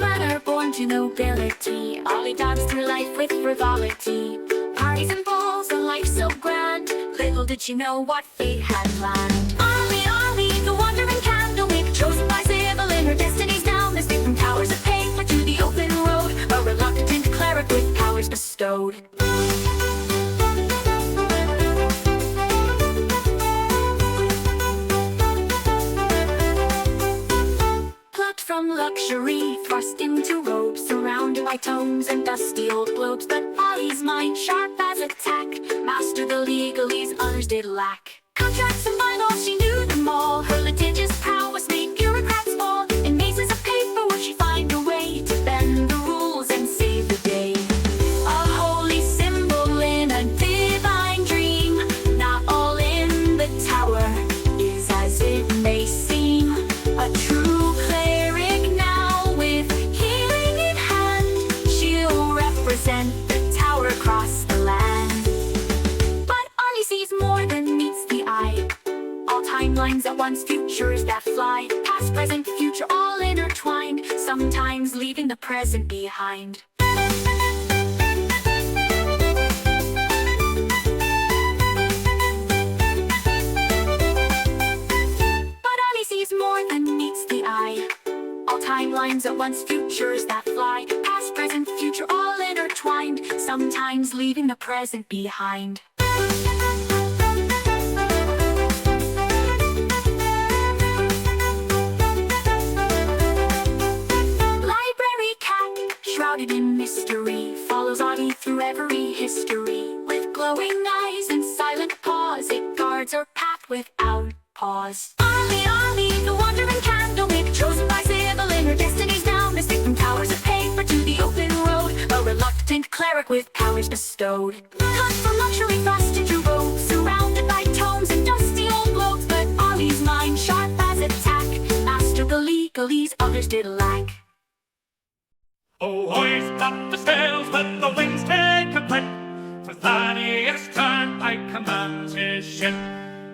manner born to nobility. Ollie danced through life with frivolity. Parties and balls, a life so grand. Little did she know what fate had planned. Ollie, Ollie, the wandering candlemaker, chosen by Sybil in her destiny's now. Mystic from towers of paper to the open road, a reluctant cleric with powers bestowed. From luxury, thrust into robes, surrounded by tomes and dusty old globes. But Ollie's mind, sharp as a tack, mastered the legalese others did lack. Contracts and bylaws, she knew them all. Her litigious prowess made bureaucrats fall. In mazes of paper would she find a way to bend the rules and save the day. A holy symbol in a divine dream. Not all in the tower is as it may seem. A true the tower across the land. But Ollie sees more than meets the eye. All timelines at once, futures that fly. Past, present, future, all intertwined, sometimes leaving the present behind. But Ollie sees more than meets the eye. All timelines at once, futures that fly. Past, present, future, all intertwined, sometimes leaving the present behind. Library cat, shrouded in mystery, follows Ollie through every history. With glowing eyes and silent paws, it guards her path without pause. Ollie, Ollie, the wandering candlemaker, chosen by Sybil in her destiny's now. Mystic from towers of paper to the open road, a reluctant cleric with powers bestowed. Cut from luxury, thrust into robes, surrounded by tomes and dusty old globes. But Ollie's mind, sharp as a tack, mastered the legalese others did lack. Oh, hoist up the sails, let the winds take a blip, for Thaddeus Turnpike commands his ship.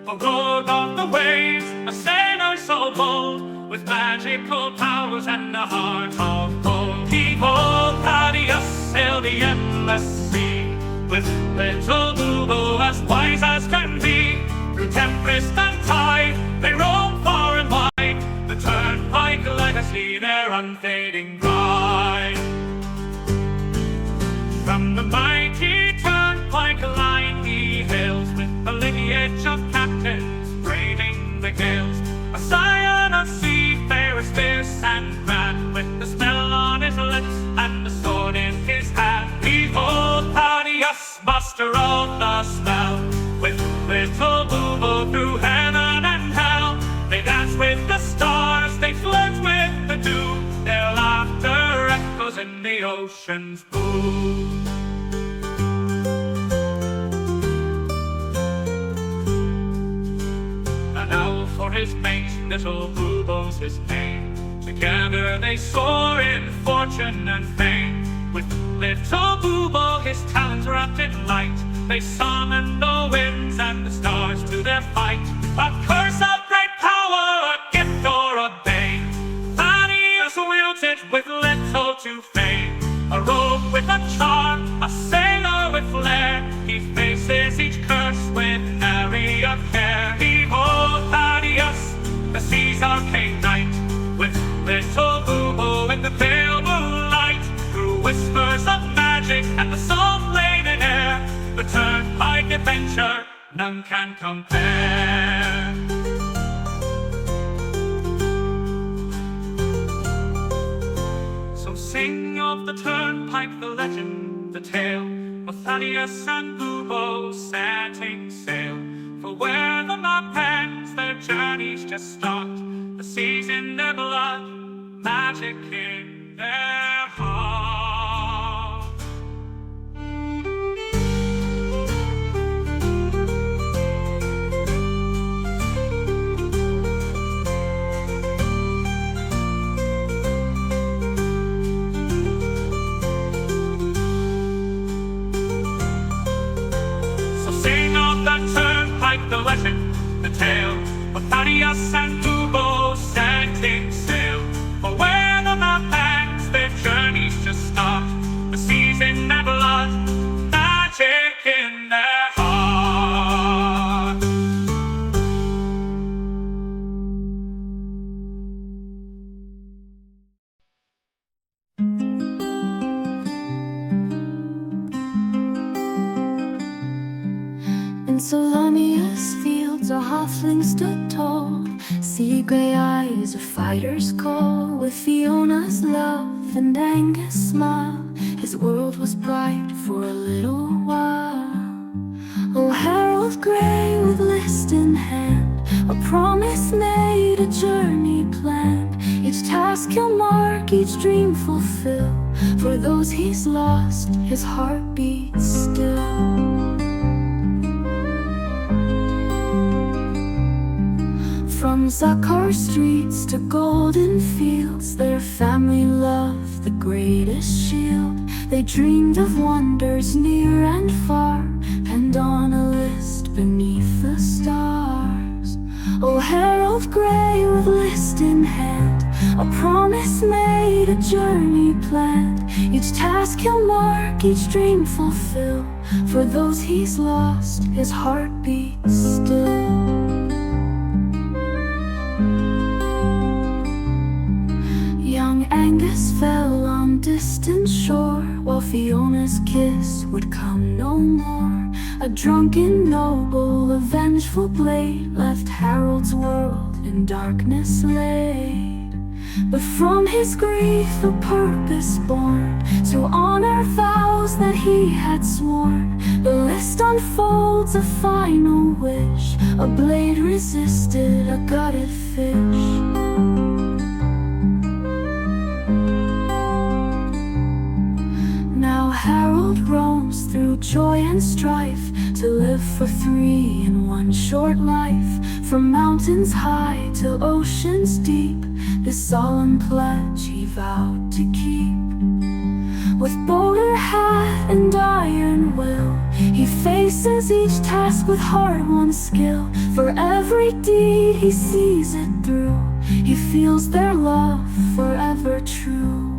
For lord of the waves, a sailor so bold, with magical powers and a heart of gold. Behold, Thaddeus sailed the endless sea, with little Bubo as wise as can be. Through tempest and tide, they roam far and wide, the Turnpike legacy their unfading pride. From the mighty Turnpike line he hails, with a lineage of captains braving the gales. A scion of seafarers fierce and grand, with the smell on his lips and the sword in his hand. Behold, Thaddeus, master of the spell, with little Bubo through heaven and hell. They dance with the stars, they flirt with the dew, their laughter echoes in the ocean's blue. For his mate, little Bubo's his name. Together they soar in fortune and fame. With little Bubo, his talents wrapped in light, they summon the winds and the stars to their fight. A curse of great power, a gift or a bane, Thaddeus wields it with little to fame. A rogue with a charm, a sailor with flair, he faces each curse with nary a care. Behold, Thaddeus, the sea's arcane knight, with little Bubo in the pale moonlight. Through whispers of magic and the salt-laden air, the Turnpike adventure none can compare. So sing of the Turnpike, the legend, the tale, of Thaddeus and Bubo setting sail. For where the map ends, their journeys just start. The sea's in their blood, magic in their heart. So sing of the Turnpike, the legend, the tale, of Thaddeus and Bubo setting sail. For where the map ends, their Salonius fields a halfling stood tall, sea gray eyes a fighter's call. With Fiona's love and Angus' smile, his world was bright for a little while. Oh, Harold Grey with list in hand, a promise made, a journey planned. Each task he'll mark, each dream fulfill. For those he's lost, his heart beats still. From Zakar streets to golden fields, their family loved the greatest shield. They dreamed of wonders near and far, and on a list beneath the stars. Oh, Harold Grey with list in hand, a promise made, a journey planned. Each task he'll mark, each dream fulfill. For those he's lost, his heart beats still. Young Angus fell on distant shore, while Fiona's kiss would come no more. A drunken noble, a vengeful blade, left Harold's world in darkness laid. But from his grief a purpose born, to honor vows that he had sworn. The list unfolds a final wish, a blade resisted a gutted fish. Now Harold roams through joy and strife, to live for three in one short life. From mountains high to oceans deep, this solemn pledge he vowed to keep. With bowler hat and iron will, he faces each task with hard-won skill. For every deed he sees it through, he feels their love forever true.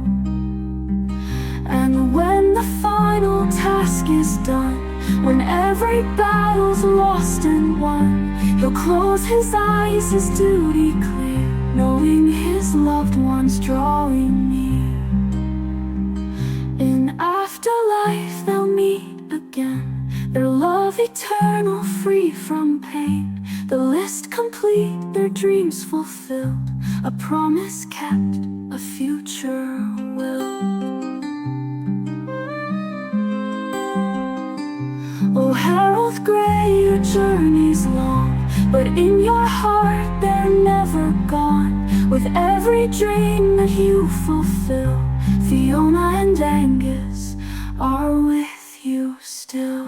And when the final task is done, when every battle's lost and won, he'll close his eyes, his duty clear, knowing his loved ones drawing near. In afterlife they'll meet again, their love eternal, free from pain. The list complete, their dreams fulfilled, a promise kept, a future will. Oh, Harold Grey, your journey's long, but in your heart they're never gone. With every dream that you fulfill, Fiona and Angus are with you still.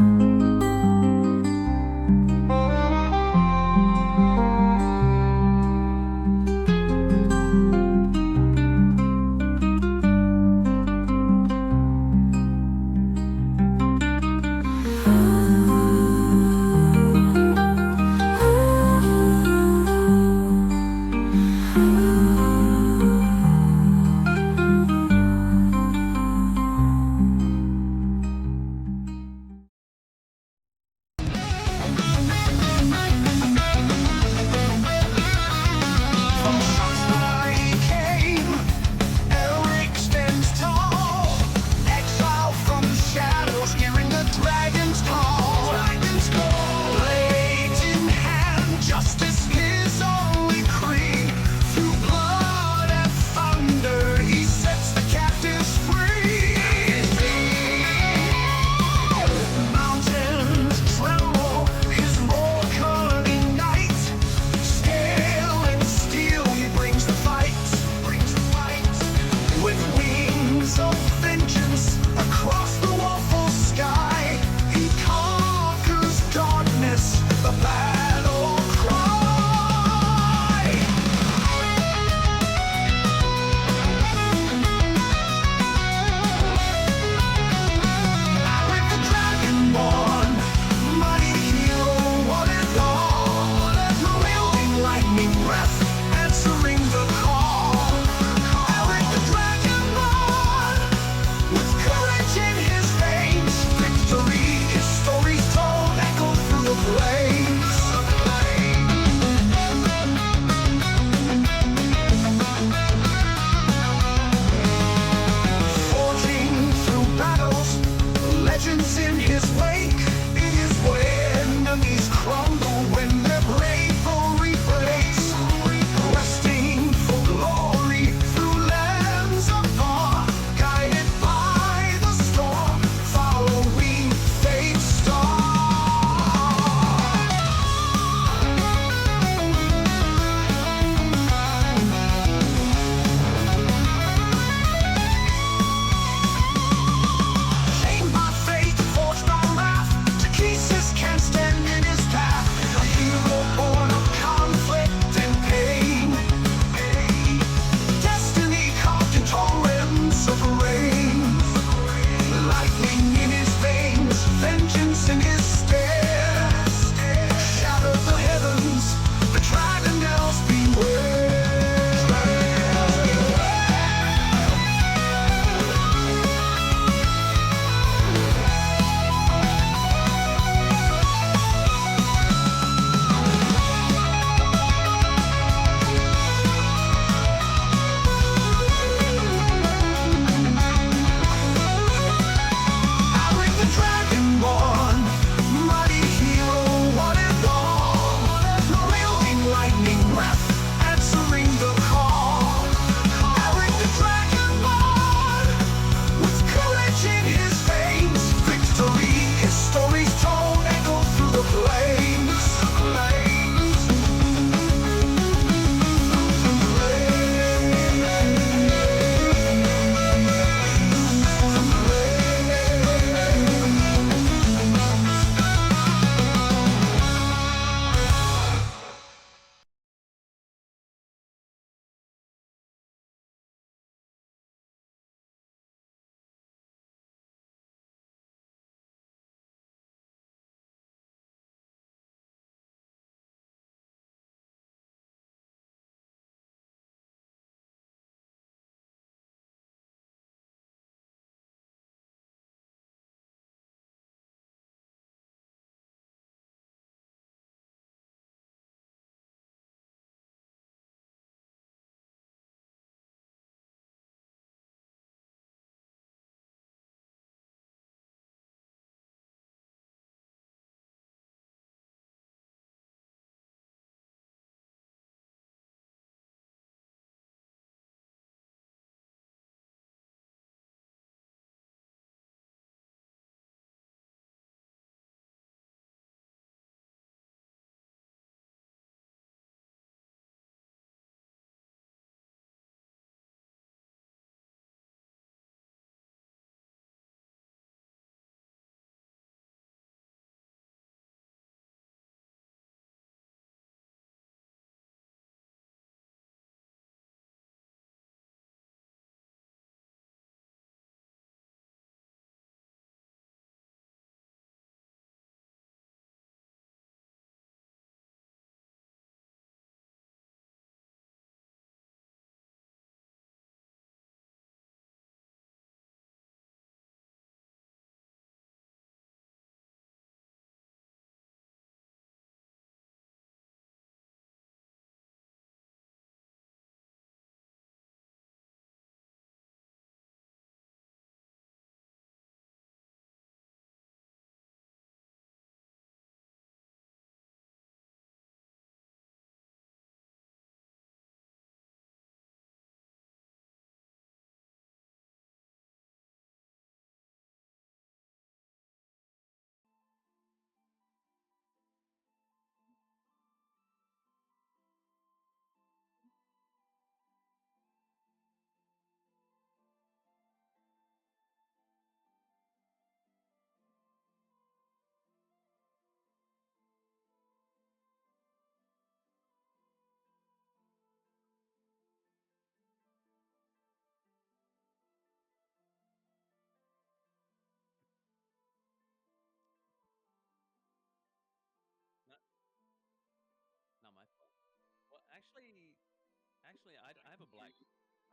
I have a black.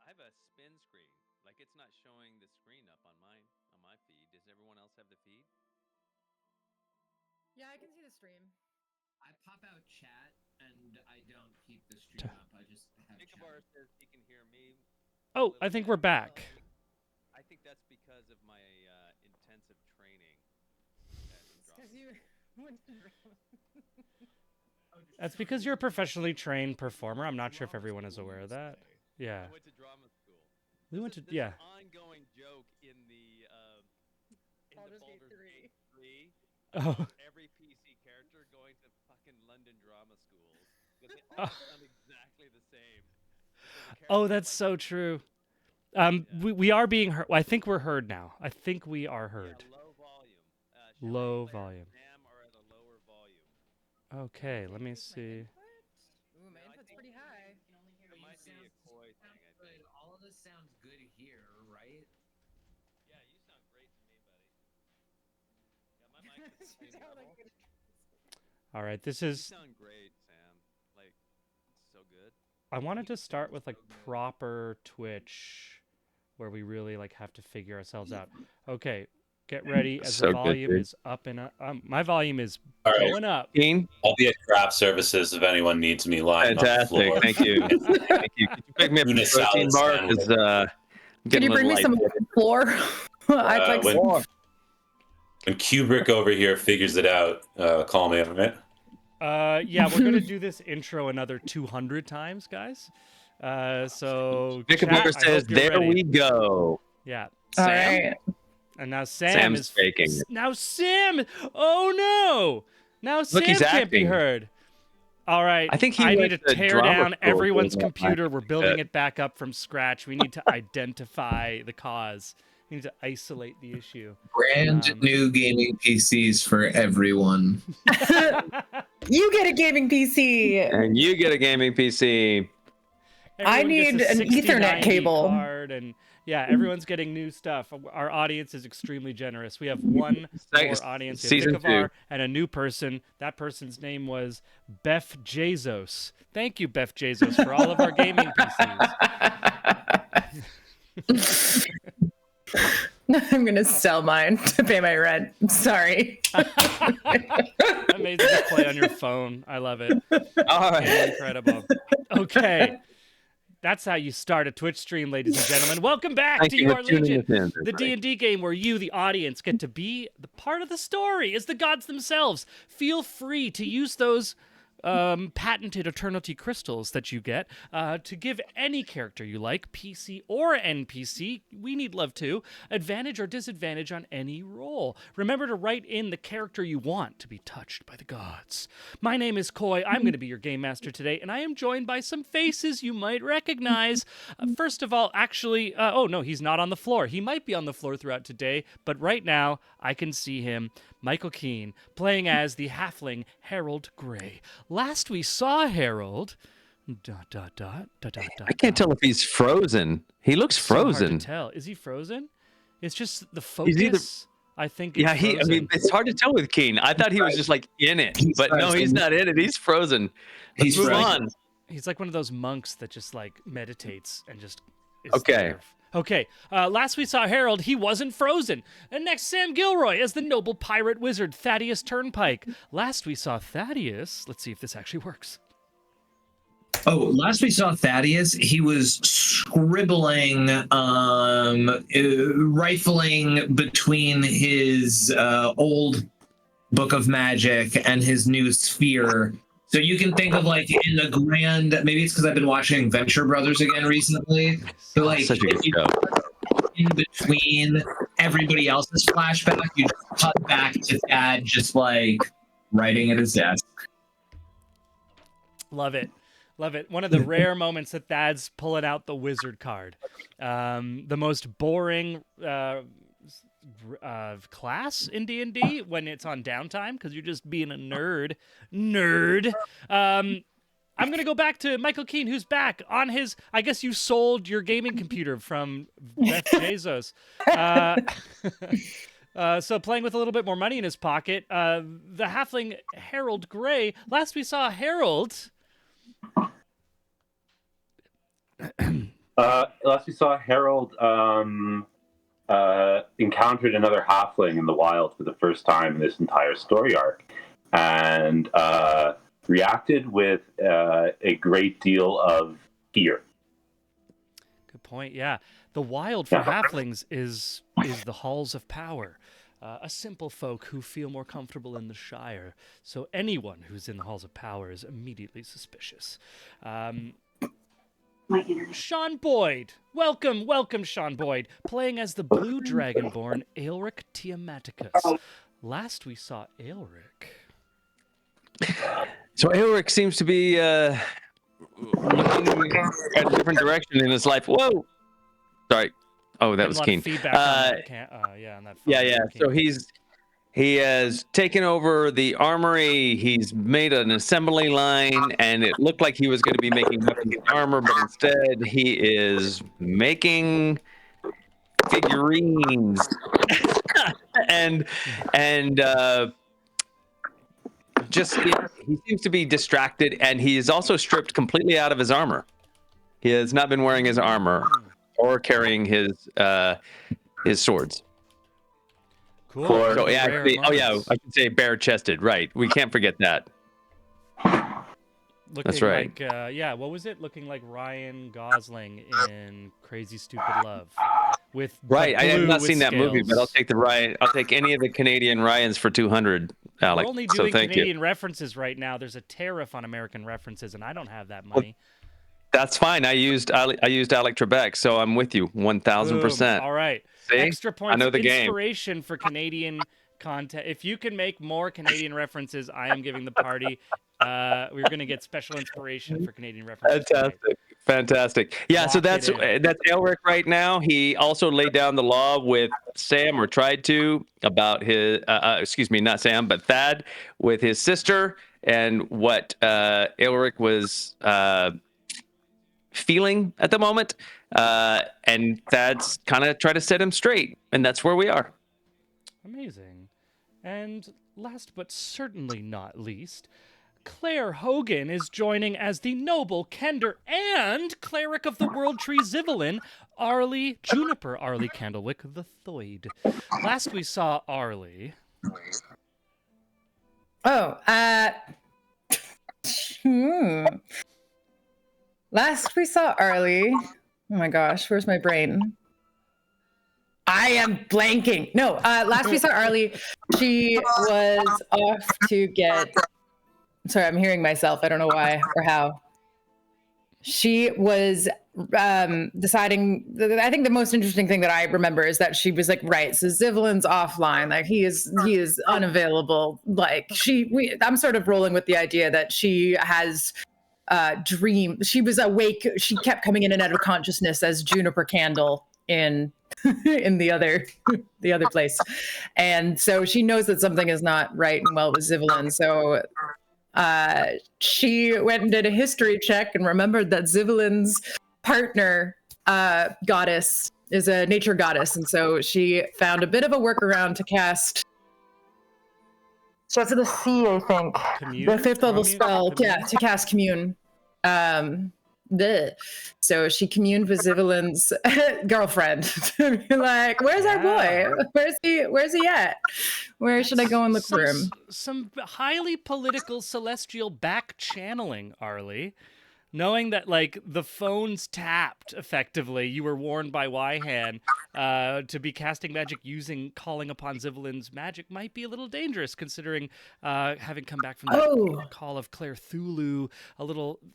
I have a spin screen. Like it's not showing the screen up on my feed. Does everyone else have the feed? Yeah, I can see the stream. I pop out chat and I don't keep the stream up. I just have Ichabod chat. says he can hear me. Oh, I think we're back. I think that's because of my intensive training. Because you went to drama. That's because you're a professionally trained performer. I'm not sure if everyone is aware of that. Yeah. I went to drama school. We went to This yeah. is an ongoing joke in the Baldur's Gate Baldur's 3. Gate 3. Oh. Every PC character going to fucking London drama schools because they all sound exactly the same. Oh, that's so true. We are being heard. I think we're heard now. I think we are heard. Yeah, low volume. Low volume. Sam are at a lower volume. Okay, let me see. Ooh, my input's pretty high. It might be a Koi thing, I think. All of this sounds good here, right? Yeah, you sound great to me, buddy. Yeah, my mic is the You same sound level. like All right, this You is. sound great, Sam. Like, so good. I wanted to start with like proper Twitch, where we really like have to figure ourselves out. Okay, get ready as So the good, volume dude. is up and up. My volume is All right. going up. Keen, I'll be at craft services if anyone needs me lying on the floor. Thank you. Thank you. Could you pick me up Tuna a protein salad bar? sandwich. Because Can you bring me some floor? I'd like when, some. when Kubrick over here figures it out, call me, all right? Yeah, we're gonna do this intro another 200 times, guys. So Jacob chat, Miller I says, hope you're "There ready." we go." Yeah. All right. And now Sam Sam's is faking it. Now Sam. Oh no! Now Sam Look, he's can't be acting. heard. All right. I think he need went to to tear drama down school, everyone's doing that computer. We're building bit. it back up from scratch. We need to identify the cause. We need to isolate the issue. Brand new gaming PCs for everyone. You get a gaming PC. And you get a gaming PC. I Everyone gets need a an Ethernet 6090 cable. card and yeah, everyone's getting new stuff. Our audience is extremely generous. We have one more audience in Season Ichabod 2. and a new person. That person's name was Beth Jesus. Thank you, Beth Jesus, for all of our gaming PCs. I'm gonna sell mine to pay my rent. I'm sorry. Amazing to play on your phone. I love it. All right. Incredible. Okay. That's how you start a Twitch stream, ladies and gentlemen. Welcome back Thank to you Your for tuning Legion, us in, the everybody. D&D game where you, the audience, get to be the part of the story as the gods themselves. Feel free to use those patented eternity crystals that you get to give any character you like, PC or NPC, we need love too, advantage or disadvantage on any roll. Remember to write in the character you want to be touched by the gods. My name is Koi. I'm going to be your game master today, and I am joined by some faces you might recognize. First of all, actually, oh no, he's not on the floor. He might be on the floor throughout today, but right now I can see him. Michael Keane, playing as the halfling Harold Gray. Last we saw Harold... ... I can't tell if he's frozen. He looks So hard to frozen. tell. Is he frozen? It's just the focus. either- I think. Yeah, is I mean, frozen. it's hard to tell with Keen. I thought he was just like in it, He's but no, he's frozen. not in it. He's frozen. Let's He's move frozen. on. He's like one of those monks that just like meditates and just. Is Okay. there. Okay. Last we saw Harold, he wasn't frozen. And next, Sam Gilroy as the noble pirate wizard Thaddeus Turnpike. Last we saw Thaddeus. Let's see if this actually works. Oh, last we saw Thaddeus, he was scribbling, rifling between his old book of magic and his new sphere. So you can think of like in the grand, maybe it's because I've been watching Venture Brothers again recently. So like Such a good you- show. in between everybody else's flashback, you just cut back to Thad just like writing at his desk. Love it. Love it. One of the rare moments that Thad's pulling out the wizard card. The most boring class in D&D when it's on downtime because you're just being a nerd. I'm going to go back to Michael Keane, who's back on his... I guess you sold your gaming computer from Beth Jesus. So playing with a little bit more money in his pocket, the halfling Harold Gray. Last we saw Harold... Last we saw, Harold encountered another halfling in the wild for the first time in this entire story arc, and reacted with a great deal of fear. Good point. Yeah, the wild for halflings is the halls of power. A simple folk who feel more comfortable in the Shire. So anyone who's in the halls of power is immediately suspicious. Sean Boyd. Welcome, Sean Boyd. Playing as the blue dragonborn Aelric Tiamaticus. Last we saw Aelric. So Aelric seems to be looking at a different direction in his life. Whoa! Sorry. Oh, that was Keen. Feedback on that on that phone. Yeah. So he has taken over the armory. He's made an assembly line, and it looked like he was going to be making weapons and armor, but instead he is making figurines. and just he seems to be distracted, and he is also stripped completely out of his armor. He has not been wearing his armor or carrying his swords. Cool. So yeah, actually, I can say bare-chested. Right, we can't forget that. That's right. Like, what was it? Looking like Ryan Gosling in Crazy Stupid Love. With right, I have not seen scales. that movie, but I'll take I'll take any of the Canadian Ryans for 200, Alec. We're only doing so thank Canadian you. references right now. There's a tariff on American references, and I don't have that money. That's fine. I used Alec Trebek, so I'm with you 1,000%. All right. See? Extra points. I know the game. Inspiration for Canadian content. If you can make more Canadian references, I am giving the party. We're going to get special inspiration for Canadian references. Fantastic. Yeah, Lock so that's it Aelric right now. He also laid down the law with Sam, or tried to, about his not Sam, but Thad, with his sister, and what Aelric was feeling at the moment, and Thad's kind of try to set him straight, and that's where we are. Amazing. And last but certainly not least, Claire Hogan is joining as the noble Kender and cleric of the World Tree Zivelin, Juniper Arlie Candlewick the Thoid. Last we saw Arlie. Last we saw Arlie. Oh my gosh, where's my brain? I am blanking. No, last we saw Arlie, she was off to get. Sorry, I'm hearing myself. I don't know why or how. She was deciding. I think the most interesting thing that I remember is that she was like, right, so Zivelin's offline. Like he is unavailable. Like I'm sort of rolling with the idea that she has dream. She was awake. She kept coming in and out of consciousness as Juniper Candle in the other place, and so she knows that something is not right and well with Zivelin. So she went and did a history check and remembered that Zivelin's partner goddess is a nature goddess, and so she found a bit of a workaround to cast. So it's the sea, I think. The 5th level spell, to cast commune. So she communed with Zivelin's girlfriend. Like, where's our boy? Where's he at? Where should I go and look for him? Some highly political celestial back channeling, Arlie. Knowing that, like, the phone's tapped, effectively, you were warned by Wyhan to be casting magic calling upon Zivelin's magic might be a little dangerous, considering having come back from the call of Claire Thulu,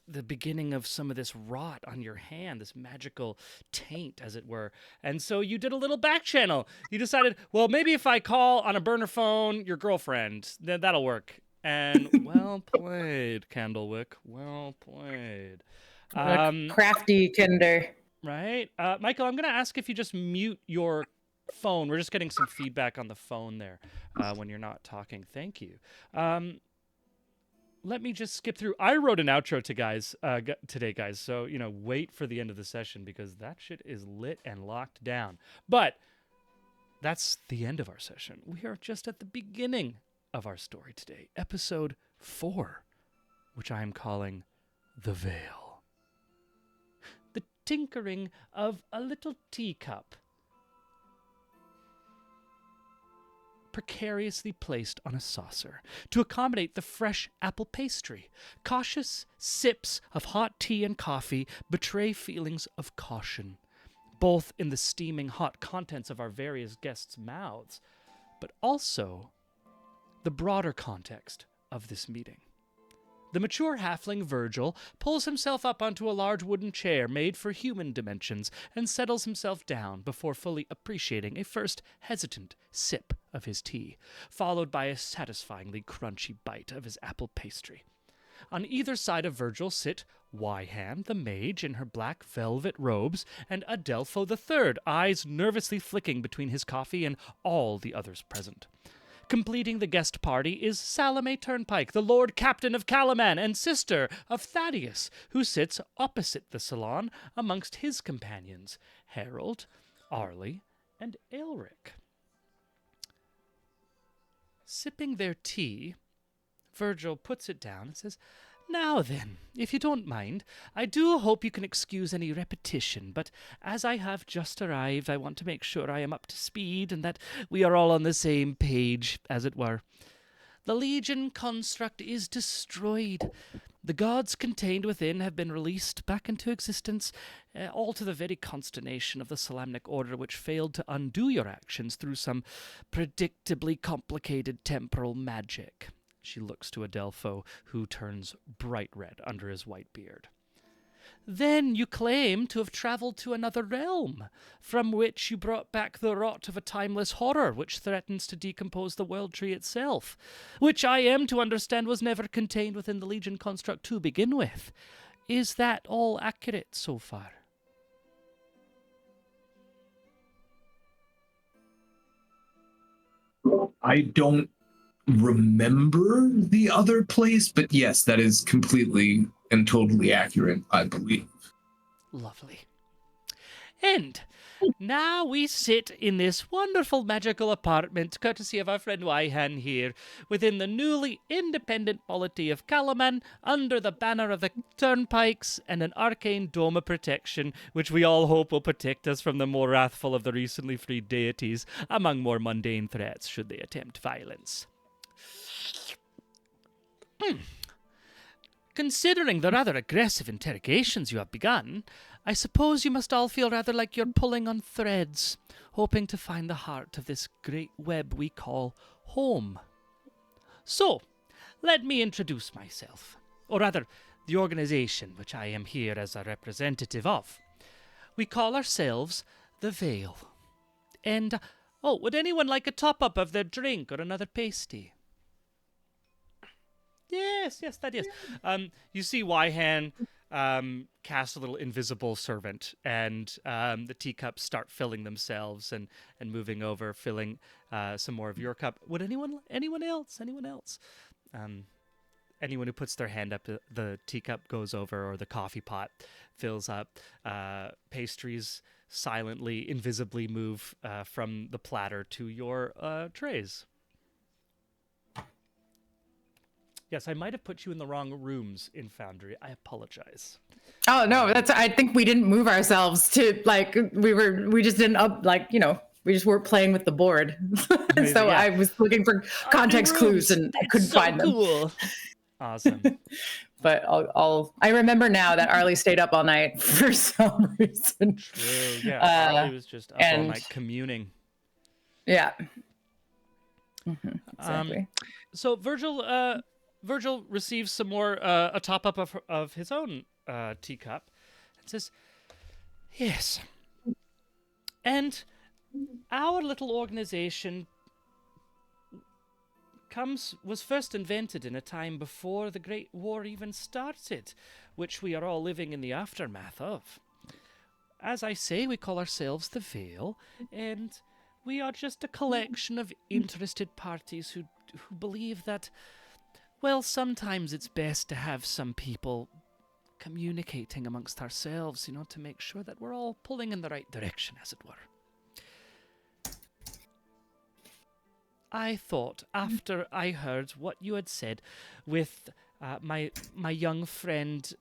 the beginning of some of this rot on your hand, this magical taint, as it were. And so you did a little back channel. You decided, well, maybe if I call on a burner phone your girlfriend, then that'll work. And well played, Candlewick. Well played. Crafty Kinder. Right? Michael, I'm going to ask if you just mute your phone. We're just getting some feedback on the phone there when you're not talking. Thank you. Let me just skip through. I wrote an outro today, guys. So, wait for the end of the session because that shit is lit and locked down. But that's the end of our session. We are just at the beginning of our story today, episode 4, which I am calling The Veil. The tinkering of a little teacup precariously placed on a saucer to accommodate the fresh apple pastry. Cautious sips of hot tea and coffee betray feelings of caution, both in the steaming hot contents of our various guests' mouths, but also the broader context of this meeting. The mature halfling Virgil pulls himself up onto a large wooden chair made for human dimensions and settles himself down before fully appreciating a first hesitant sip of his tea, followed by a satisfyingly crunchy bite of his apple pastry. On either side of Virgil sit Wyhan, the mage, in her black velvet robes, and Adelpho III, eyes nervously flicking between his coffee and all the others present. Completing the guest party is Salome Turnpike, the Lord Captain of Calaman and sister of Thaddeus, who sits opposite the salon amongst his companions, Harold, Arlie, and Aelric. Sipping their tea, Virgil puts it down and says, "Now then, if you don't mind, I do hope you can excuse any repetition, but as I have just arrived, I want to make sure I am up to speed and that we are all on the same page, as it were. The Legion construct is destroyed. The gods contained within have been released back into existence, all to the very consternation of the Solamnic Order, which failed to undo your actions through some predictably complicated temporal magic." She looks to Adelpho, who turns bright red under his white beard. "Then you claim to have travelled to another realm, from which you brought back the rot of a timeless horror which threatens to decompose the world tree itself, which I am to understand was never contained within the Legion construct to begin with. Is that all accurate so far?" I don't remember the other place, but yes, that is completely and totally accurate, I believe. Lovely. And now we sit in this wonderful magical apartment, courtesy of our friend Wyhan here, within the newly independent polity of Calaman, under the banner of the Turnpikes and an arcane dome of protection, which we all hope will protect us from the more wrathful of the recently freed deities, among more mundane threats should they attempt violence. Considering the rather aggressive interrogations you have begun, I suppose you must all feel rather like you're pulling on threads, hoping to find the heart of this great web we call home. So, let me introduce myself, or rather, the organization which I am here as a representative of. We call ourselves the Veil. And, would anyone like a top-up of their drink or another pasty? Yes, that is. You see Wyhan cast a little invisible servant, and the teacups start filling themselves and moving over, filling some more of your cup. Would anyone else? Anyone who puts their hand up, the teacup goes over, or the coffee pot fills up. Pastries silently, invisibly move from the platter to your trays. Yes, I might have put you in the wrong rooms in Foundry. I apologize. Oh no, I think we didn't move ourselves to we just didn't we just weren't playing with the board. So yeah. I was looking for context clues and I couldn't find them. Cool. Awesome. But I remember now that Arlie stayed up all night for some reason. True. Yeah, Arlie was just up all night communing. Yeah. Mm-hmm, exactly. So Virgil receives some more a top up of his own teacup, and says, "Yes, and our little organization was first invented in a time before the Great War even started, which we are all living in the aftermath of. As I say, we call ourselves the Veil, and we are just a collection of interested parties who believe that, well, sometimes it's best to have some people communicating amongst ourselves, to make sure that we're all pulling in the right direction, as it were. I thought, after I heard what you had said with my young friend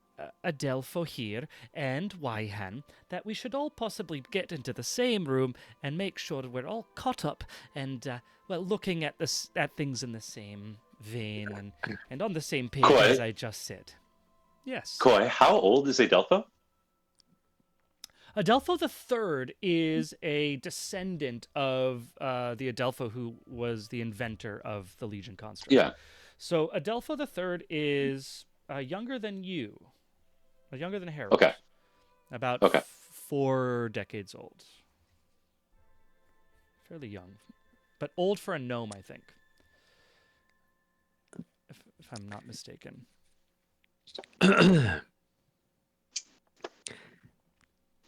Adelpho here and Wyhan that we should all possibly get into the same room and make sure we're all caught up and looking at things in the same vein and on the same page Koi. as I just said. Yes. Koi, how old is Adelpho? Adelpho III is a descendant of the Adelpho who was the inventor of the Legion construct. Yeah. So Adelpho III is younger than you, younger than Harold. Okay. About Okay. 4 decades old. Fairly young, but old for a gnome, I think. If I'm not mistaken.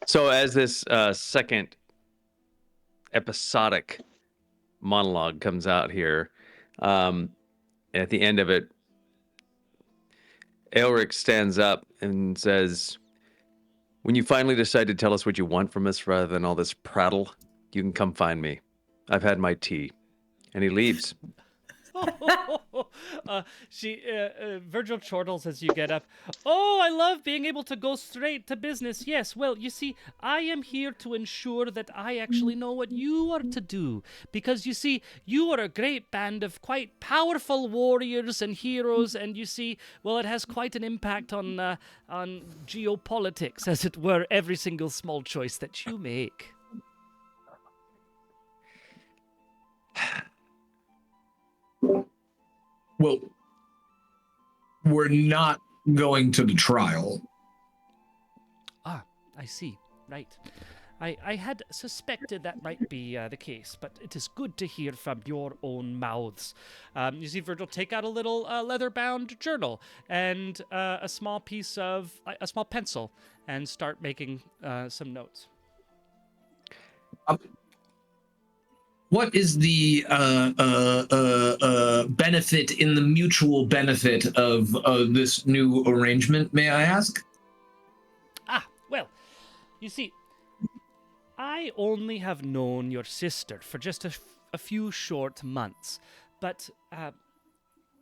So as this second episodic monologue comes out here, at the end of it, Elric stands up and says, "When you finally decide to tell us what you want from us rather than all this prattle, you can come find me. I've had my tea." And he leaves. Virgil chortles as you get up. "Oh, I love being able to go straight to business. Yes, well, you see, I am here to ensure that I actually know what you are to do. Because, you see, you are a great band of quite powerful warriors and heroes, and you see, well, it has quite an impact on geopolitics, as it were, every single small choice that you make." Well, we're not going to the trial. Ah, I see. Right. I had suspected that might be the case, but it is good to hear from your own mouths. You see Virgil take out a little leather-bound journal and a small pencil and start making some notes. What is the benefit in the mutual benefit of this new arrangement, may I ask? Ah, well, you see, I only have known your sister for just a few short months, but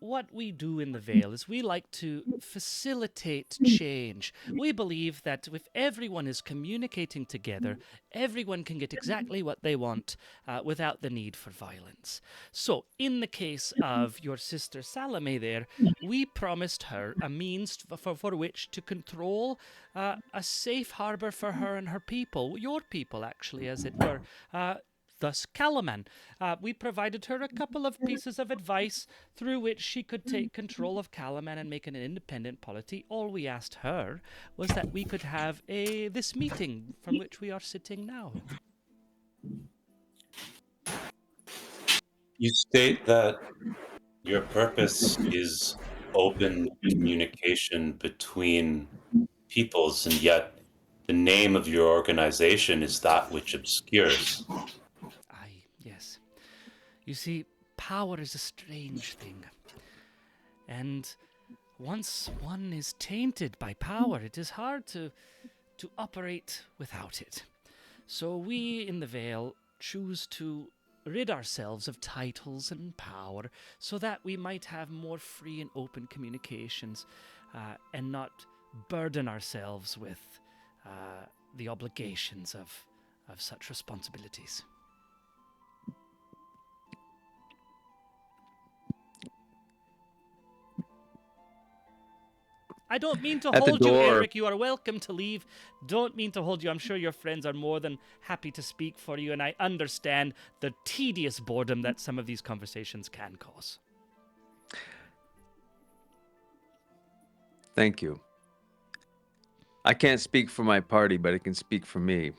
what we do in the Vale is we like to facilitate change. We believe that if everyone is communicating together, everyone can get exactly what they want without the need for violence. So, in the case of your sister Salome there, we promised her a means for which to control a safe harbor for her and her people, your people actually, as it were, thus Calaman. We provided her a couple of pieces of advice through which she could take control of Calaman and make an independent polity. All we asked her was that we could have this meeting from which we are sitting now. You state that your purpose is open communication between peoples, and yet the name of your organization is that which obscures. Yes. You see, power is a strange thing. And once one is tainted by power, it is hard to operate without it. So we in the Vale choose to rid ourselves of titles and power so that we might have more free and open communications and not burden ourselves with the obligations of such responsibilities. I don't mean to hold you, Eric. You are welcome to leave. Don't mean to hold you. I'm sure your friends are more than happy to speak for you, and I understand the tedious boredom that some of these conversations can cause. Thank you. I can't speak for my party, but it can speak for me.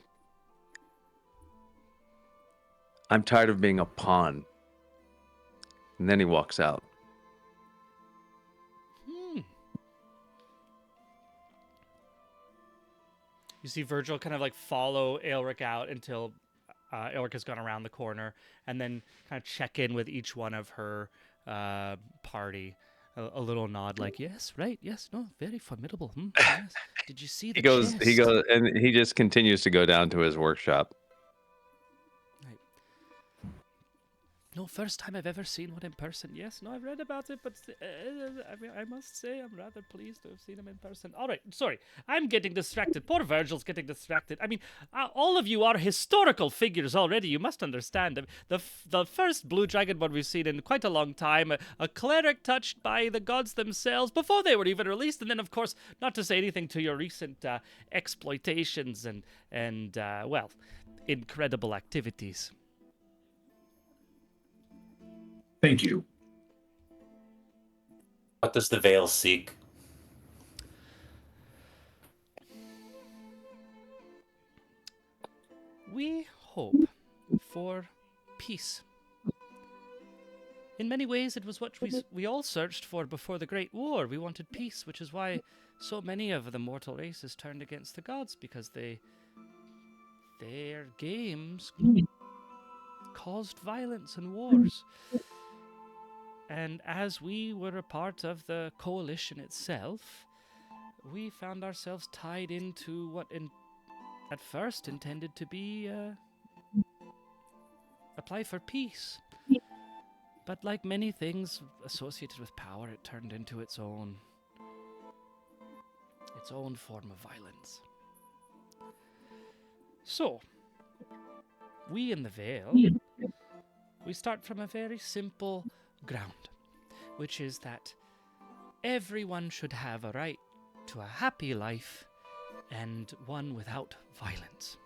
I'm tired of being a pawn. And then he walks out. You see Virgil kind of like follow Aelric out until Aelric has gone around the corner, and then kind of check in with each one of her party. A little nod, like, yes, right, yes, no, very formidable. Yes. Did you see the He goes, chest? and he just continues to go down to his workshop. Right. No, first time I've ever seen one in person. Yes, no, I've read about it, but I must say I'm rather pleased to have seen him in person. All right, sorry, I'm getting distracted. Poor Virgil's getting distracted. I mean, all of you are historical figures already. You must understand. I mean, the first Blue Dragon one we've seen in quite a long time, a cleric touched by the gods themselves before they were even released, and then, of course, not to say anything to your recent exploitations and well, incredible activities. Thank you. What does the veil seek? We hope for peace. In many ways, it was what we all searched for before the Great War. We wanted peace, which is why so many of the mortal races turned against the gods, because their games caused violence and wars. And as we were a part of the coalition itself, we found ourselves tied into what at first intended to be apply for peace. But like many things associated with power, it turned into its own form of violence. So, we in the Vale, we start from a very simple ground, which is that everyone should have a right to a happy life and one without violence.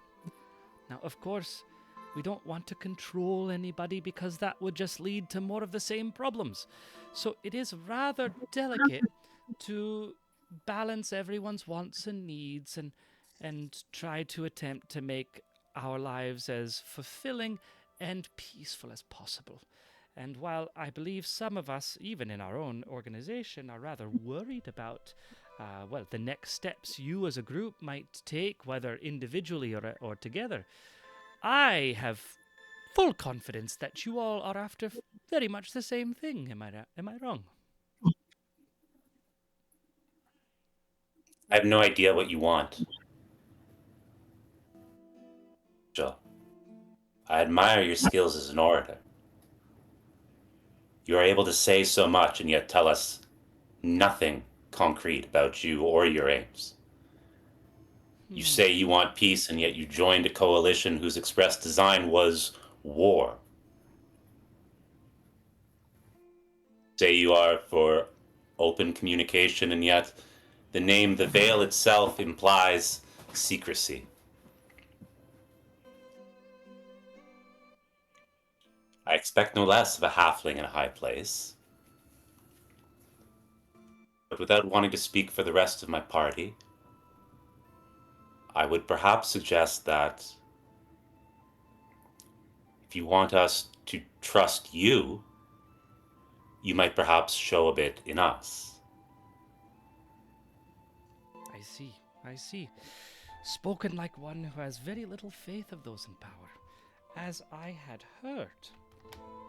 Now, of course, we don't want to control anybody because that would just lead to more of the same problems. So it is rather delicate to balance everyone's wants and needs and try to attempt to make our lives as fulfilling and peaceful as possible. And while I believe some of us, even in our own organization, are rather worried about, the next steps you as a group might take, whether individually or together, I have full confidence that you all are after very much the same thing. Am I wrong? I have no idea what you want. Joe, I admire your skills as an orator. You are able to say so much and yet tell us nothing concrete about you or your aims. You say you want peace, and yet you joined a coalition whose express design was war. Say you are for open communication, and yet the name The Veil itself implies secrecy. I expect no less of a halfling in a high place. But without wanting to speak for the rest of my party, I would perhaps suggest that if you want us to trust you, you might perhaps show a bit in us. I see. Spoken like one who has very little faith of those in power, as I had heard.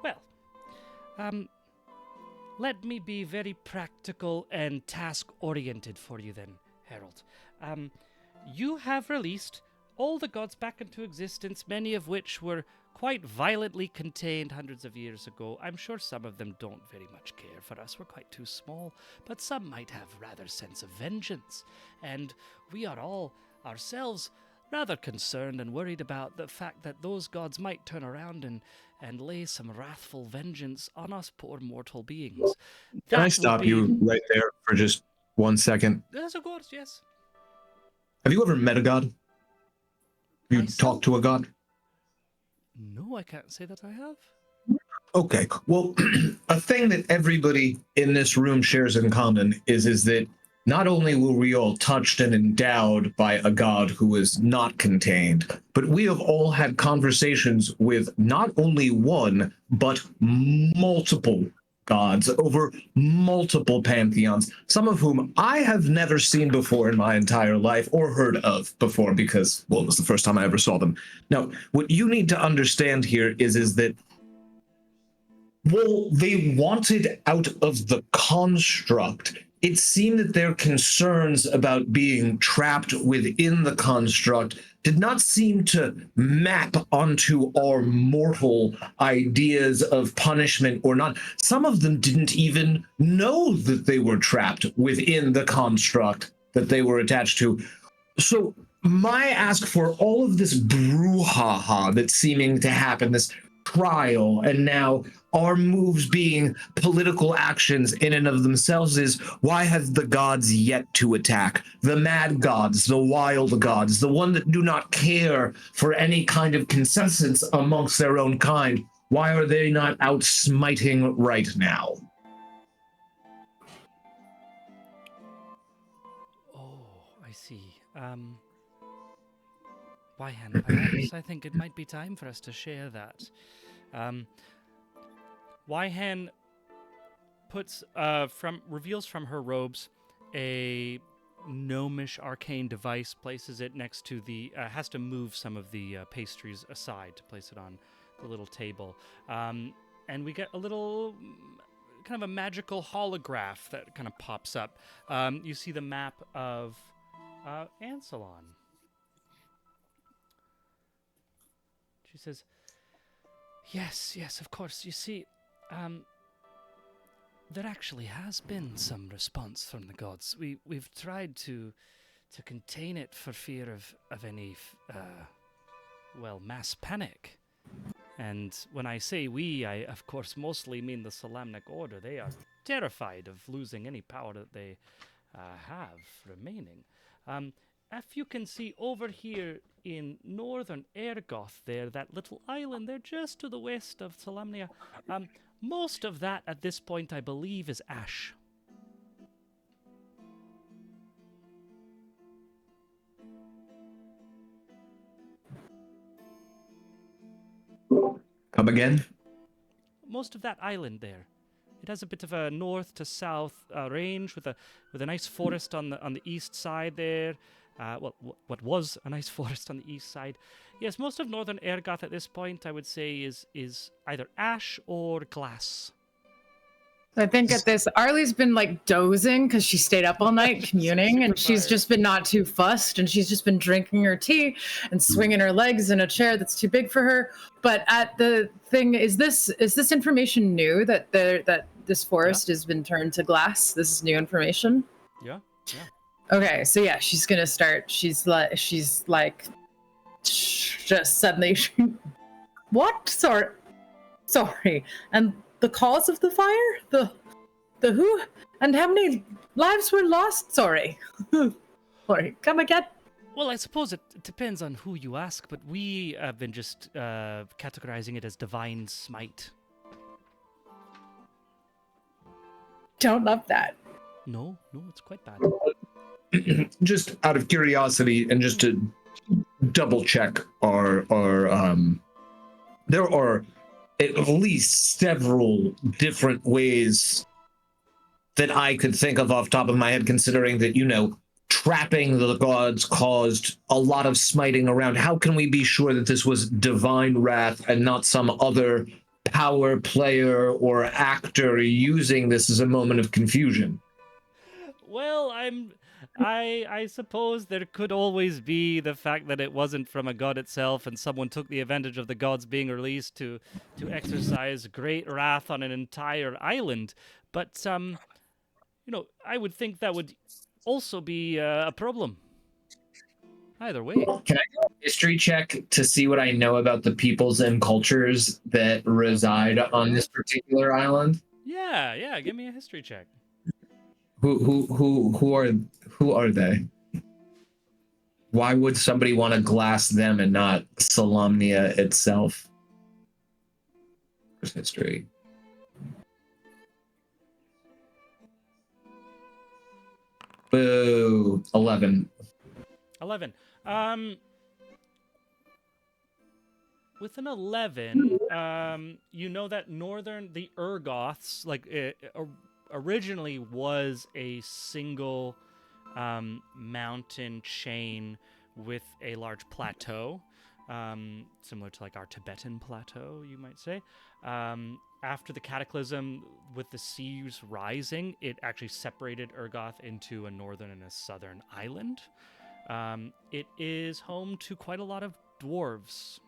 Well, let me be very practical and task-oriented for you then, Harold. You have released all the gods back into existence, many of which were quite violently contained hundreds of years ago. I'm sure some of them don't very much care for us. We're quite too small, but some might have rather sense of vengeance. And we are all ourselves rather concerned and worried about the fact that those gods might turn around and lay some wrathful vengeance on us poor mortal beings. Can I stop you right there for just 1 second? Yes, of course, yes. Have you ever met a god? Have you talked to a god? No, I can't say that I have. Okay, well, a thing that everybody in this room shares in common is that not only were we all touched and endowed by a god who is not contained, but we have all had conversations with not only one, but multiple gods over multiple pantheons, some of whom I have never seen before in my entire life or heard of before because, well, it was the first time I ever saw them. Now, what you need to understand here is that Well, they wanted out of the construct. It seemed that their concerns about being trapped within the construct did not seem to map onto our mortal ideas of punishment or not. Some of them didn't even know that they were trapped within the construct that they were attached to. So, my ask for all of this brouhaha that's seeming to happen, this trial, and now our moves being political actions in and of themselves, is why have the gods yet to attack? The mad gods, the wild gods, the one that do not care for any kind of consensus amongst their own kind. Why are they not out smiting right now? Oh, I see. Wyhan, perhaps I think it might be time for us to share that. Wyhan reveals from her robes a gnomish arcane device, places it next to has to move some of the pastries aside to place it on the little table. And we get a little kind of a magical holograph that kind of pops up. You see the map of Ansalon. She says, yes, of course. You see, there actually has been some response from the gods. We've tried to contain it for fear of any, mass panic. And when I say we, I of course mostly mean the Solamnic Order. They are terrified of losing any power that they have remaining. If you can see over here in northern Ergoth there, that little island there just to the west of Solamnia, most of that at this point, I believe, is ash. Come again? Most of that island there. It has a bit of a north to south range with a nice forest on the east side there. What was a nice forest on the east side. Yes, most of northern Ergoth at this point, I would say, is either ash or glass. I think at this, Arlie's been like dozing because she stayed up all night communing, and she's just been not too fussed, and she's just been drinking her tea and swinging her legs in a chair that's too big for her. But at the thing, is this information new that this forest has been turned to glass? This is new information. Yeah. Okay, so yeah, she's gonna start. She's like, just suddenly, what? Sorry. And the cause of the fire? The who? And how many lives were lost? Sorry. Sorry. Come again. Well, I suppose it depends on who you ask, but we have been just categorizing it as divine smite. Don't love that. No, it's quite bad. Just out of curiosity and just to double check our there are at least several different ways that I could think of off the top of my head, considering that, trapping the gods caused a lot of smiting around. How can we be sure that this was divine wrath and not some other power player or actor using this as a moment of confusion? Well, I suppose there could always be the fact that it wasn't from a god itself and someone took the advantage of the gods being released to exercise great wrath on an entire island. But, I would think that would also be a problem. Either way. Can I do a history check to see what I know about the peoples and cultures that reside on this particular island? Yeah, give me a history check. Who are they? Why would somebody want to glass them and not Solamnia itself? History. Boo. 11. 11. With an 11, you know that the Ergoths, originally was a single mountain chain with a large plateau, similar to our Tibetan plateau, you might say. after the cataclysm, with the seas rising, it actually separated Urgoth into a northern and a southern island. It is home to quite a lot of dwarves.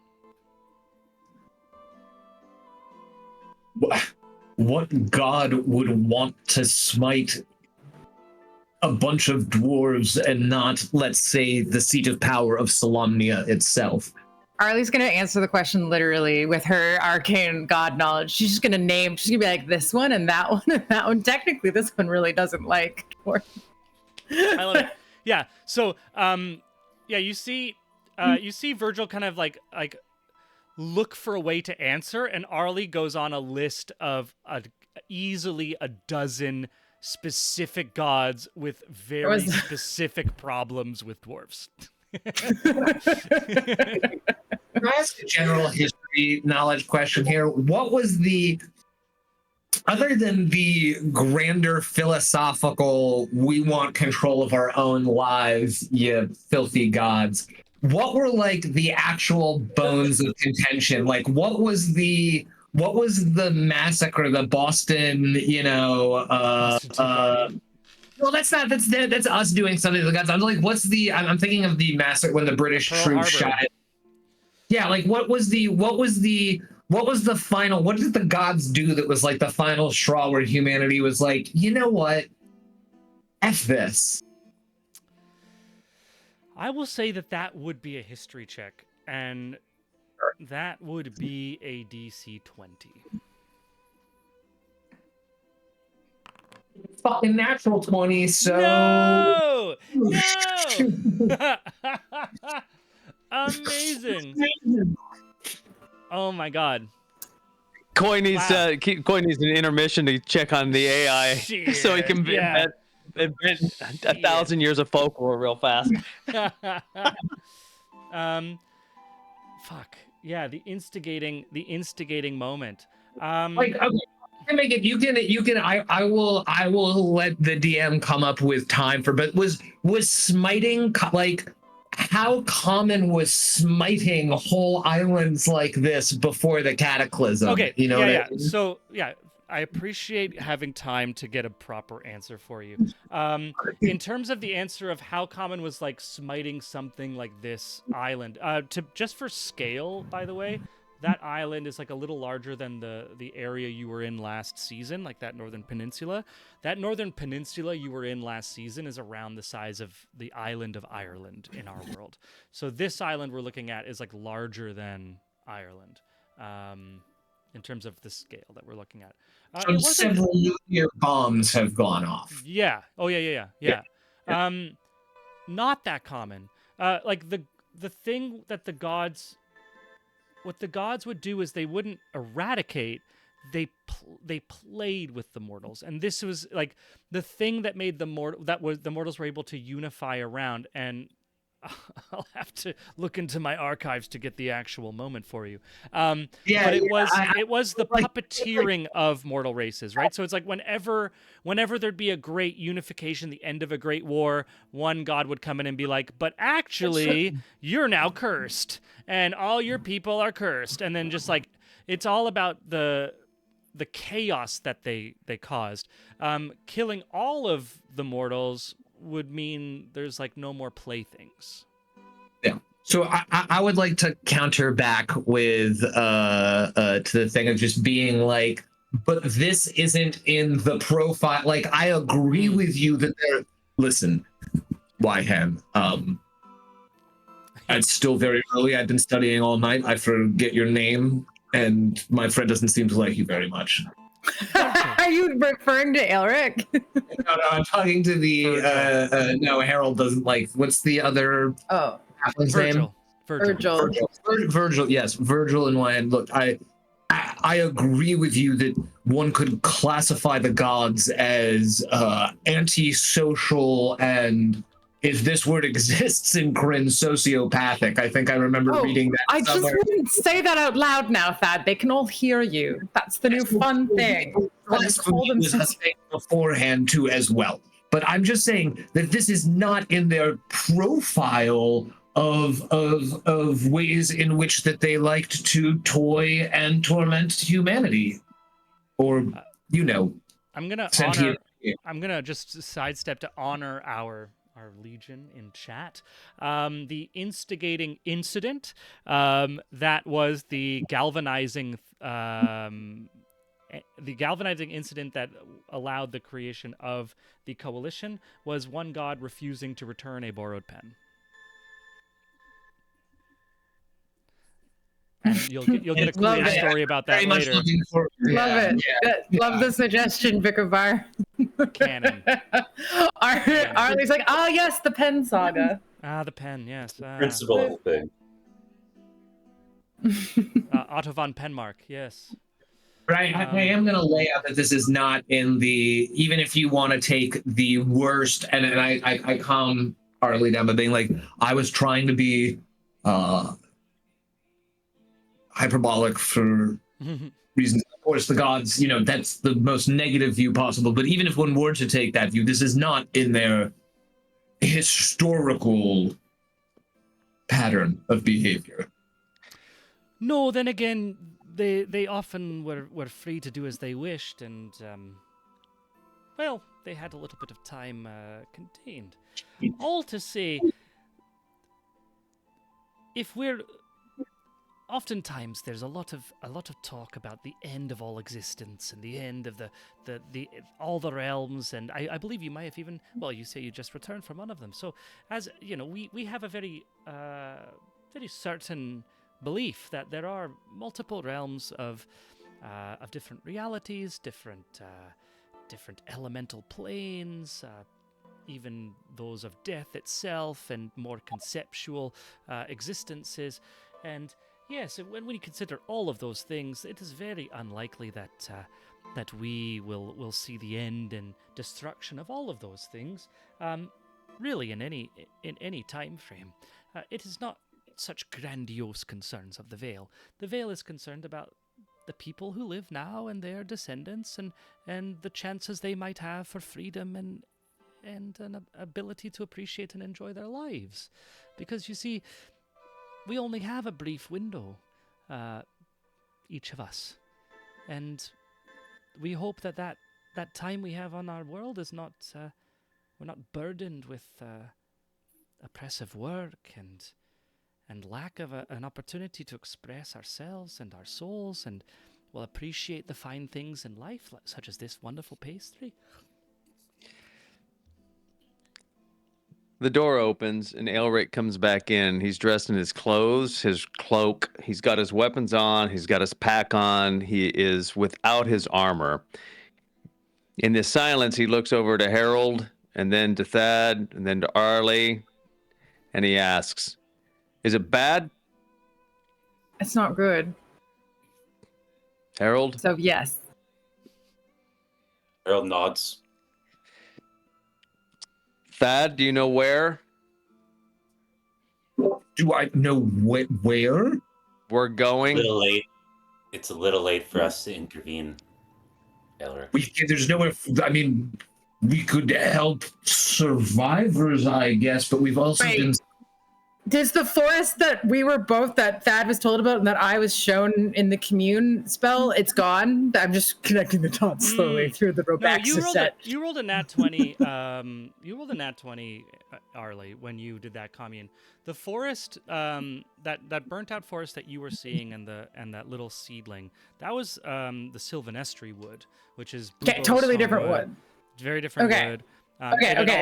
What god would want to smite a bunch of dwarves and not, let's say, the seat of power of Solamnia itself? Arlie's gonna answer the question literally with her arcane god knowledge. She's just gonna name. She's gonna be like this one and that one and that one. Technically, this one really doesn't like dwarves. I love it. Yeah. So, you see Virgil kind of like look for a way to answer, and Arlie goes on a list of easily a dozen specific gods with very specific problems with dwarves. Can I ask a general history knowledge question here? What was other than the grander philosophical, we want control of our own lives, you filthy gods, what were like the actual bones of contention? Like what was the massacre, the Boston, well, that's us doing something to the gods. I'm like, I'm thinking of the massacre when the British troops shot it. Yeah, like what was the final, what did the gods do that was like the final straw where humanity was like, you know what? F this. I will say that would be a history check, and that would be a DC 20. Fucking natural 20, so... No! Amazing. Oh my god. Coy needs an intermission to check on the AI so he can invent 1,000 years of folklore real fast. Fuck. Yeah, the instigating moment. Like, okay. Make it. You can. I will let the DM come up with time for. But was smiting like? How common was smiting whole islands like this before the cataclysm? Okay. You know. Yeah. I mean? So yeah, I appreciate having time to get a proper answer for you. In terms of the answer of how common was like smiting something like this island, just for scale, by the way. That island is like a little larger than the area you were in last season, like that northern peninsula. That northern peninsula you were in last season is around the size of the island of Ireland in our world. So this island we're looking at is like larger than Ireland in terms of the scale that we're looking at. So several nuclear bombs have gone off. Yeah. Oh yeah. Not that common. Like the thing that the gods. What the gods would do is they wouldn't eradicate, they played with the mortals, and this was like the thing that made the mortals were able to unify around. And I'll have to look into my archives to get the actual moment for you. But it was the puppeteering of mortal races, right? So it's like whenever there'd be a great unification, the end of a great war, one god would come in and be like, but actually, you're now cursed, and all your people are cursed. And then just like, it's all about the chaos that they caused. Killing all of the mortals would mean there's like no more playthings. Yeah. So I would like to counter back with to the thing of just being like, but this isn't in the profile. Like, I agree with you that listen, Wyham, it's still very early. I've been studying all night. I forget your name, and my friend doesn't seem to like you very much. Are you referring to Elric? No, I'm talking to the no, Harold doesn't like. What's the other halfling's name? Virgil. Yes, Virgil and Wyand. Look, I agree with you that one could classify the gods as antisocial and, if this word exists in Kryn, sociopathic. I think I remember reading that I somewhere. just wouldn't say that out loud now, Thad. They can all hear you. That's the new fun thing. Blasphemy was a thing beforehand too, as well. But I'm just saying that this is not in their profile of ways in which that they liked to toy and torment humanity. or you know, I'm gonna sentient. I'm gonna just sidestep to honor our legion in chat. The instigating incident that was the galvanizing incident that allowed the creation of the coalition was one god refusing to return a borrowed pen. And you'll get a cool Love it. story about that Very much later. looking for. Love it. Love the suggestion, Vicar Bar. Canon. Arlie's like, oh yes, the pen saga. Ah, the pen, yes. Principle of the thing. Otto von Penmark, yes. Right, I am going to lay out that this is not in the. Even if you want to take the worst, and I calm Arlie down by being like, I was trying to be hyperbolic for reasons. Of course, the gods, you know, that's the most negative view possible. But even if one were to take that view, this is not in their historical pattern of behavior. No, then again, they often were free to do as they wished, and well, they had a little bit of time contained. All to say, if we're oftentimes there's a lot of talk about the end of all existence and the end of the all the realms, and I believe you might have even, well, you say you just returned from one of them. So, as you know, we have a very certain belief that there are multiple realms of different realities, different elemental planes, even those of death itself, and more conceptual existences. And yes, when we consider all of those things, it is very unlikely that we will see the end and destruction of all of those things, really in any time frame. It is not such grandiose concerns of the Vale. The Vale is concerned about the people who live now and their descendants, and the chances they might have for freedom and an ability to appreciate and enjoy their lives. Because you see, we only have a brief window, each of us, and we hope that time we have on our world is not we're not burdened with oppressive work and lack of an opportunity to express ourselves and our souls, and will appreciate the fine things in life, such as this wonderful pastry. The door opens and Aelric comes back in. He's dressed in his clothes, his cloak. He's got his weapons on. He's got his pack on. He is without his armor. In this silence, he looks over to Harold and then to Thad and then to Arlie, and he asks, "Is it bad?" It's not good. Harold? So yes. Harold nods. Thad, do you know where? Do I know where? We're going. A little late. It's a little late for us to intervene, Elric. There's nowhere. I mean, we could help survivors, I guess, but we've also been. Does the forest that we were both, that Thad was told about and that I was shown in the commune spell, it's gone? I'm just connecting the dots slowly through the Robaxis set. You rolled a nat 20. You rolled a nat 20, Arlie, when you did that commune. The forest, that burnt out forest that you were seeing, and that little seedling, that was the Sylvanestry wood, which is totally different wood. Very different wood.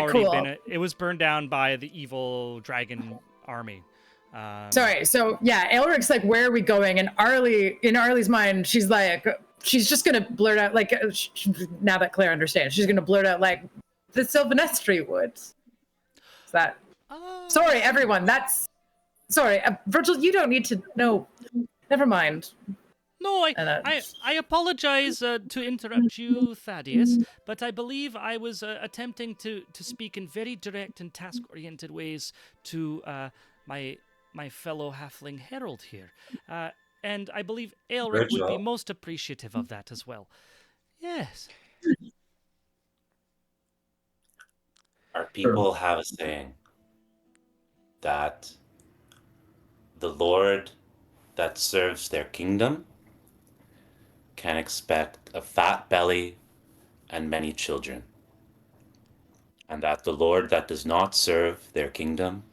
Cool. It was burned down by the evil dragon army. Sorry. So yeah, Elric's like, "Where are we going?" And Arlie, in Arlie's mind, she's like, she's just gonna blurt out like, now that Claire understands, she's gonna blurt out like, "The Sylvanestry woods." Is that? Sorry, everyone. That's sorry, Virgil. You don't need to know. Never mind. No, I apologize to interrupt you, Thaddeus, but I believe I was attempting to speak in very direct and task-oriented ways to my fellow halfling herald here. And I believe Aelric would be most appreciative of that as well. Yes. Our people have a saying that the Lord that serves their kingdom can expect a fat belly and many children, and that the Lord that does not serve their kingdom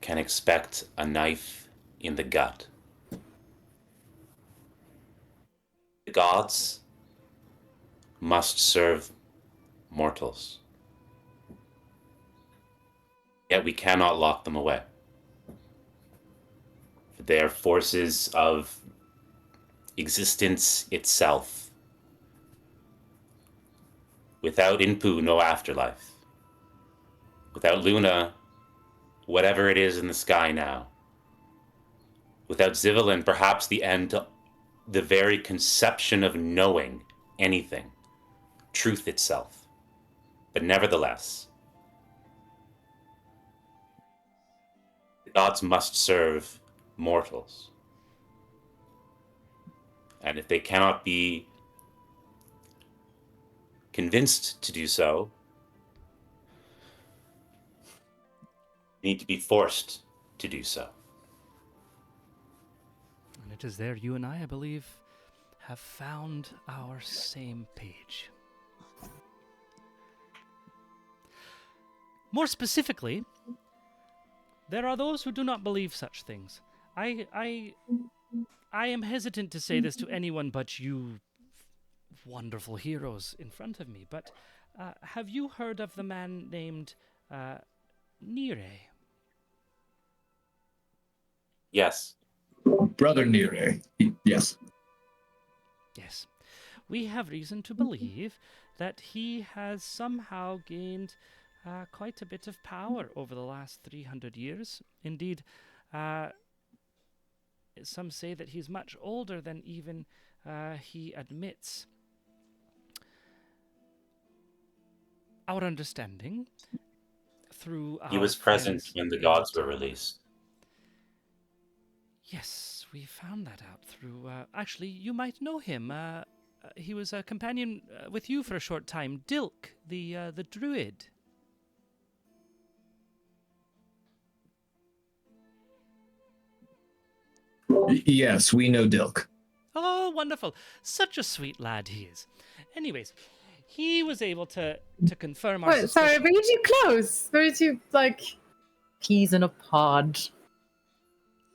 can expect a knife in the gut. The gods must serve mortals, yet we cannot lock them away. They are forces of existence itself. Without Inpu, no afterlife. Without Luna, whatever it is in the sky now. Without Zivalin, perhaps the end to the very conception of knowing anything, truth itself. But nevertheless, the gods must serve mortals. And if they cannot be convinced to do so, they need to be forced to do so. And it is there you and I believe, have found our same page. More specifically, there are those who do not believe such things. I am hesitant to say this to anyone but you wonderful heroes in front of me, but have you heard of the man named Nire? Yes. Brother Nire. Yes. Yes. We have reason to believe that he has somehow gained quite a bit of power over the last 300 years. Indeed, some say that he's much older than even he admits. Our understanding through He our was present friends when the in gods the were released. Yes, we found that out through. Actually, you might know him. He was a companion with you for a short time. Dilk, the druid. Yes, we know Dilk. Oh, wonderful! Such a sweet lad he is. Anyways, he was able to confirm our. Wait, sorry, suspicion. very too close. Very too, like, peas in a pod.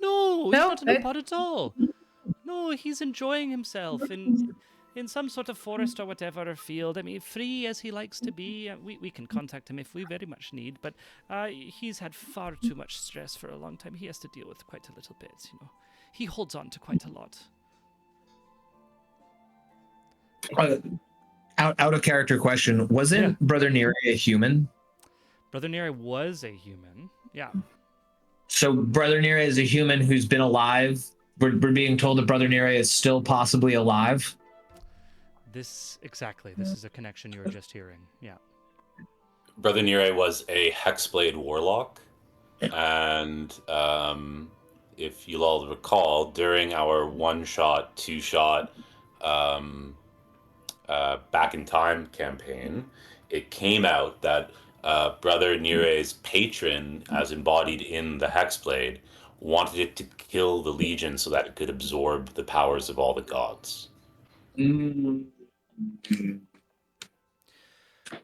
No, he's No, not in a pod at all. No, he's enjoying himself in some sort of forest or whatever, or field. I mean, free as he likes to be. We can contact him if we very much need, but he's had far too much stress for a long time. He has to deal with quite a little bit, you know. He holds on to quite a lot. Out of character question. Wasn't Brother Neri a human? Brother Neri was a human. Yeah. So Brother Neri is a human who's been alive. We're being told that Brother Neri is still possibly alive. This is a connection you were just hearing. Yeah. Brother Nire was a Hexblade warlock, and if you'll all recall, during our one-shot, two-shot Back in Time campaign, it came out that Brother Nire's patron, as embodied in the Hexblade, wanted it to kill the Legion so that it could absorb the powers of all the gods.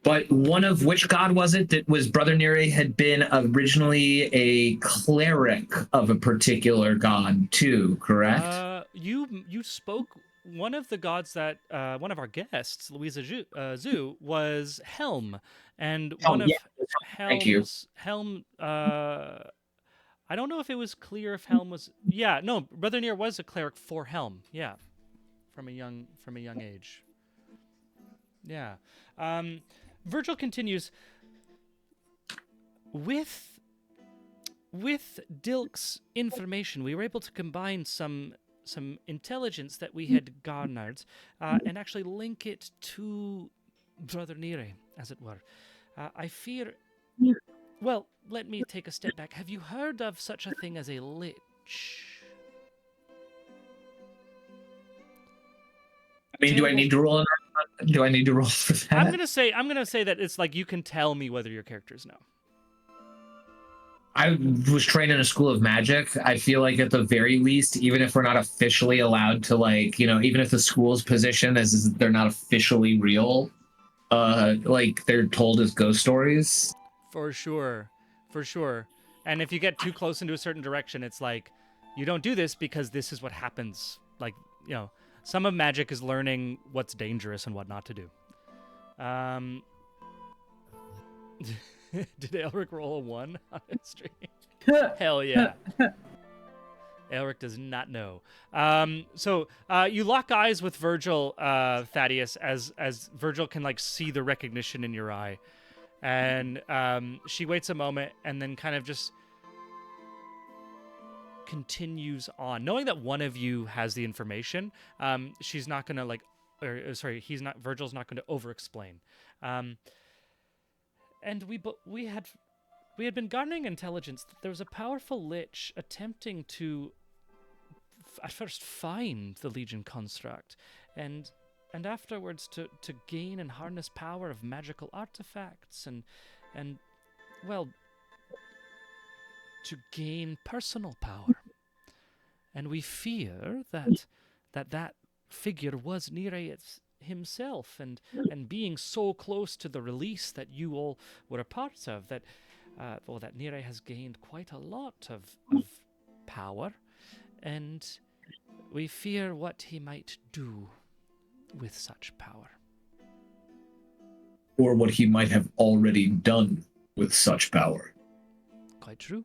But one of which god was it that was Brother Neri had been originally a cleric of a particular god too, correct? You spoke. One of the gods that one of our guests, Louisa Zhu, was Helm, and one of Helm's Helm. I don't know if it was clear if Helm was. Yeah, no, Brother Nir was a cleric for Helm. Yeah, from a young age. Yeah. Virgil continues with Dilk's information. We were able to combine some intelligence that we had garnered and actually link it to Brother Nire, as it were. I fear. Well, let me take a step back. Have you heard of such a thing as a lich? I mean, do I need to roll? Do I need to roll for that? I'm gonna say that it's like you can tell me whether your characters know. I was trained in a school of magic. I feel like at the very least, even if we're not officially allowed to, like, even if the school's position is they're not officially real, like they're told as ghost stories. For sure. And if you get too close into a certain direction, it's like, you don't do this because this is what happens. Like, some of magic is learning what's dangerous and what not to do. Did Elric roll a 1 on history? Hell yeah. Elric does not know. So you lock eyes with Virgil, Thaddeus, as Virgil can like see the recognition in your eye. And she waits a moment and then kind of just continues on, knowing that one of you has the information. She's not gonna Virgil's not going to over-explain. And we had been garnering intelligence that there was a powerful lich attempting to at first find the Legion construct, and afterwards to gain and harness power of magical artifacts and well, to gain personal power. And we fear that figure was Nire himself, and being so close to the release that you all were a part of, that Nire has gained quite a lot of power, and we fear what he might do with such power. Or what he might have already done with such power. Quite true.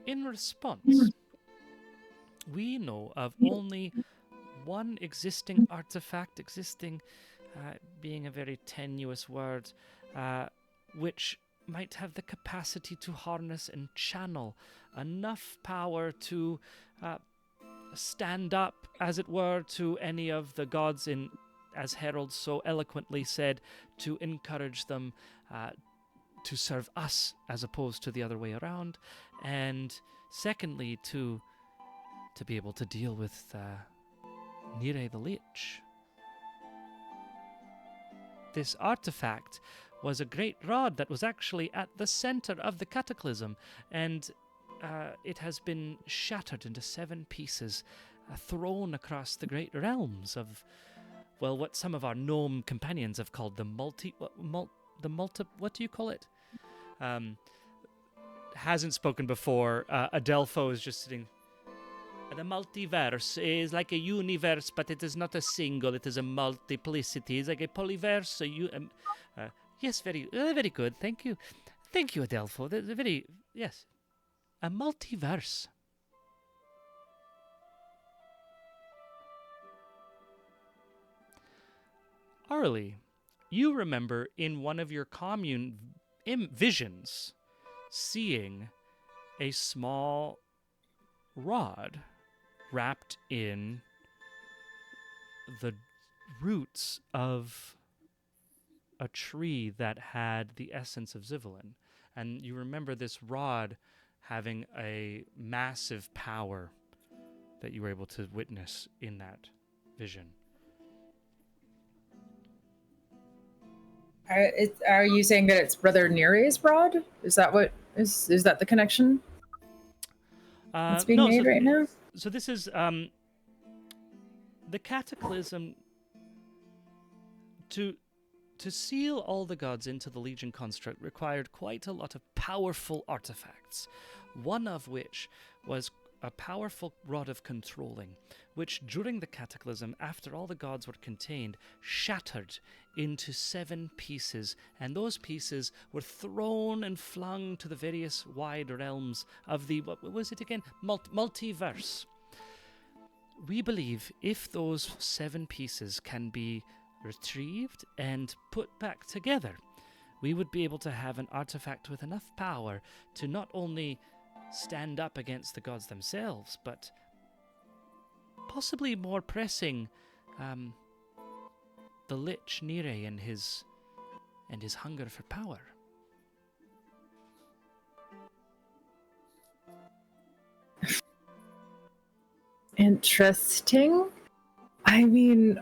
In response, we know of only one existing artifact, being a very tenuous word, which might have the capacity to harness and channel enough power to stand up, as it were, to any of the gods, as Harold so eloquently said, to encourage them to serve us as opposed to the other way around, and secondly, to be able to deal with Nire the Lich. This artifact was a great rod that was actually at the center of the cataclysm, and it has been shattered into 7 pieces, thrown across the great realms of, well, what some of our gnome companions have called the what do you call it? Hasn't spoken before. Adelpho is just sitting. The multiverse is like a universe, but it is not a single. It is a multiplicity. It's like a polyverse. Yes, very good. Thank you, Adelpho. Yes, a multiverse. Arlie, you remember in one of your commune visions seeing a small rod wrapped in the roots of a tree that had the essence of Zivelin. And you remember this rod having a massive power that you were able to witness in that vision. Are you saying that it's Brother Nire's rod? Is that what is that the connection that's being made right now? So this is the cataclysm. To seal all the gods into the Legion construct required quite a lot of powerful artifacts, one of which was a powerful rod of controlling, which during the cataclysm, after all the gods were contained, shattered into 7 pieces, and those pieces were thrown and flung to the various wide realms of the, what was it again? Multiverse. We believe if those 7 pieces can be retrieved and put back together, we would be able to have an artifact with enough power to not only stand up against the gods themselves, but possibly more pressing, the Lich Nire and his hunger for power. Interesting. I mean,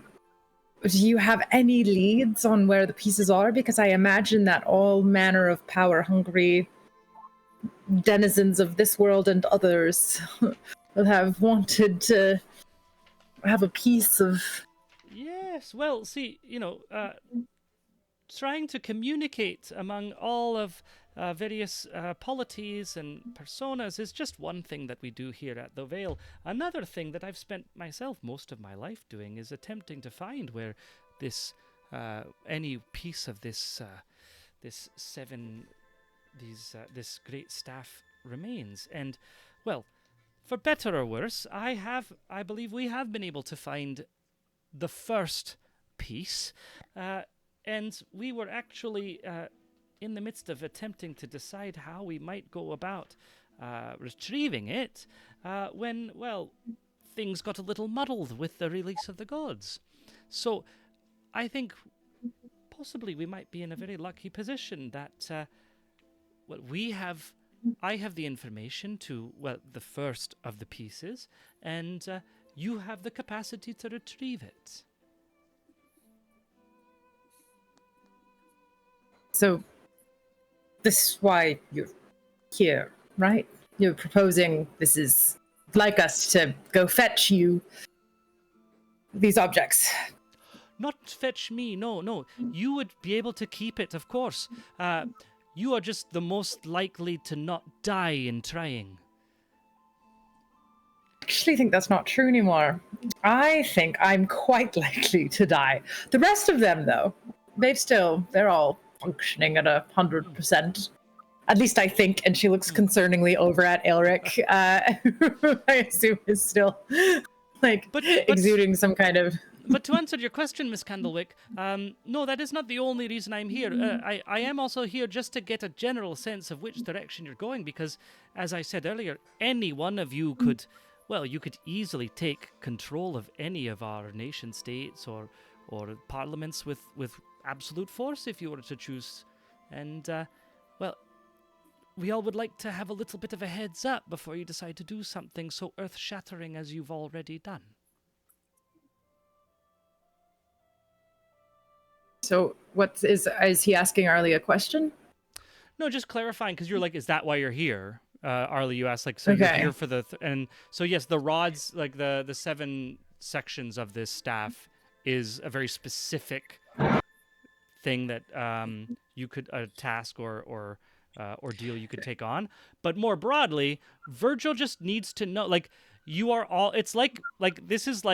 do you have any leads on where the pieces are? Because I imagine that all manner of power-hungry denizens of this world and others will have wanted to have a piece of... Yes, well, see, trying to communicate among all of various polities and personas is just one thing that we do here at the Vale. Another thing that I've spent myself most of my life doing is attempting to find where this any piece of this this great staff remains. And well, for better or worse, I believe we have been able to find the first piece, and we were actually in the midst of attempting to decide how we might go about retrieving it when, well, things got a little muddled with the release of the gods. So I think possibly we might be in a very lucky position that I have the information to, well, the first of the pieces, and you have the capacity to retrieve it. So, this is why you're here, right? You're proposing this is like us to go fetch you these objects. Not fetch me, no. You would be able to keep it, of course. You are just the most likely to not die in trying. I actually think that's not true anymore. I think I'm quite likely to die. The rest of them, though, they're all functioning at 100%. At least I think, and she looks concerningly over at Elric, who I assume is still, exuding some kind of... But to answer your question, Miss Candlewick, no, that is not the only reason I'm here. I am also here just to get a general sense of which direction you're going, because, as I said earlier, any one of you could, well, you could easily take control of any of our nation states or parliaments with absolute force if you were to choose. And, well, we all would like to have a little bit of a heads up before you decide to do something so earth-shattering as you've already done. So is he asking Arlie a question? No, just clarifying, because you're like, is that why you're here? Arlie, you asked, so you're here for and so yes, the rods, like the 7 sections of this staff is a very specific thing that you could, a task or ordeal you could take on. But more broadly, Virgil just needs to know, you are all, it's like this is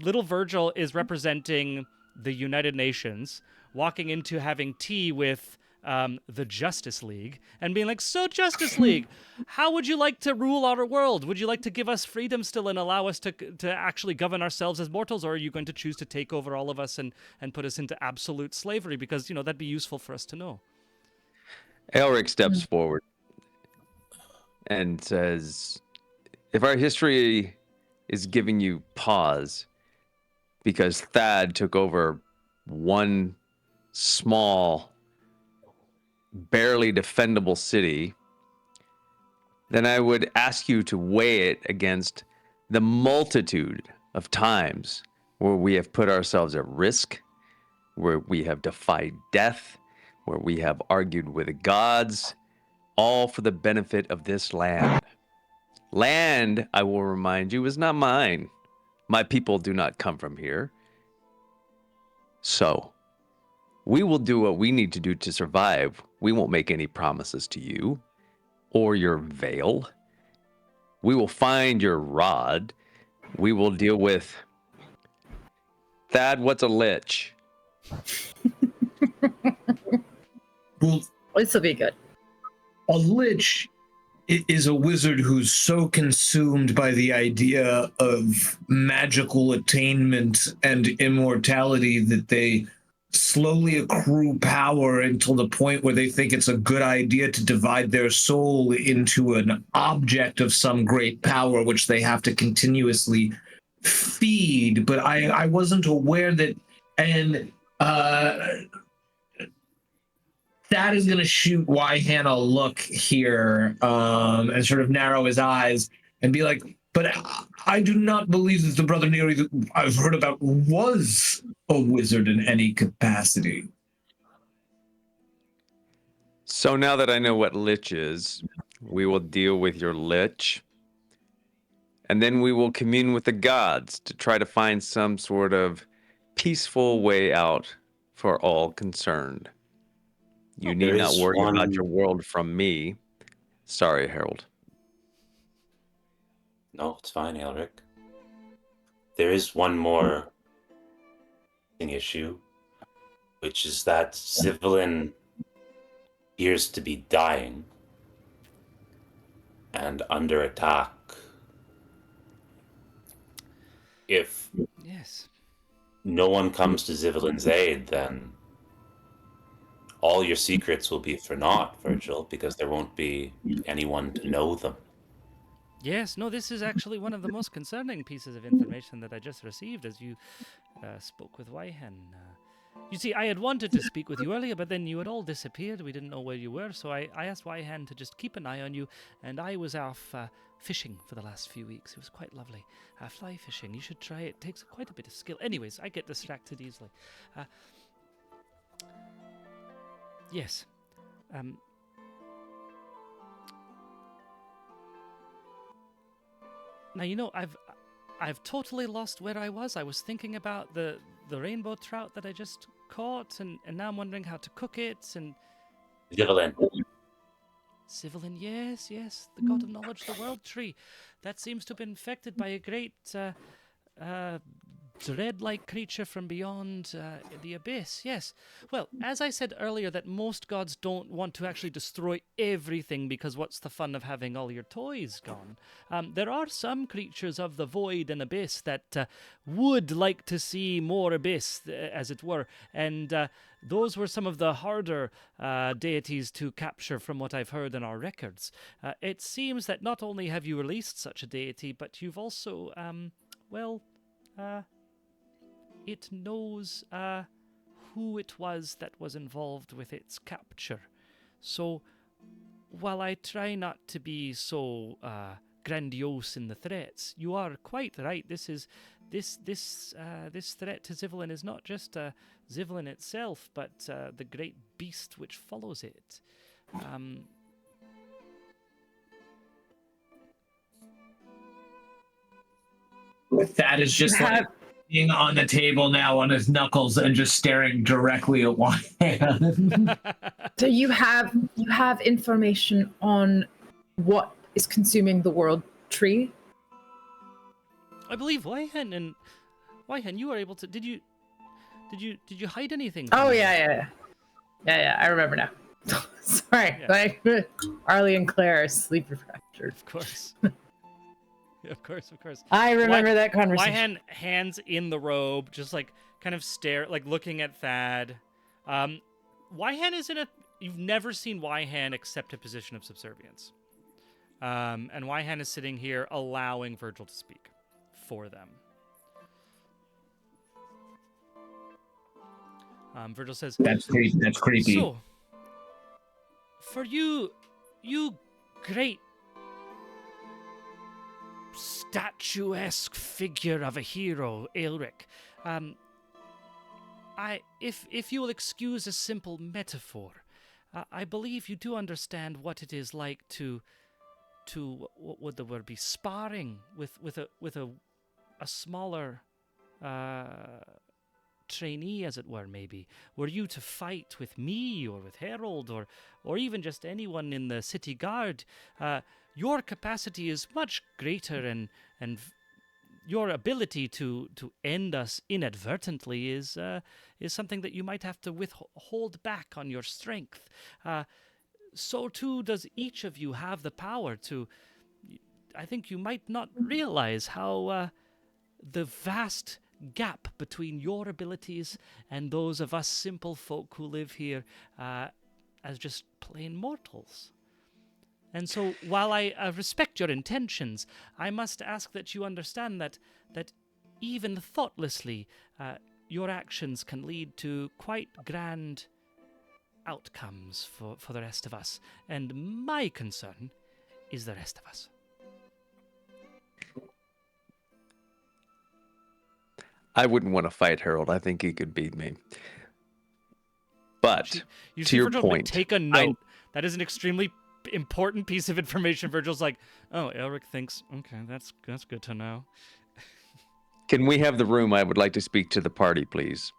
little Virgil is representing the United Nations, walking into having tea with the Justice League and being like, so Justice League, how would you like to rule our world? Would you like to give us freedom still and allow us to actually govern ourselves as mortals? Or are you going to choose to take over all of us and put us into absolute slavery? Because, that'd be useful for us to know. Elric steps forward and says, if our history is giving you pause because Thad took over one small, barely defendable city, then I would ask you to weigh it against the multitude of times where we have put ourselves at risk, where we have defied death, where we have argued with the gods, all for the benefit of this land. Land, I will remind you, is not mine. My people do not come from here. So, we will do what we need to do to survive. We won't make any promises to you or your veil. We will find your rod. We will deal with... Thad, what's a lich? Well, this will be good. A lich is a wizard who's so consumed by the idea of magical attainment and immortality that they slowly accrue power until the point where they think it's a good idea to divide their soul into an object of some great power, which they have to continuously feed. But I wasn't aware that, and Thad is going to shoot Wyhan a look here and sort of narrow his eyes and be like, But I do not believe that the Brother Neri that I've heard about was a wizard in any capacity. So now that I know what lich is, we will deal with your lich. And then we will commune with the gods to try to find some sort of peaceful way out for all concerned. You need not worry about your world from me. Sorry, Harold. No, it's fine, Elric. There is one more issue, which is that Zivlin appears to be dying and under attack. If no one comes to Zivlin's aid, then all your secrets will be for naught, Virgil, because there won't be anyone to know them. Yes, no, this is actually one of the most concerning pieces of information that I just received as you spoke with Wyhan. You see, I had wanted to speak with you earlier, but then you had all disappeared. We didn't know where you were, so I asked Wyhan to just keep an eye on you, and I was off fishing for the last few weeks. It was quite lovely. Fly fishing, you should try it. It takes quite a bit of skill. Anyways, I get distracted easily. Yes. Now, you know, I've totally lost where I was. I was thinking about the rainbow trout that I just caught, and now I'm wondering how to cook it, and... Zivlin. Zivlin, yes, the god of knowledge, the world tree. That seems to have been infected by a great dread-like creature from beyond the abyss, yes. Well, as I said earlier, that most gods don't want to actually destroy everything, because what's the fun of having all your toys gone? There are some creatures of the void and abyss that would like to see more abyss, as it were, and those were some of the harder deities to capture from what I've heard in our records. It seems that not only have you released such a deity, but you've also, it knows who it was that was involved with its capture. So, while I try not to be so grandiose in the threats, you are quite right. This threat to Zivlin is not just Zivlin itself, but the great beast which follows it. That is just like being on the table now on his knuckles and just staring directly at one hand. So you have information on what is consuming the world tree? I believe Wyhan, you were able to. Did you hide anything? Oh yeah. I remember now. Sorry, like Arlie and Claire are sleep fractured. Of course. Of course. I remember that conversation. Wyhan, hands in the robe, just like kind of stare, like looking at Thad. Wyhan is in a. You've never seen Wyhan accept a position of subservience. And Wyhan is sitting here allowing Virgil to speak for them. Virgil says, That's creepy. So, for you great statuesque figure of a hero, Aelric, if you will excuse a simple metaphor, I believe you do understand what it is like to what would the word be, sparring with a smaller trainee, as it were, maybe. Were you to fight with me or with Harold or even just anyone in the city guard, your capacity is much greater, and your ability to end us inadvertently is something that you might have to hold back on your strength. So too does each of you have the power to. I think you might not realize how the vast gap between your abilities and those of us simple folk who live here as just plain mortals. And so, while I respect your intentions, I must ask that you understand that even thoughtlessly, your actions can lead to quite grand outcomes for the rest of us. And my concern is the rest of us. I wouldn't want to fight Harold. I think he could beat me. But You to see your Virgil point, take a note. That is an extremely important piece of information. Virgil's like, oh, Elric thinks, okay, that's good to know. can we have the room? I would like to speak to the party, please.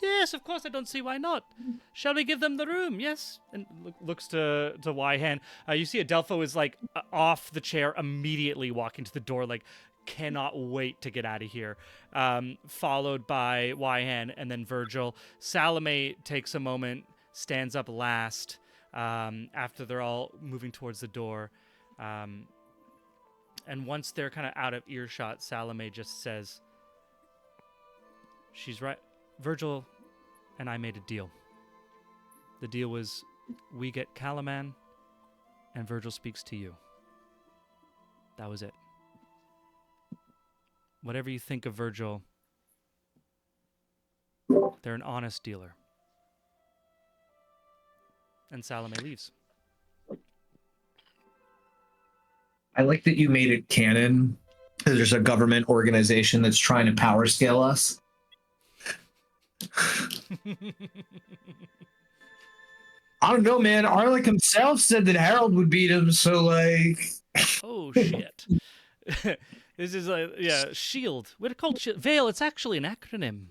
Yes, of course. I don't see why not. Shall we give them the room? Yes. And looks to Wyhan. You see Adelpho is like off the chair, immediately walking to the door, like cannot wait to get out of here. Followed by Wyhan and then Virgil. Salome takes a moment, stands up last after they're all moving towards the door. And once they're kind of out of earshot, Salome just says, she's right. Virgil and I made a deal. The deal was we get Calaman and Virgil speaks to you. That was it. Whatever you think of Virgil, they're an honest dealer. And Salome leaves. I like that you made it canon. There's a government organization that's trying to power scale us. I don't know, man. Arlic himself said that Harold would beat him, so like. Oh shit! This is Shield. What it called? Veil. It's actually an acronym.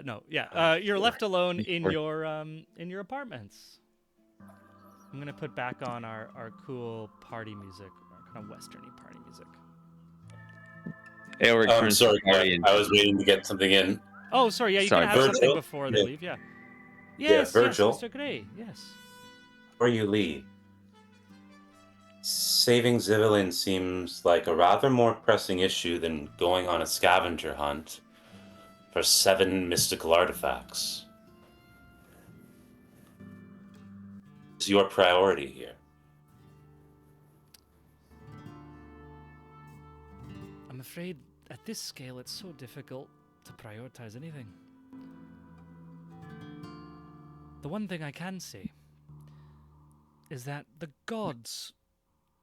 No, yeah. You're left alone in your apartments. I'm gonna put back on our cool party music, our kind of westerny party music. Elric I'm turns to sorry, the party and I was waiting to get something in. Oh, sorry. Yeah, you Sorry, can have something Virgil? before they leave. Yeah. Yeah, Yes, Virgil. yes, Mr. Gray. Yes. Before you leave, saving Zivelin seems like a rather more pressing issue than going on a scavenger hunt for 7 mystical artifacts. What's your priority here? I'm afraid at this scale it's so difficult to prioritize anything. The one thing I can say is that the gods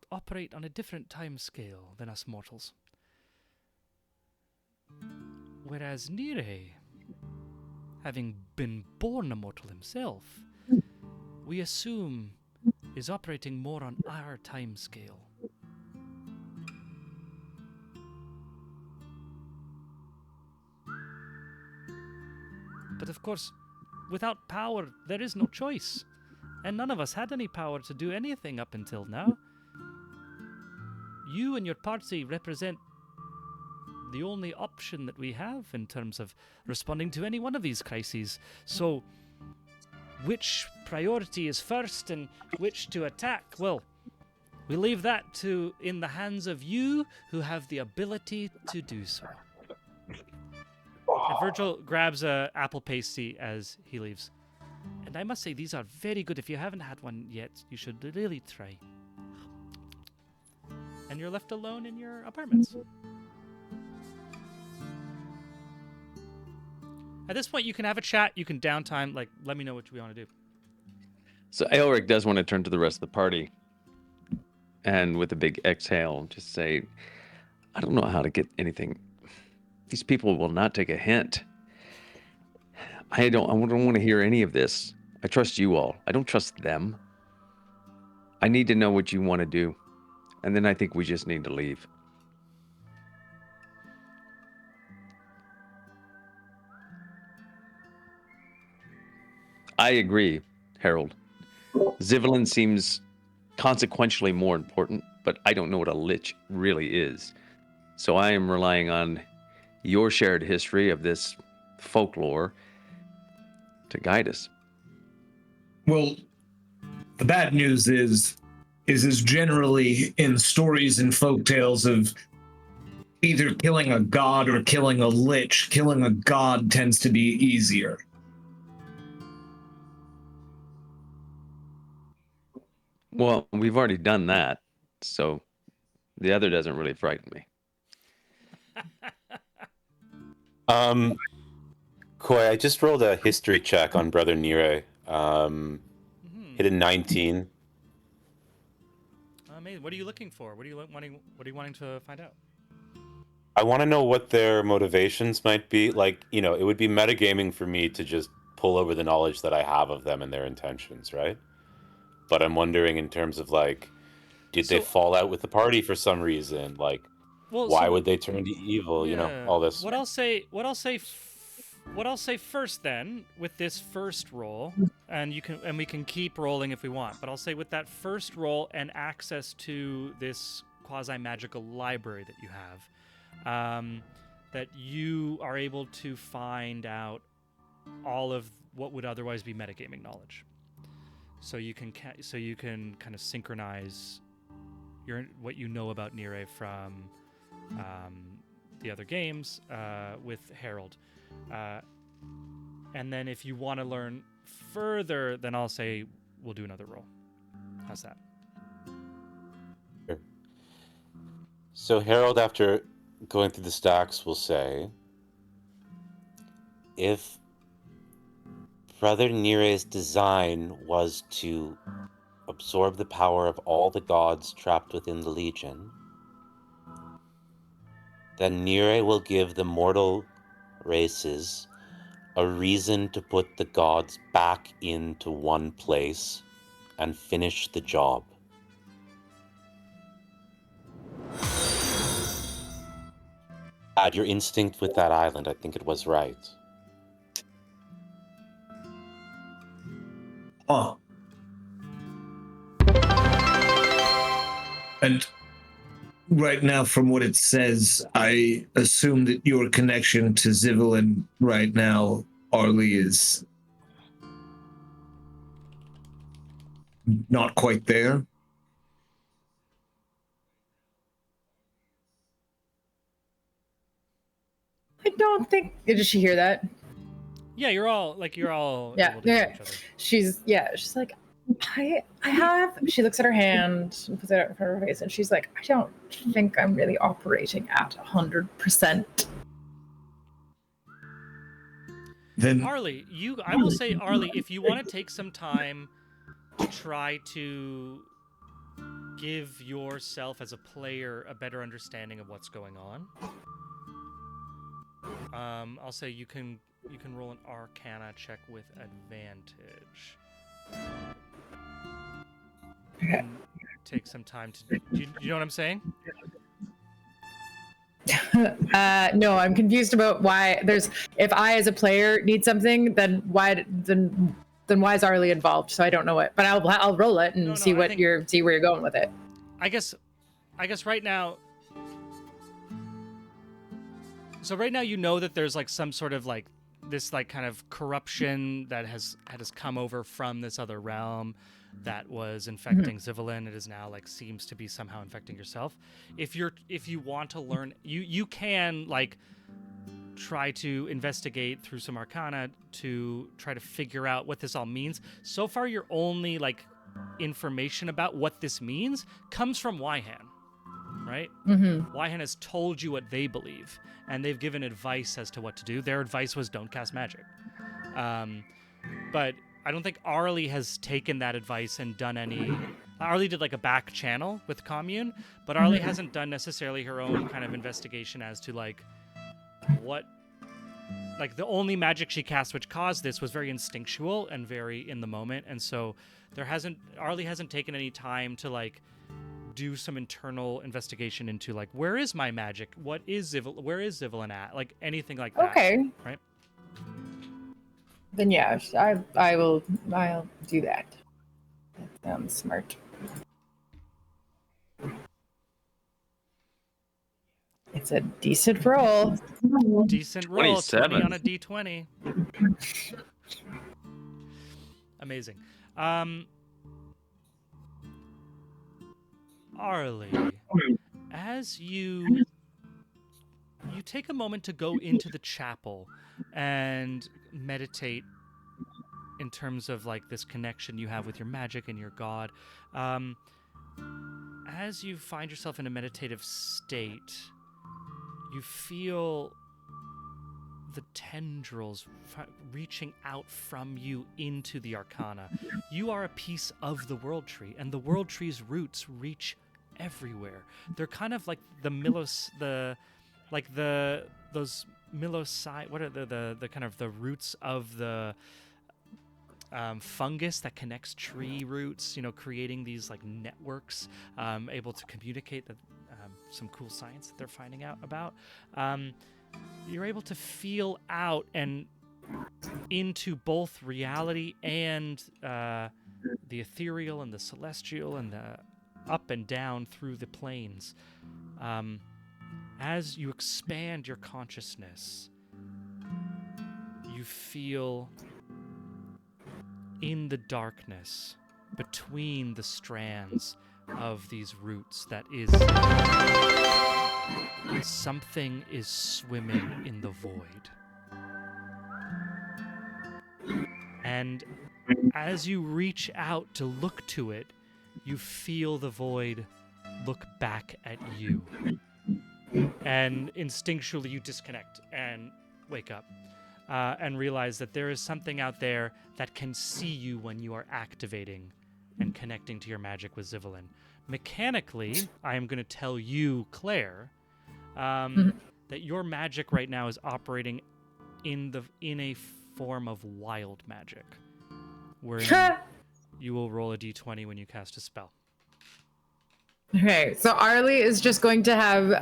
operate on a different time scale than us mortals. Whereas Nire, having been born a mortal himself, we assume is operating more on our time scale. But of course, without power, there is no choice. And none of us had any power to do anything up until now. You and your party represent the only option that we have in terms of responding to any one of these crises. So, which priority is first and which to attack? Well, we leave that in the hands of you who have the ability to do so. And Virgil grabs a apple pasty as he leaves. And I must say, these are very good. If you haven't had one yet, you should really try. And you're left alone in your apartments. At this point, you can have a chat. You can downtime. Like, let me know what we want to do. So Elric does want to turn to the rest of the party and with a big exhale, just say, I don't know how to get anything. These people will not take a hint. I don't want to hear any of this. I trust you all. I don't trust them. I need to know what you want to do. And then I think we just need to leave. I agree, Harold. Zivelin seems consequentially more important, but I don't know what a lich really is. So I am relying on your shared history of this folklore to guide us. Well, the bad news is generally in stories and folktales of either killing a god or killing a lich, killing a god tends to be easier. Well, we've already done that, so the other doesn't really frighten me. Koi, I just rolled a history check on Brother Nire. Hit a 19. Amazing. What are you looking for? What are you wanting to find out? I want to know what their motivations might be. Like, it would be metagaming for me to just pull over the knowledge that I have of them and their intentions, right? But I'm wondering in terms of like, did they So- fall out with the party for some reason? Like, Well, why so- would they turn to evil? Yeah. All this. What I'll say first then with this first roll, and we can keep rolling if we want. But I'll say with that first roll and access to this quasi magical library that you have, that you are able to find out all of what would otherwise be metagaming knowledge. So you can kind of synchronize what you know about Nire from the other games with Harold. And then if you want to learn further, then I'll say we'll do another roll. How's that? Sure. So Harold, after going through the stacks, will say, if Brother Nire's design was to absorb the power of all the gods trapped within the Legion, then Nire will give the mortal races a reason to put the gods back into one place and finish the job. Add your instinct with that island. I think it was right. Oh. And right now, from what it says, I assume that your connection to Zivelin right now, Arlie, is not quite there. I don't think. Did she hear that? Yeah, you're all Yeah, able to yeah. hear each other. She's like, I have. She looks at her hand and puts it out in front of her face, and she's like, I don't think I'm really operating at 100%. Then Arlie, I will say, Arlie, if you want to take some time to try to give yourself as a player a better understanding of what's going on, I'll say you can roll an Arcana check with advantage. Okay. And take some time to. Do you know what I'm saying? No, I'm confused about why there's. If I, as a player, need something, then why is Arlie involved? So I don't know it, but I'll roll it and see where you're going with it. I guess right now. So right now you know that there's like some sort of like this like kind of corruption that has come over from this other realm that was infecting Zivelin. It is now like seems to be somehow infecting yourself. If you want to learn, you can like try to investigate through some Arcana to try to figure out what this all means. So far, your only like information about what this means comes from Wyhan, right? Mm-hmm. Wyhan has told you what they believe, and they've given advice as to what to do. Their advice was don't cast magic. But I don't think Arlie has taken that advice and done any. Arlie did like a back channel with Commune, but Arlie hasn't done necessarily her own kind of investigation as to like what. Like the only magic she cast which caused this was very instinctual and very in the moment, and so Arlie hasn't taken any time to like do some internal investigation into like where is my magic, where is Zivelin at, like anything like that. Okay. Right. Then yeah, I'll do that. That sounds smart. It's a decent roll. Decent roll. 27. 20 on a d20. Amazing. Arlie, as you take a moment to go into the chapel and meditate in terms of like this connection you have with your magic and your god, as you find yourself in a meditative state, you feel the tendrils reaching out from you into the Arcana. You are a piece of the World Tree, and the World Tree's roots reach everywhere. They're kind of like the like those Milosci. What are the kind of the roots of the fungus that connects tree roots? Creating these like networks, able to communicate. That some cool science that they're finding out about. You're able to feel out and into both reality and the ethereal and the celestial and the up and down through the planes. As you expand your consciousness, you feel in the darkness between the strands of these roots that is something is swimming in the void. And as you reach out to look to it, you feel the void look back at you. And instinctually you disconnect and wake up and realize that there is something out there that can see you when you are activating and connecting to your magic with Zivelin. Mechanically, I am going to tell you, Claire, that your magic right now is operating in a form of wild magic, where you will roll a d20 when you cast a spell. Okay, so Arlie is just going to have,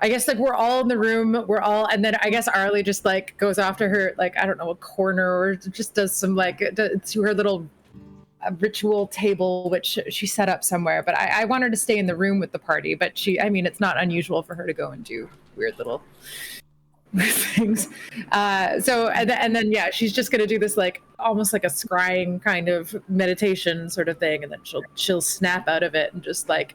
I guess, like, we're all in the room, and then I guess Arlie just, like, goes off to her, like, I don't know, a corner, or just does some, like, to her little ritual table, which she set up somewhere. But I want her to stay in the room with the party, but it's not unusual for her to go and do weird little things. And then she's just gonna do this, like, almost like a scrying kind of meditation sort of thing, and then she'll snap out of it and just, like,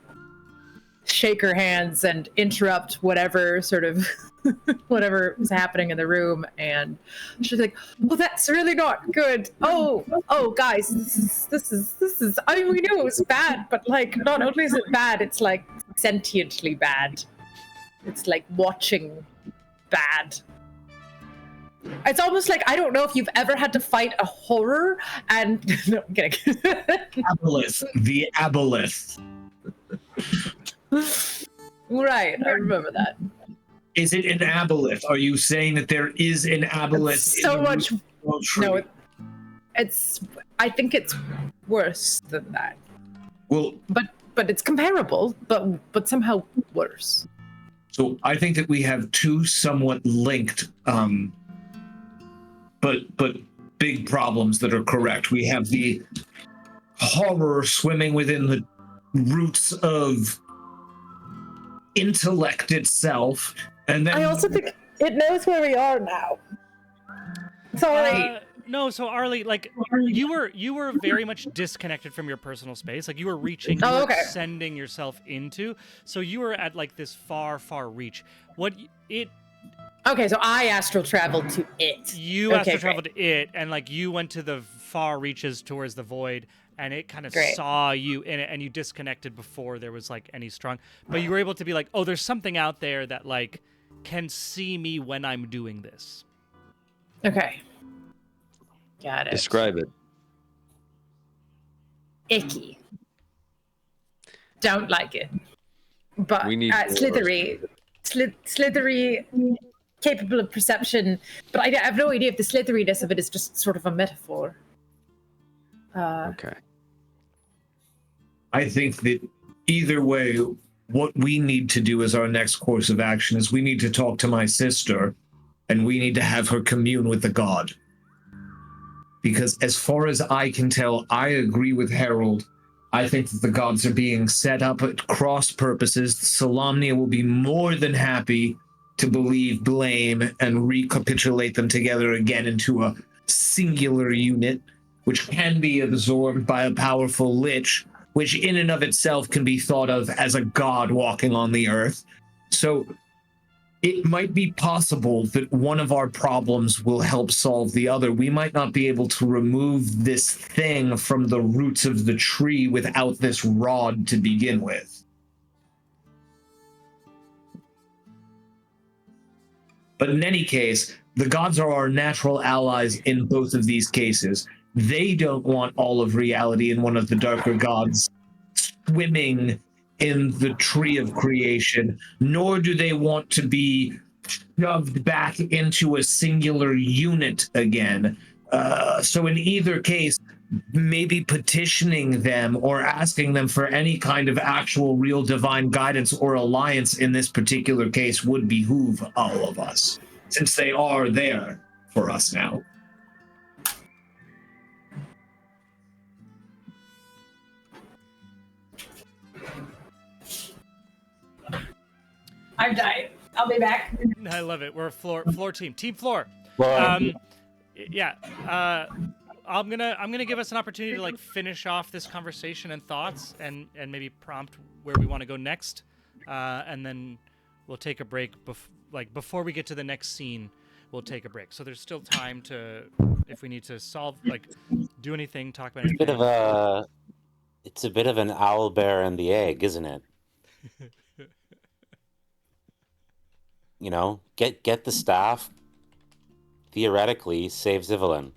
shake her hands and interrupt whatever sort of whatever is happening in the room, and she's like, "Oh, that's really not good. Oh, guys, this is. I mean, we knew it was bad, but, like, not only is it bad, it's, like, sentiently bad. It's like watching bad. It's almost like, I don't know if you've ever had to fight a horror and no, I'm kidding. Aboleth, the aboleth. Right, I remember that. Is it an aboleth? Are you saying that there is an aboleth? It's so much. No, it's. I think it's worse than that. Well, but it's comparable, but somehow worse. So I think that we have two somewhat linked, but big problems that are correct. We have the horror swimming within the roots of intellect itself, and then I also think it knows where we are now. Sorry. No, so Arlie, like, you were very much disconnected from your personal space. Like, you were reaching, you were sending yourself into. So you were at, like, this far, far reach. Okay, so I astral traveled to it. You astral traveled to it, and, like, you went to the far reaches towards the void, and it kind of saw you in it, and you disconnected before there was, like, any strong. But you were able to be like, oh, there's something out there that, like, can see me when I'm doing this. Okay. Got it. Describe it. Icky. Don't like it. But We need slithery. Slithery, capable of perception. But I have no idea if the slitheriness of it is just sort of a metaphor. Okay. I think that either way, what we need to do as our next course of action is we need to talk to my sister, and we need to have her commune with the god. Because as far as I can tell, I agree with Harold. I think that the gods are being set up at cross purposes. Solamnia will be more than happy to believe blame and recapitulate them together again into a singular unit, which can be absorbed by a powerful lich, which in and of itself can be thought of as a god walking on the earth. So it might be possible that one of our problems will help solve the other. We might not be able to remove this thing from the roots of the tree without this rod to begin with. But in any case, the gods are our natural allies in both of these cases. They don't want all of reality and one of the darker gods swimming in the tree of creation, nor do they want to be shoved back into a singular unit again. So in either case, maybe petitioning them or asking them for any kind of actual real divine guidance or alliance in this particular case would behoove all of us, since they are there for us now. I've died. I'll be back. I love it. We're a floor team. Team floor. Yeah. I'm gonna give us an opportunity to like finish off this conversation and thoughts, and maybe prompt where we want to go next, and then we'll take a break. Before we get to the next scene, we'll take a break. So there's still time to, if we need to solve, do anything, talk about anything. It's a bit of an owl bear and the egg, isn't it? You know, get the staff. Theoretically, save Zivelin.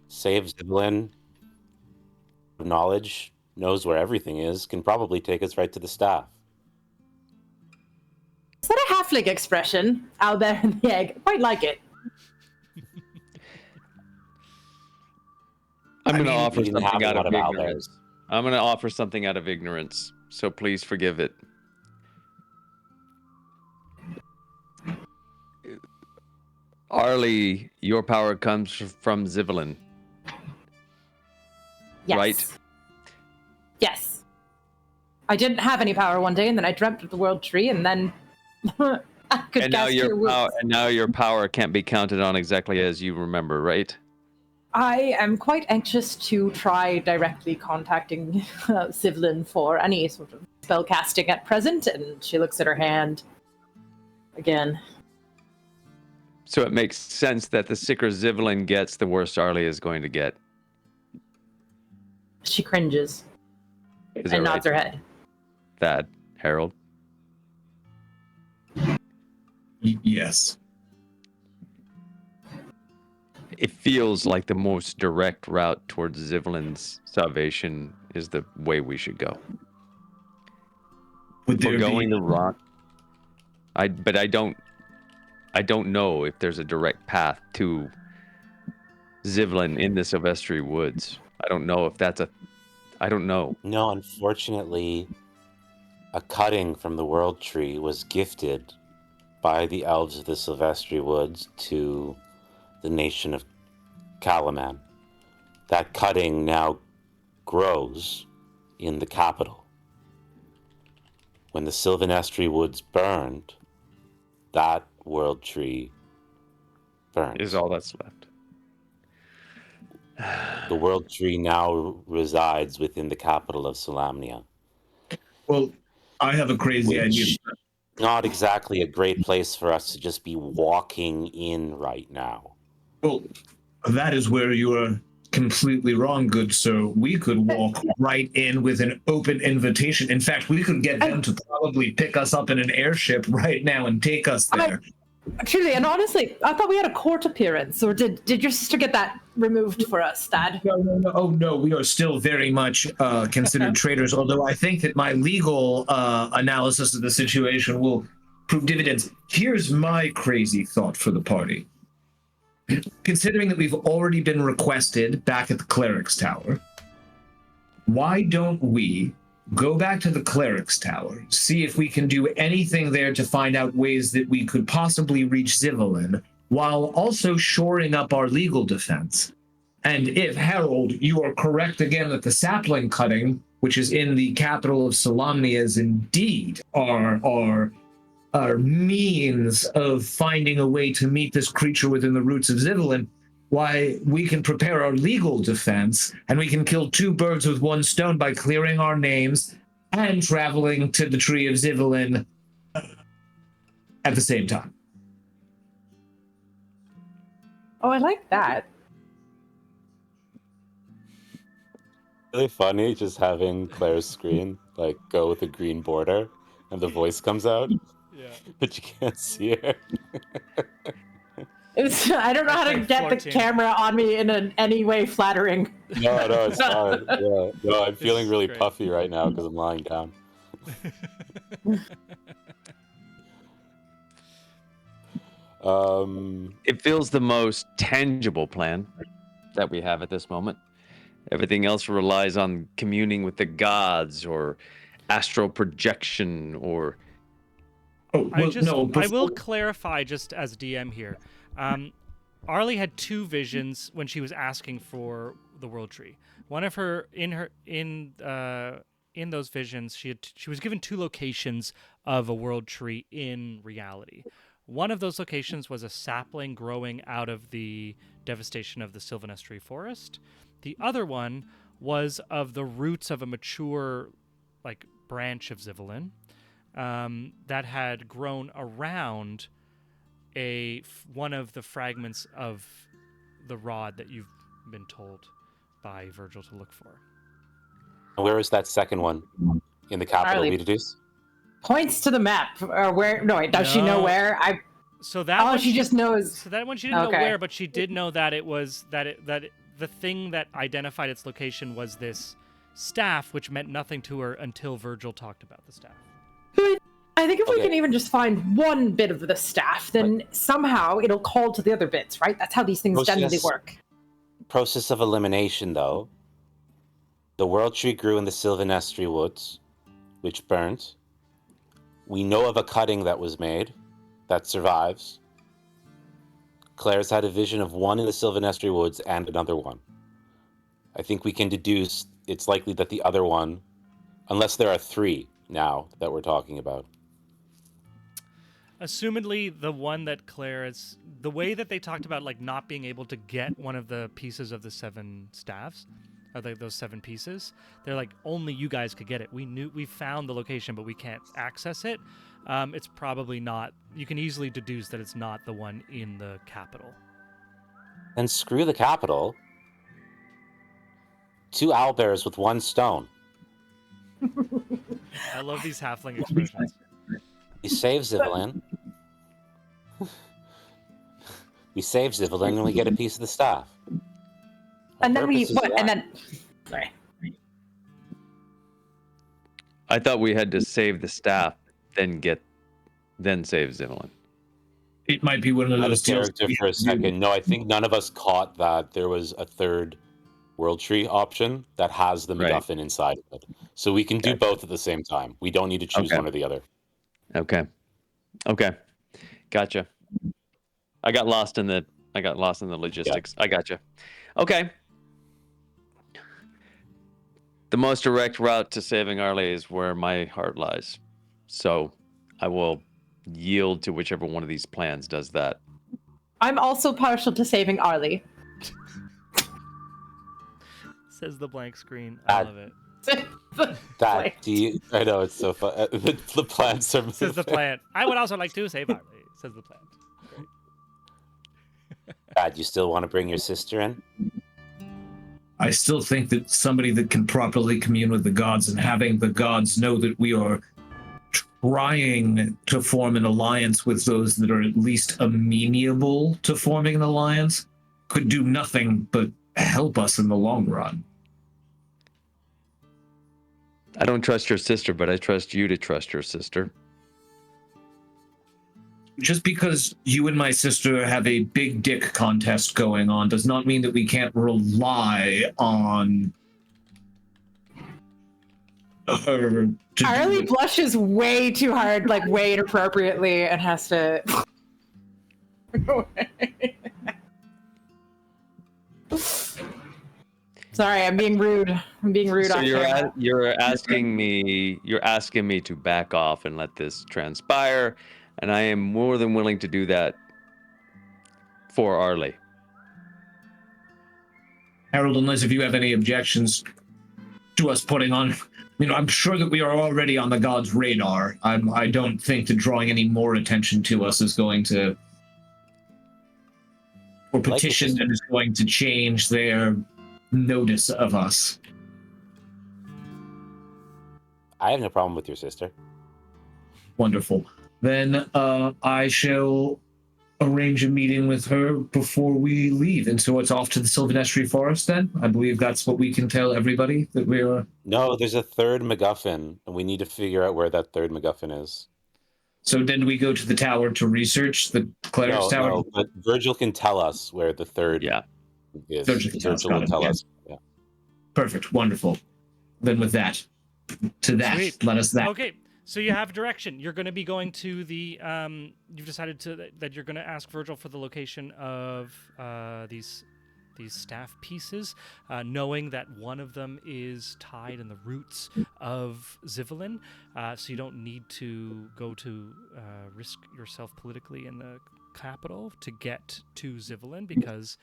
Save Zivelin. Knowledge, knows where everything is, can probably take us right to the staff. Is that a halfling expression? Owlbear and the egg. Quite like it. I'm going to offer we didn't something have out a lot of of ignorance. I'm going to offer something out of ignorance, so please forgive it. Arlie, your power comes from Zivelin. Yes. Right? Yes. I didn't have any power one day, and then I dreamt of the world tree, and then I could And now cast your your power can't be counted on exactly as you remember, right? I am quite anxious to try directly contacting Zivelin for any sort of spell casting at present, and she looks at her hand again. So it makes sense that the sicker Zivelin gets, the worse Arlie is going to get. She cringes Is and that nods right? her head. Thad, Harold. Yes. It feels like the most direct route towards Zivelin's salvation is the way we should go. Would there We're going be... to rock. But I don't know if there's a direct path to Zivelin in the Silvestri Woods. I don't know if that's I don't know. No, unfortunately, a cutting from the World Tree was gifted by the elves of the Silvestri Woods to the nation of Kalaman. That cutting now grows in the capital. When the Silvestri Woods burned, that World Tree burned. Is all that's left. The World Tree now resides within the capital of Solamnia. Well, I have a crazy idea. Not exactly a great place for us to just be walking in right now. Well, that is where you are completely wrong, good sir. We could walk right in with an open invitation. In fact, we could get them to probably pick us up in an airship right now and take us there. Truly, and honestly, I thought we had a court appearance, or did your sister get that removed for us, Dad? No. Oh, no, we are still very much considered traitors, although I think that my legal analysis of the situation will prove dividends. Here's my crazy thought for the party. Considering that we've already been requested back at the Cleric's Tower, why don't we go back to the Cleric's Tower, see if we can do anything there to find out ways that we could possibly reach Zivelin, while also shoring up our legal defense. And if, Harold, you are correct again that the sapling cutting, which is in the capital of Solamnia, is indeed our means of finding a way to meet this creature within the roots of Zivelin, why, we can prepare our legal defense, and we can kill two birds with one stone by clearing our names and traveling to the Tree of Zivelin at the same time. Oh, I like that. Really funny just having Claire's screen go with a green border and the voice comes out. Yeah. But you can't see her. I don't know how to get the camera on me in any way flattering. No, it's fine. Yeah. No, I'm feeling really puffy right now because I'm lying down. It feels the most tangible plan that we have at this moment. Everything else relies on communing with the gods or astral projection or. Oh, well, no, I will clarify just as DM here. Arlie had two visions when she was asking for the World Tree. One of her in those visions, she was given two locations of a World Tree in reality. One of those locations was a sapling growing out of the devastation of the Sylvanestry forest. The other one was of the roots of a mature, branch of Zivelin that had grown around one of the fragments of the rod that you've been told by Virgil to look for. Where is that second one? In the capital, Arlie. Beetlejuice? Points to the map. Or where? No, wait. Does she know where? So that one she just knows. So that one she didn't know Okay. where, but she did know that it was that the thing that identified its location was this staff, which meant nothing to her until Virgil talked about the staff. But I think if we Okay. can even just find one bit of the staff, then somehow it'll call to the other bits, right? That's how these things generally work. Process of elimination, though. The World Tree grew in the Sylvanestry woods, which burnt. We know of a cutting that was made that survives. Claire's had a vision of one in the Sylvanestry woods and another one. I think we can deduce it's likely that the other one, unless there are three now that we're talking about. Assumedly, the one that Claire is, the way that they talked about not being able to get one of the pieces of the seven staffs, or those seven pieces, they're like, only you guys could get it. We found the location, but we can't access it. It's probably not. You can easily deduce that it's not the one in the capital. Then screw the capital. 2 owlbears with 1 stone. I love these halfling expressions. We save Zivelin. We save Zivelin and we get a piece of the staff. And then we purpose is that. and then sorry. I thought we had to save the staff, then save Zivelin. It might be one of Out of those deals. character for a second. No, I think none of us caught that there was a third World Tree option that has the Right. MacGuffin inside of it. So we can do Gotcha. both at the same time. We don't need to choose Okay. one or the other. Okay. Gotcha. I got lost in the logistics. I gotcha. Okay. The most direct route to saving Arlie is where my heart lies. So I will yield to whichever one of these plans does that. I'm also partial to saving Arlie. Says the blank screen. I love it. I know, it's so fun. The plants are Says the plant. I would also like to save Arlie. Says the plant. Dad, you still want to bring your sister in? I still think that somebody that can properly commune with the gods and having the gods know that we are trying to form an alliance with those that are at least amenable to forming an alliance could do nothing but help us in the long run. I don't trust your sister, but I trust you to trust your sister. Just because you and my sister have a big dick contest going on does not mean that we can't rely on her to Arlie blushes way too hard, way inappropriately, and has to. Sorry, I'm being rude. So on you're camera. you're asking me to back off and let this transpire, and I am more than willing to do that for Arlie. Harold, unless if you have any objections to us putting on, I'm sure that we are already on the gods' radar. I don't think that drawing any more attention to us is going to, or petition that is going to change their notice of us. I have no problem with your sister. Wonderful. Then I shall arrange a meeting with her before we leave. And so it's off to the Sylvanestry Forest then? I believe that's what we can tell everybody, that we're... No, there's a third MacGuffin, and we need to figure out where that third MacGuffin is. So then we go to the tower to research the cleric's tower? No, but Virgil can tell us where the third is. Virgil will tell us. Yeah. Perfect. Wonderful. Then with that, Sweet. let us that. Okay, so you have direction. You're going to be going to the. You've decided that you're going to ask Virgil for the location of these staff pieces, knowing that one of them is tied in the roots of Zivelin, so you don't need to go to risk yourself politically in the capital to get to Zivelin, because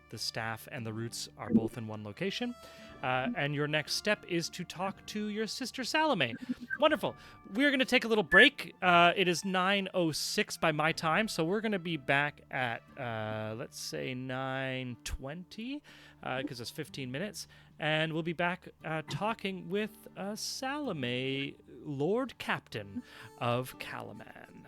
the staff and the roots are both in one location. And your next step is to talk to your sister Salome. Wonderful. We're going to take a little break. It is 9:06 by my time, so we're going to be back at, let's say, 9:20, because it's 15 minutes. And we'll be back talking with Salome, Lord Captain of Calaman.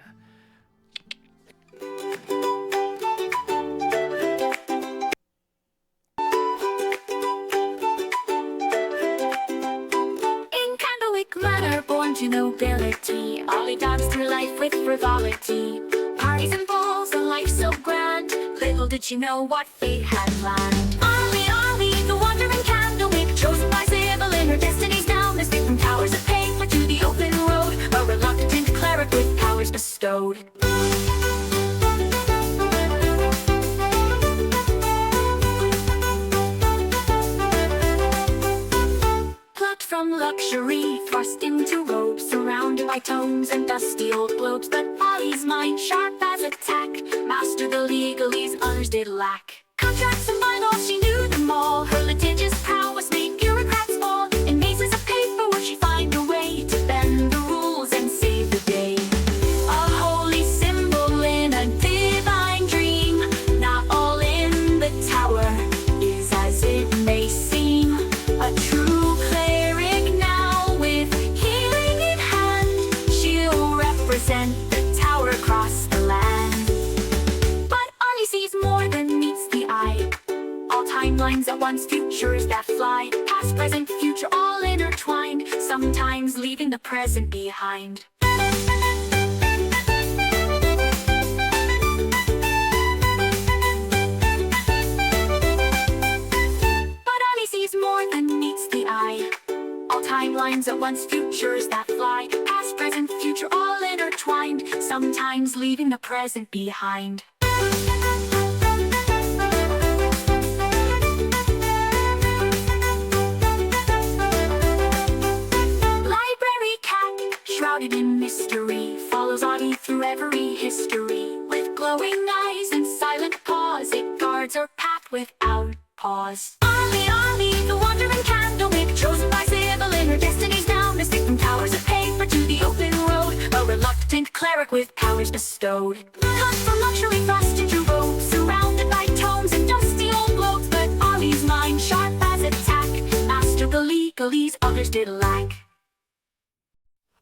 Manor, born to nobility, Ollie danced through life with frivolity. Parties and balls, a life so grand, little did she know what fate had planned. Ollie, the wandering candlewick, chosen by Zivelin, her destiny's down, escaped from towers of paper to the open road, a reluctant cleric with powers bestowed. From luxury, thrust into robes, surrounded by tomes and dusty old globes. But Ollie's mind, sharp as a tack, mastered the legalese others did lack. Contracts and bylaws, she knew them all. Her litigious prowess made bureaucrats fall. In mazes of paperwork, she'd find a way to bend the rules and save the day. A holy symbol in a divine dream. Not all in the tower is as it may seem. A true the tower across the land. But Ollie sees more than meets the eye. All timelines at once, futures that fly. Past, present, future, all intertwined, sometimes leaving the present behind. But Ollie sees more than meets the eye. All timelines at once, futures that fly. Past, present, future, all intertwined, sometimes leaving the present behind. Library cat, shrouded in mystery, follows Ollie through every history. With glowing eyes and silent paws, it guards her path without pause. Ollie, the wandering candlewick, chosen by Zivelin, her destiny's down, escaped from towers of paper to the open road, a reluctant cleric with powers bestowed. Cut from luxury, thrust into robes, surrounded by tomes and dusty old globes. But Ollie's mind, sharp as a tack, mastered the legalese others did lack.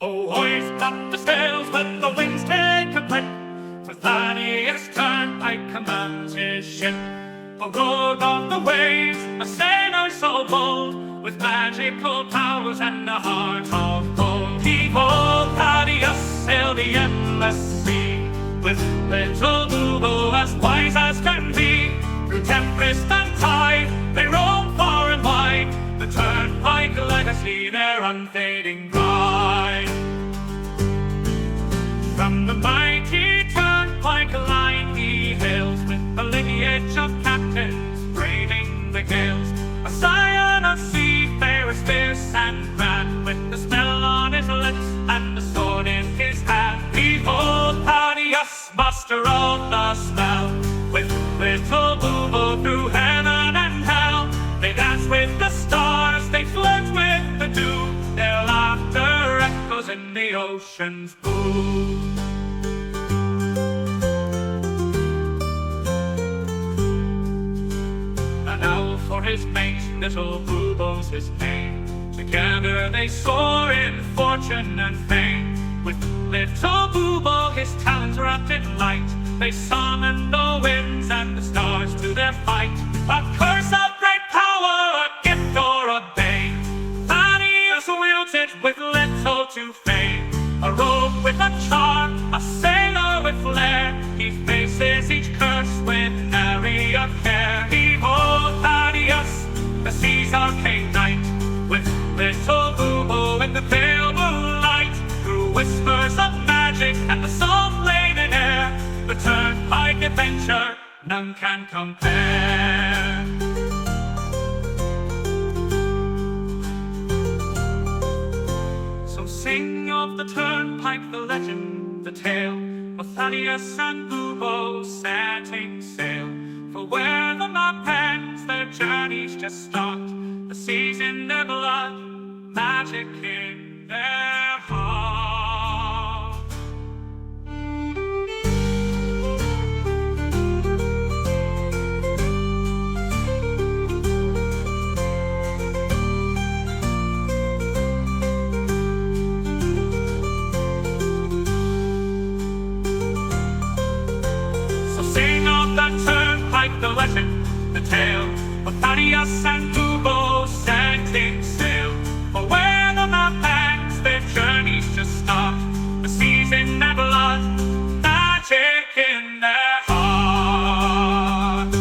Oh, hoist up the sails, let the winds take a breath. For Thaddeus turned, I command his ship. A lord of the waves, a sailor so bold, with magical powers and a heart of gold. Behold, Thaddeus sailed the endless sea, with little Bubo as wise as can be. Through tempest and tide, they roam far and wide, the turnpike legacy, their unfading pride. From the mighty turnpike line he hails, with the lineage of captains braving the gales. A scion of seafarers fierce and grand, with the smell on his lips and the sword in his hand. Behold, Thaddeus, master of the spell, with little Bubo through heaven and hell. They dance with the stars, they flirt with the dew, their laughter echoes in the ocean's pool. Now for his mate, little Bubo's his name. Together they soar in fortune and fame. With little Bubo, his talons wrapped in light, they they summon the winds and the stars to their fight. A curse of great power, a gift or a bane. Thaddeus wields it with little to fame. A rogue with a charm, a sailor with flair. He faces each curse with nary a care. Behold Thaddeus, the sea's arcane knight, with little Boo-Boo in the pale moonlight. Through whispers of magic and the salt-laden air, the turnpike adventure none can compare. So sing of the turnpike, the legend, the tale of Thaddeus and Boo-Boo setting sail. For where the map ends, their journey's just start. The sea's in their blood, magic in their heart. So sing of that turnpike, the legend, the tale of Thaddeus and Boo-Boo setting sail. For where the map ends, their journeys just start. The sea's in their blood, magic in their heart.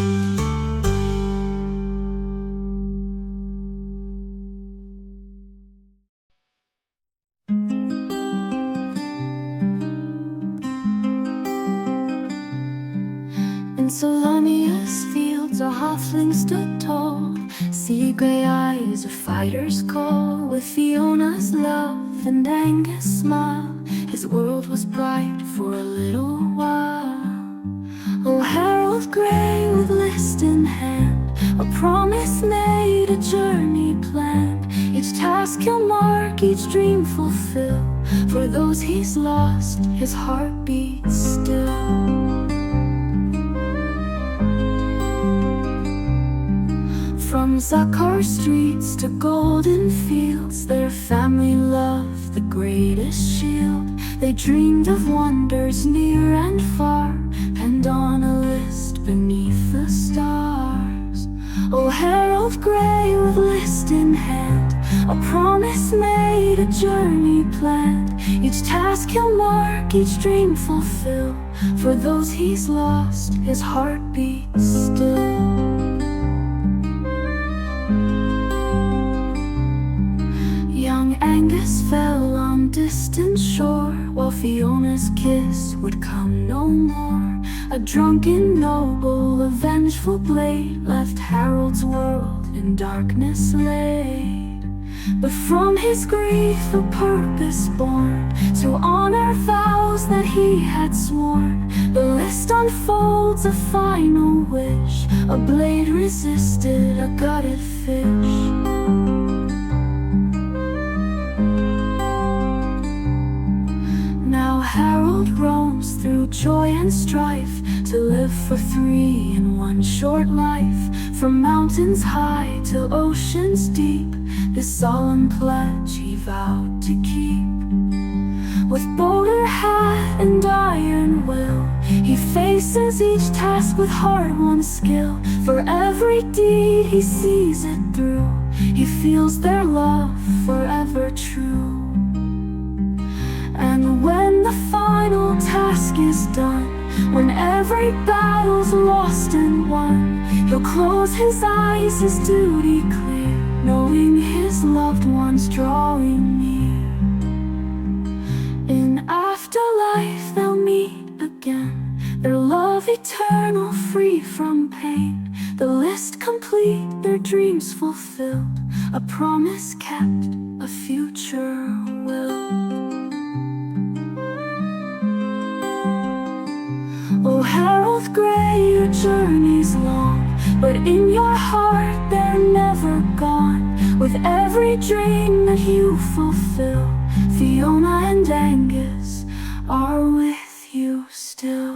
In Solania's fields a halfling stood tall. Sea gray eyes, a fighter's call. With Fiona's love and Angus' smile, his world was bright for a little while. Oh, Harold Grey with list in hand, a promise made, a journey planned. Each task he'll mark, each dream fulfill. For those he's lost, his heart beats still. From Zakar streets to golden fields, their family loved the greatest shield. They dreamed of wonders near and far, penned on a list beneath the stars. Oh, Harold Grey with list in hand, a promise made, a journey planned. Each task he'll mark, each dream fulfill. For those he's lost, his heart beats still. Young Angus fell on distant shore, while Fiona's kiss would come no more. A drunken noble, a vengeful blade, left Harold's world in darkness laid. But from his grief a purpose born, to honor vows that he had sworn. The list unfolds a final wish, a blade resisted a gutted fish. Now Harold roams through joy and strife, to live for three in one short life. From mountains high to oceans deep, this solemn pledge he vowed to keep. With boulder hat and iron will, he faces each task with hard-won skill. For every deed he sees it through, he feels their love forever true. And when the final task is done, when every battle's lost and won, he'll close his eyes, his duty clear, knowing his loved ones drawing near. In afterlife they'll meet again, their love eternal, free from pain. The list complete, their dreams fulfilled, a promise kept, a future will. Oh, Harold Grey, your journey's long, but in your heart they're never gone. With every dream that you fulfill, Fiona and Angus are with you still.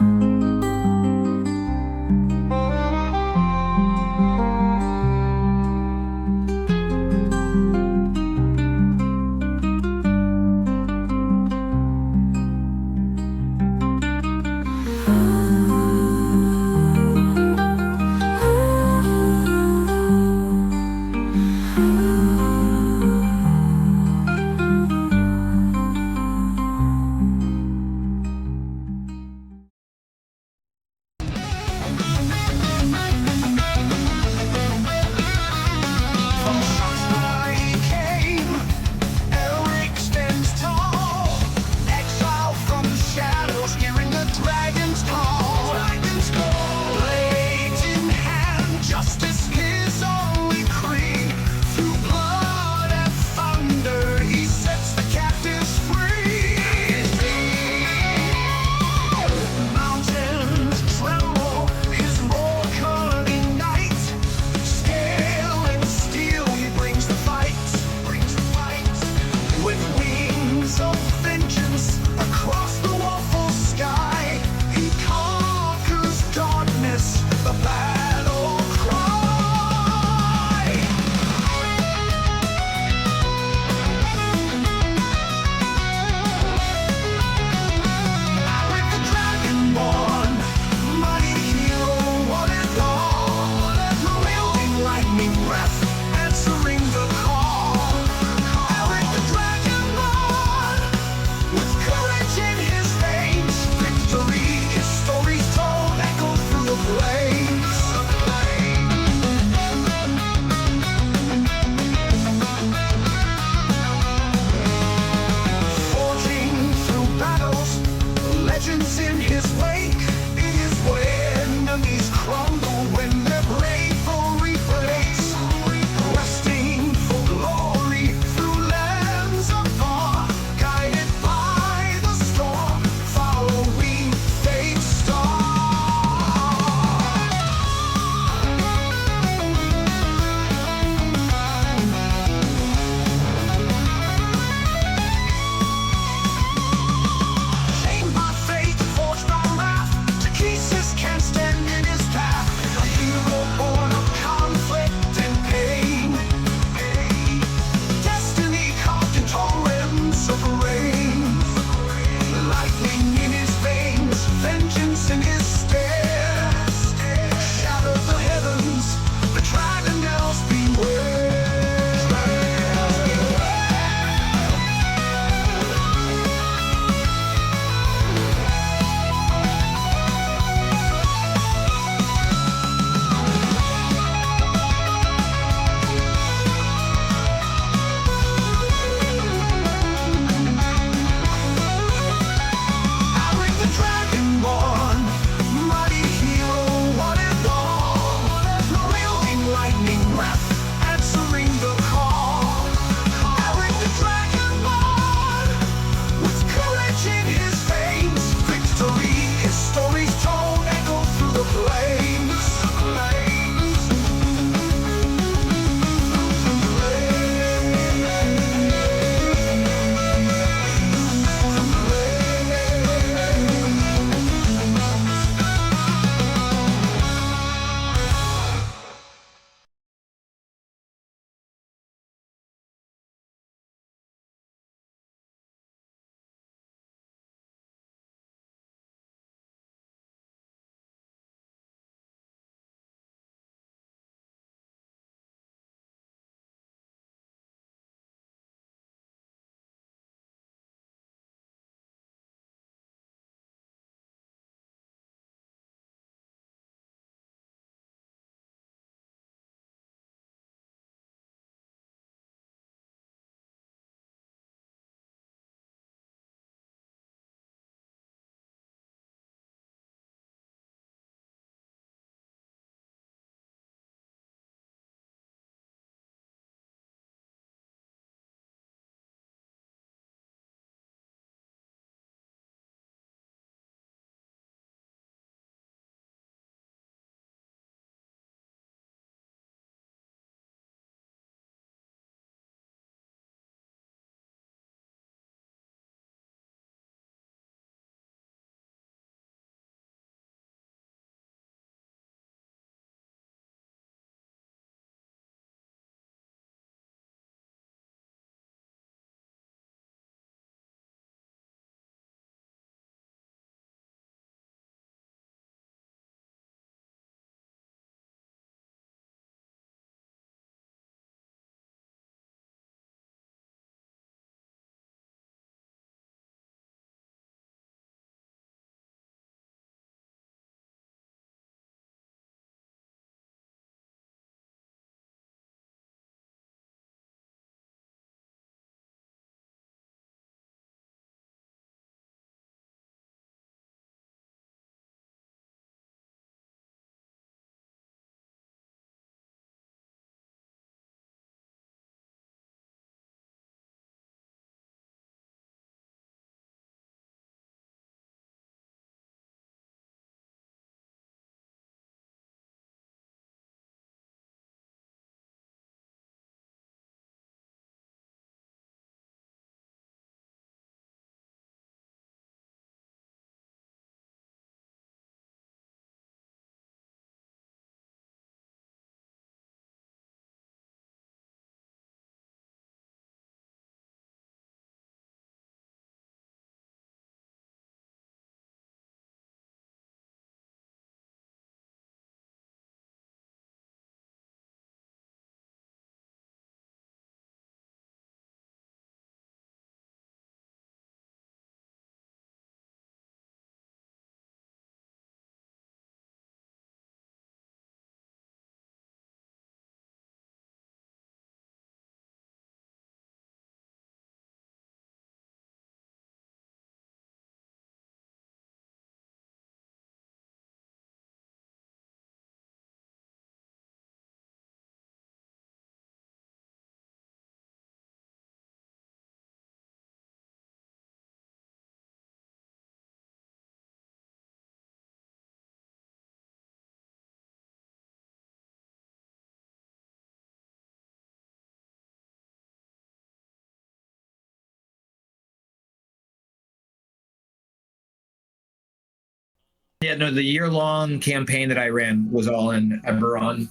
Yeah, no, the year-long campaign that I ran was all in Eberron,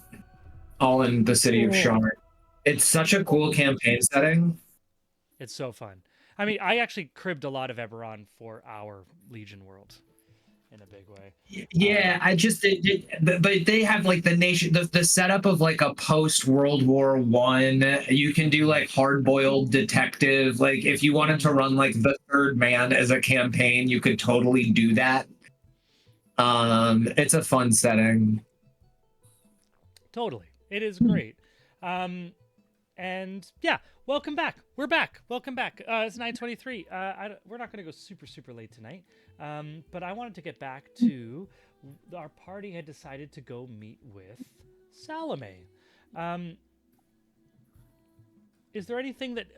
all in the city of Sharn. It's such a cool campaign setting. It's so fun. I mean, I actually cribbed a lot of Eberron for our Legion world in a big way. Yeah, but they have like the nation, the setup of like a post World War I. You can do like hard boiled detective. Like if you wanted to run like the Third Man as a campaign, you could totally do that. It's a fun setting. Totally. It is great. And yeah, welcome back. We're back. Welcome back. It's 9:23. We're not going to go super late tonight. But I wanted to get back to our party had decided to go meet with Salome. Is there anything that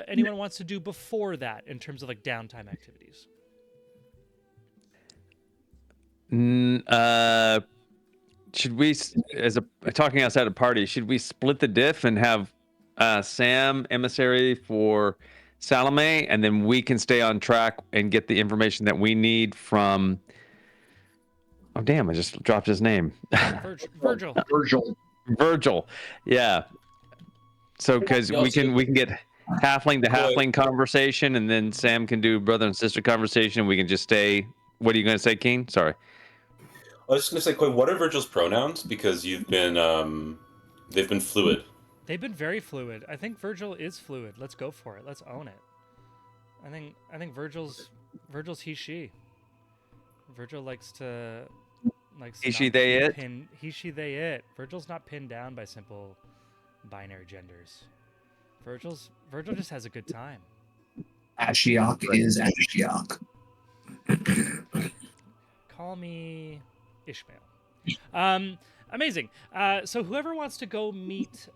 anyone wants to do before that in terms of like downtime activities? Should we, as a talking outside a party, should we split the diff and have Sam emissary for Salome, and then we can stay on track and get the information that we need from. Oh damn! I just dropped his name. Virgil. Virgil. Yeah. So because we can get halfling to halfling conversation, and then Sam can do brother and sister conversation. We can just stay. What are you going to say, Keen? Sorry. I was just going to say, Quinn, what are Virgil's pronouns? Because you've been, they've been fluid. They've been very fluid. I think Virgil is fluid. Let's go for it. Let's own it. I think Virgil's he she. Virgil likes to he she they it. He she they it. Virgil's not pinned down by simple binary genders. Virgil just has a good time. Ashiok is Ashiok. Call me Ishmael. Amazing. So whoever wants to go meet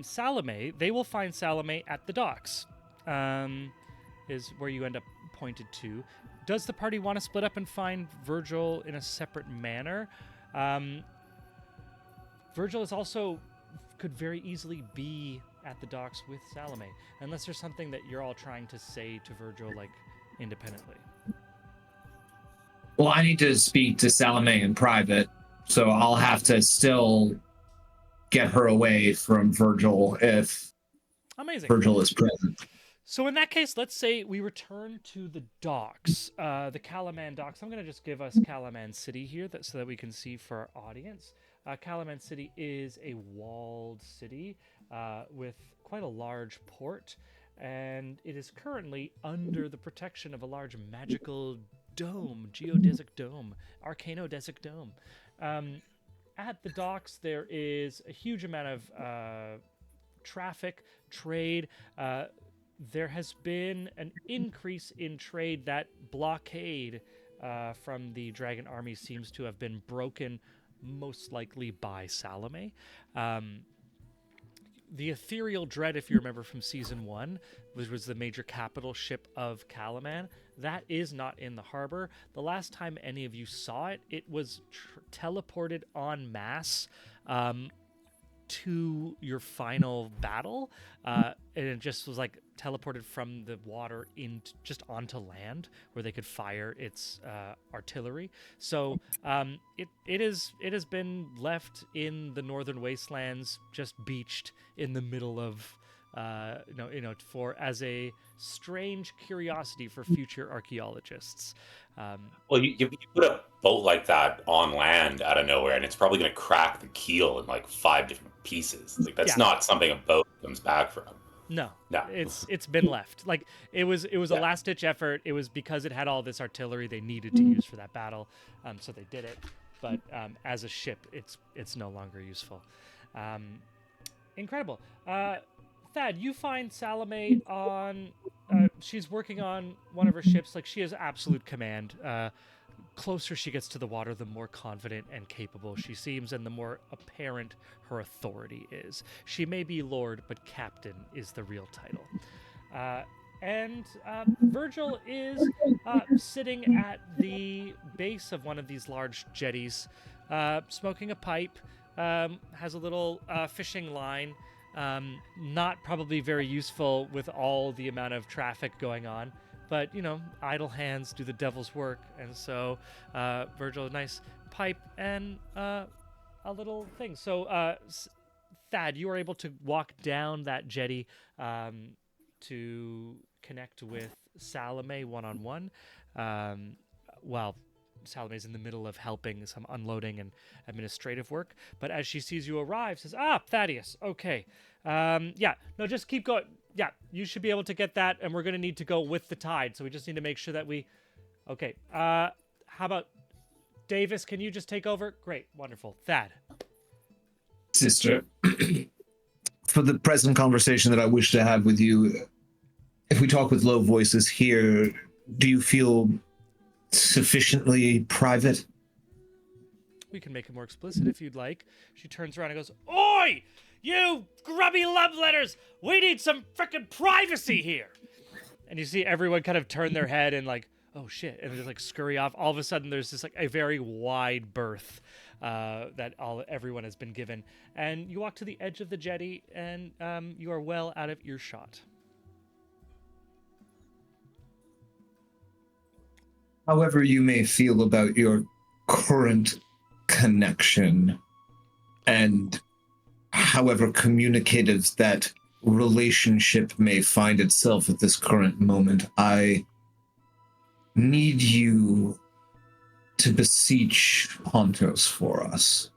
Salome, they will find Salome at the docks. Is where you end up pointed to. Does the party want to split up and find Virgil in a separate manner? Virgil is also could very easily be at the docks with Salome, unless there's something that you're all trying to say to Virgil, like independently. Well, I need to speak to Salome in private, so I'll have to still get her away from Virgil if Virgil is present. So in that case, let's say we return to the docks, the Calaman docks. I'm going to just give us Calaman City here so that we can see for our audience. Calaman City is a walled city with quite a large port, and it is currently under the protection of a large magical dome, geodesic dome, arcanodesic dome. At the docks, there is a huge amount of traffic, trade. There has been an increase in trade. That blockade from the Dragon Army seems to have been broken, most likely by Salome. The Ethereal Dread, if you remember from Season 1, which was the major capital ship of Calaman, that is not in the harbor. The last time any of you saw it, it was teleported en masse to your final battle, and it just was like teleported from the water just onto land where they could fire its artillery. So it has been left in the northern wastelands, just beached in the middle of for as a strange curiosity for future archaeologists. Well, you put a boat like that on land out of nowhere, and it's probably going to crack the keel in like 5 different pieces. Like that's not something a boat comes back from. No, it's been left. Like it was a last ditch effort. It was because it had all this artillery they needed to use for that battle, so they did it. But as a ship, it's no longer useful. Incredible. Thad, you find Salome on. She's working on one of her ships. Like she has absolute command. Closer she gets to the water, the more confident and capable she seems, and the more apparent her authority is. She may be Lord, but Captain is the real title. And Virgil is sitting at the base of one of these large jetties, smoking a pipe, has a little fishing line. Not probably very useful with all the amount of traffic going on, but idle hands do the devil's work, and so Virgil, a nice pipe and a little thing. So Thad, you are able to walk down that jetty to connect with Salome one-on-one, while Salome's in the middle of helping some unloading and administrative work. But as she sees you arrive, says, Thaddeus, okay. Just keep going. Yeah, you should be able to get that, and we're going to need to go with the tide, so we just need to make sure that we... Okay, how about Davis, can you just take over? Great, wonderful. Thad. Sister, for the present conversation that I wish to have with you, if we talk with low voices here, do you feel sufficiently private? We can make it more explicit if you'd like. She turns around and goes, Oi! You grubby love letters! We need some frickin' privacy here! And you see everyone kind of turn their head and like, oh shit, and just like scurry off. All of a sudden there's this like a very wide berth that everyone has been given. And you walk to the edge of the jetty and you are well out of earshot. However you may feel about your current connection, and however communicative that relationship may find itself at this current moment, I need you to beseech Pontos for us.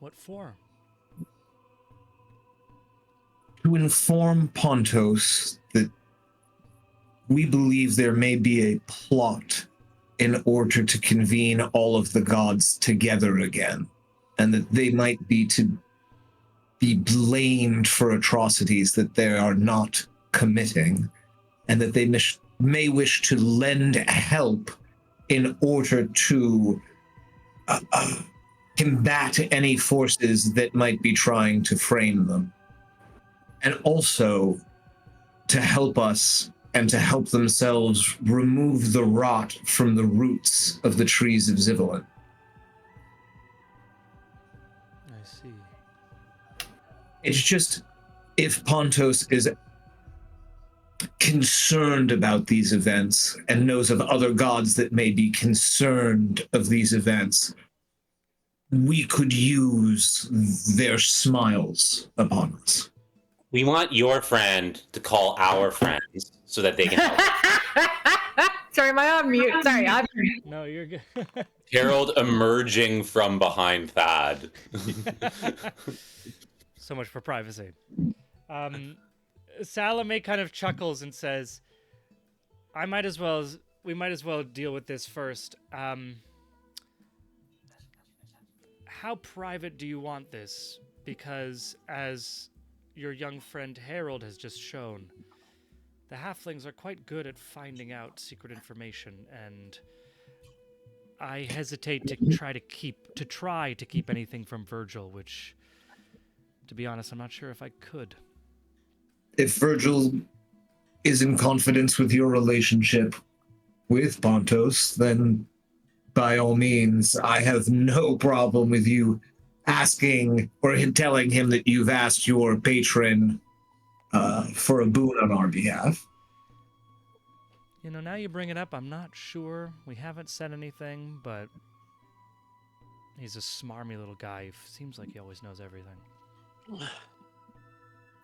What for? To inform Pontos that we believe there may be a plot in order to convene all of the gods together again, and that they might be to be blamed for atrocities that they are not committing, and that they may wish to lend help in order to combat any forces that might be trying to frame them. And also to help us and to help themselves remove the rot from the roots of the trees of Zivillin. I see. It's just, if Pontos is concerned about these events and knows of other gods that may be concerned of these events, we could use their smiles upon us. We want your friend to call our friends so that they can help. Sorry, am I on mute? Sorry, I'm... No, you're good. Harold emerging from behind Thad. So much for privacy. Salome kind of chuckles and says, we might as well deal with this first. How private do you want this? Because as your young friend Harold has just shown, the halflings are quite good at finding out secret information, and I hesitate to try to keep anything from Virgil, which, to be honest, I'm not sure if I could. If Virgil is in confidence with your relationship with Pontos, then by all means, I have no problem with you asking or telling him that you've asked your patron for a boon on our behalf. Now you bring it up, I'm not sure. We haven't said anything, but he's a smarmy little guy. He seems like he always knows everything.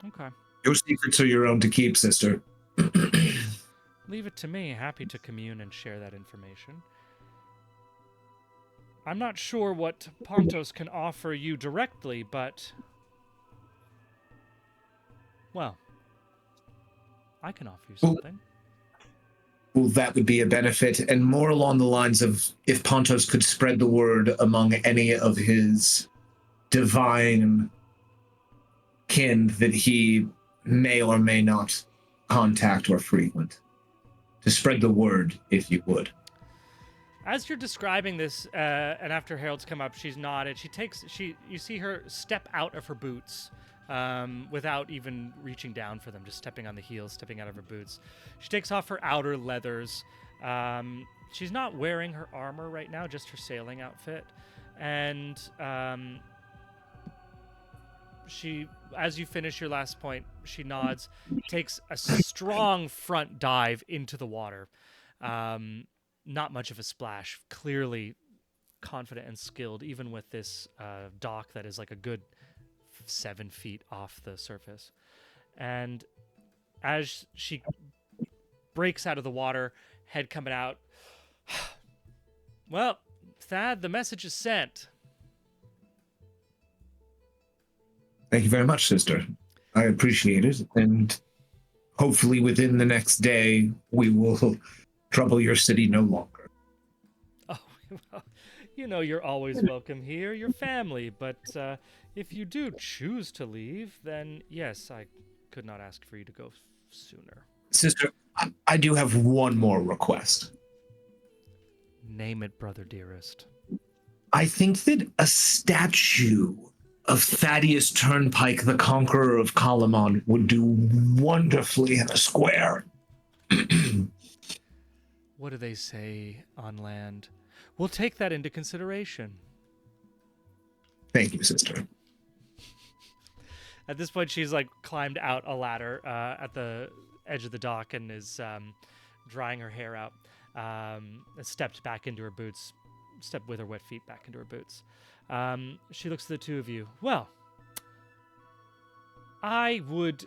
Okay. Your secrets are your own to keep, sister. Leave it to me. Happy to commune and share that information. I'm not sure what Pontos can offer you directly, but... well, I can offer you something. Well, that would be a benefit, and more along the lines of if Pontos could spread the word among any of his divine kin that he may or may not contact or frequent. To spread the word, if you would. As you're describing this, and after Harold's come up, she's nodded. You see her step out of her boots without even reaching down for them, just stepping on the heels, stepping out of her boots. She takes off her outer leathers. She's not wearing her armor right now, just her sailing outfit. And she, as you finish your last point, she nods, takes a strong front dive into the water. Not much of a splash. Clearly confident and skilled, even with this dock that is like a good 7 feet off the surface. And as she breaks out of the water, head coming out, well, Thad, the message is sent. Thank you very much, sister. I appreciate it, and hopefully within the next day, we will trouble your city no longer. Oh, well, you know you're always welcome here, your family, but if you do choose to leave, then yes, I could not ask for you to go sooner. Sister, I do have one more request. Name it, brother dearest. I think that a statue of Thaddeus Turnpike, the conqueror of Kalamon, would do wonderfully in a square. What do they say on land? We'll take that into consideration. Thank you, sister. At this point, she's like climbed out a ladder at the edge of the dock and is drying her hair out. Stepped back into her boots, stepped with her wet feet back into her boots. She looks at the two of you. Well, I would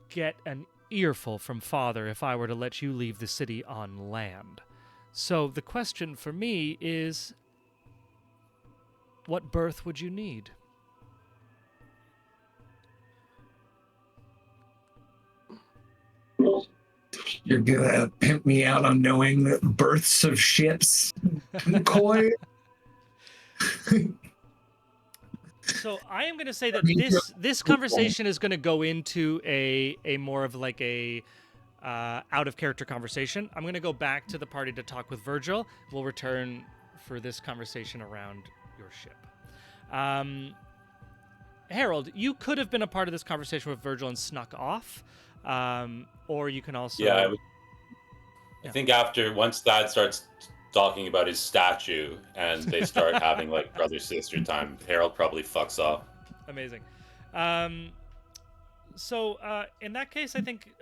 get an earful from Father if I were to let you leave the city on land. So the question for me is, what berth would you need? You're gonna pimp me out on knowing the berths of ships, Coy? So I am going to say that this conversation is going to go into a more of like a out of character conversation. I'm going to go back to the party to talk with Virgil. We'll return for this conversation around your ship. Harold, you could have been a part of this conversation with Virgil and snuck off, or you can also. Yeah, I think once Thad starts talking about his statue and they start having like brother-sister time, Harold probably fucks off. Amazing. So in that case, I think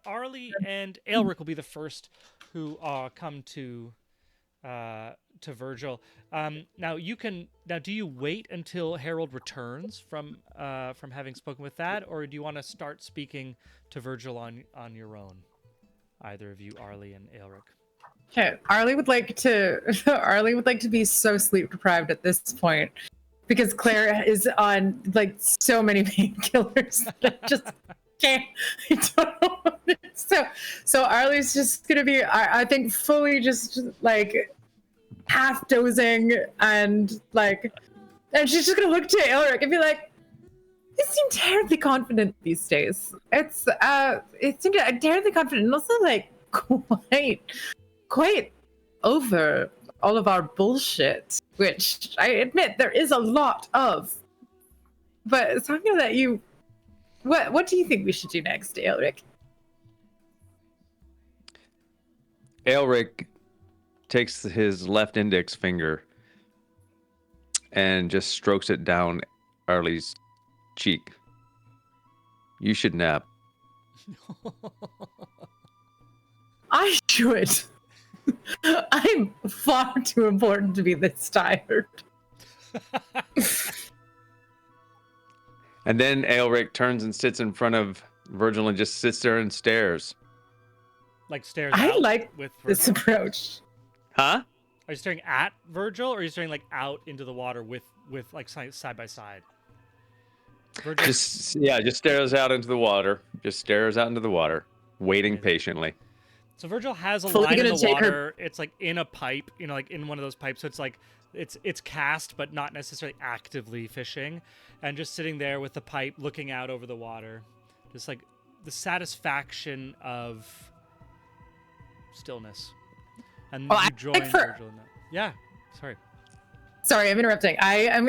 Arlie and Aelric will be the first who come to Virgil. Now do you wait until Harold returns from having spoken with that, or do you want to start speaking to Virgil on your own? Either of you, Arlie and Aelric. Okay, Arlie would like to be so sleep deprived at this point because Claire is on like so many painkillers that I just can't. I don't know what it is. So Arlie's just gonna be, I think, fully just like half dozing and she's just gonna look to Aelric and be like, "You seem terribly confident these days. It seemed terribly confident and also like quite over all of our bullshit, which I admit there is a lot of. But so I'm gonna let you. What do you think we should do next, Aelric? Aelric takes his left index finger and just strokes it down Arlie's cheek. You should nap. I should. I'm far too important to be this tired. And then Aelric turns and sits in front of Virgil and just sits there and stares. Like stares I out like with this Virgil? approach. Huh? Are you staring at Virgil, or are you staring like out into the water with like side by side? Virgil... Just stares out into the water. Just stares out into the water, waiting patiently. So Virgil has a Fully line in gonna the take water. It's like in a pipe, like in one of those pipes. So it's like it's cast, but not necessarily actively fishing, and just sitting there with the pipe, looking out over the water, just like the satisfaction of stillness. And you join Virgil in that. Yeah, sorry. Sorry, I'm interrupting.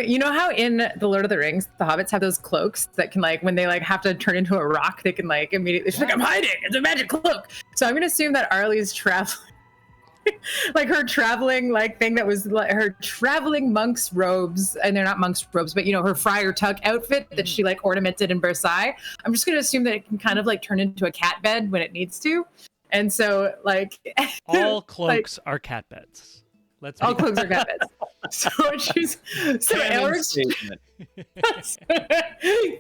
You know how in The Lord of the Rings, the hobbits have those cloaks that can when they have to turn into a rock, they can immediately, she's like, "I'm hiding, it's a magic cloak." So I'm going to assume that Arlie's traveling like her traveling like thing that was like her traveling monk's robes, and they're not monk's robes, but her friar tuck outfit that she like ornamented in Versailles. I'm just gonna assume that it can kind of like turn into a cat bed when it needs to, and so like All cloaks are cat beds. Let's all be- cloaks are cat beds. So Canon Elric's statement.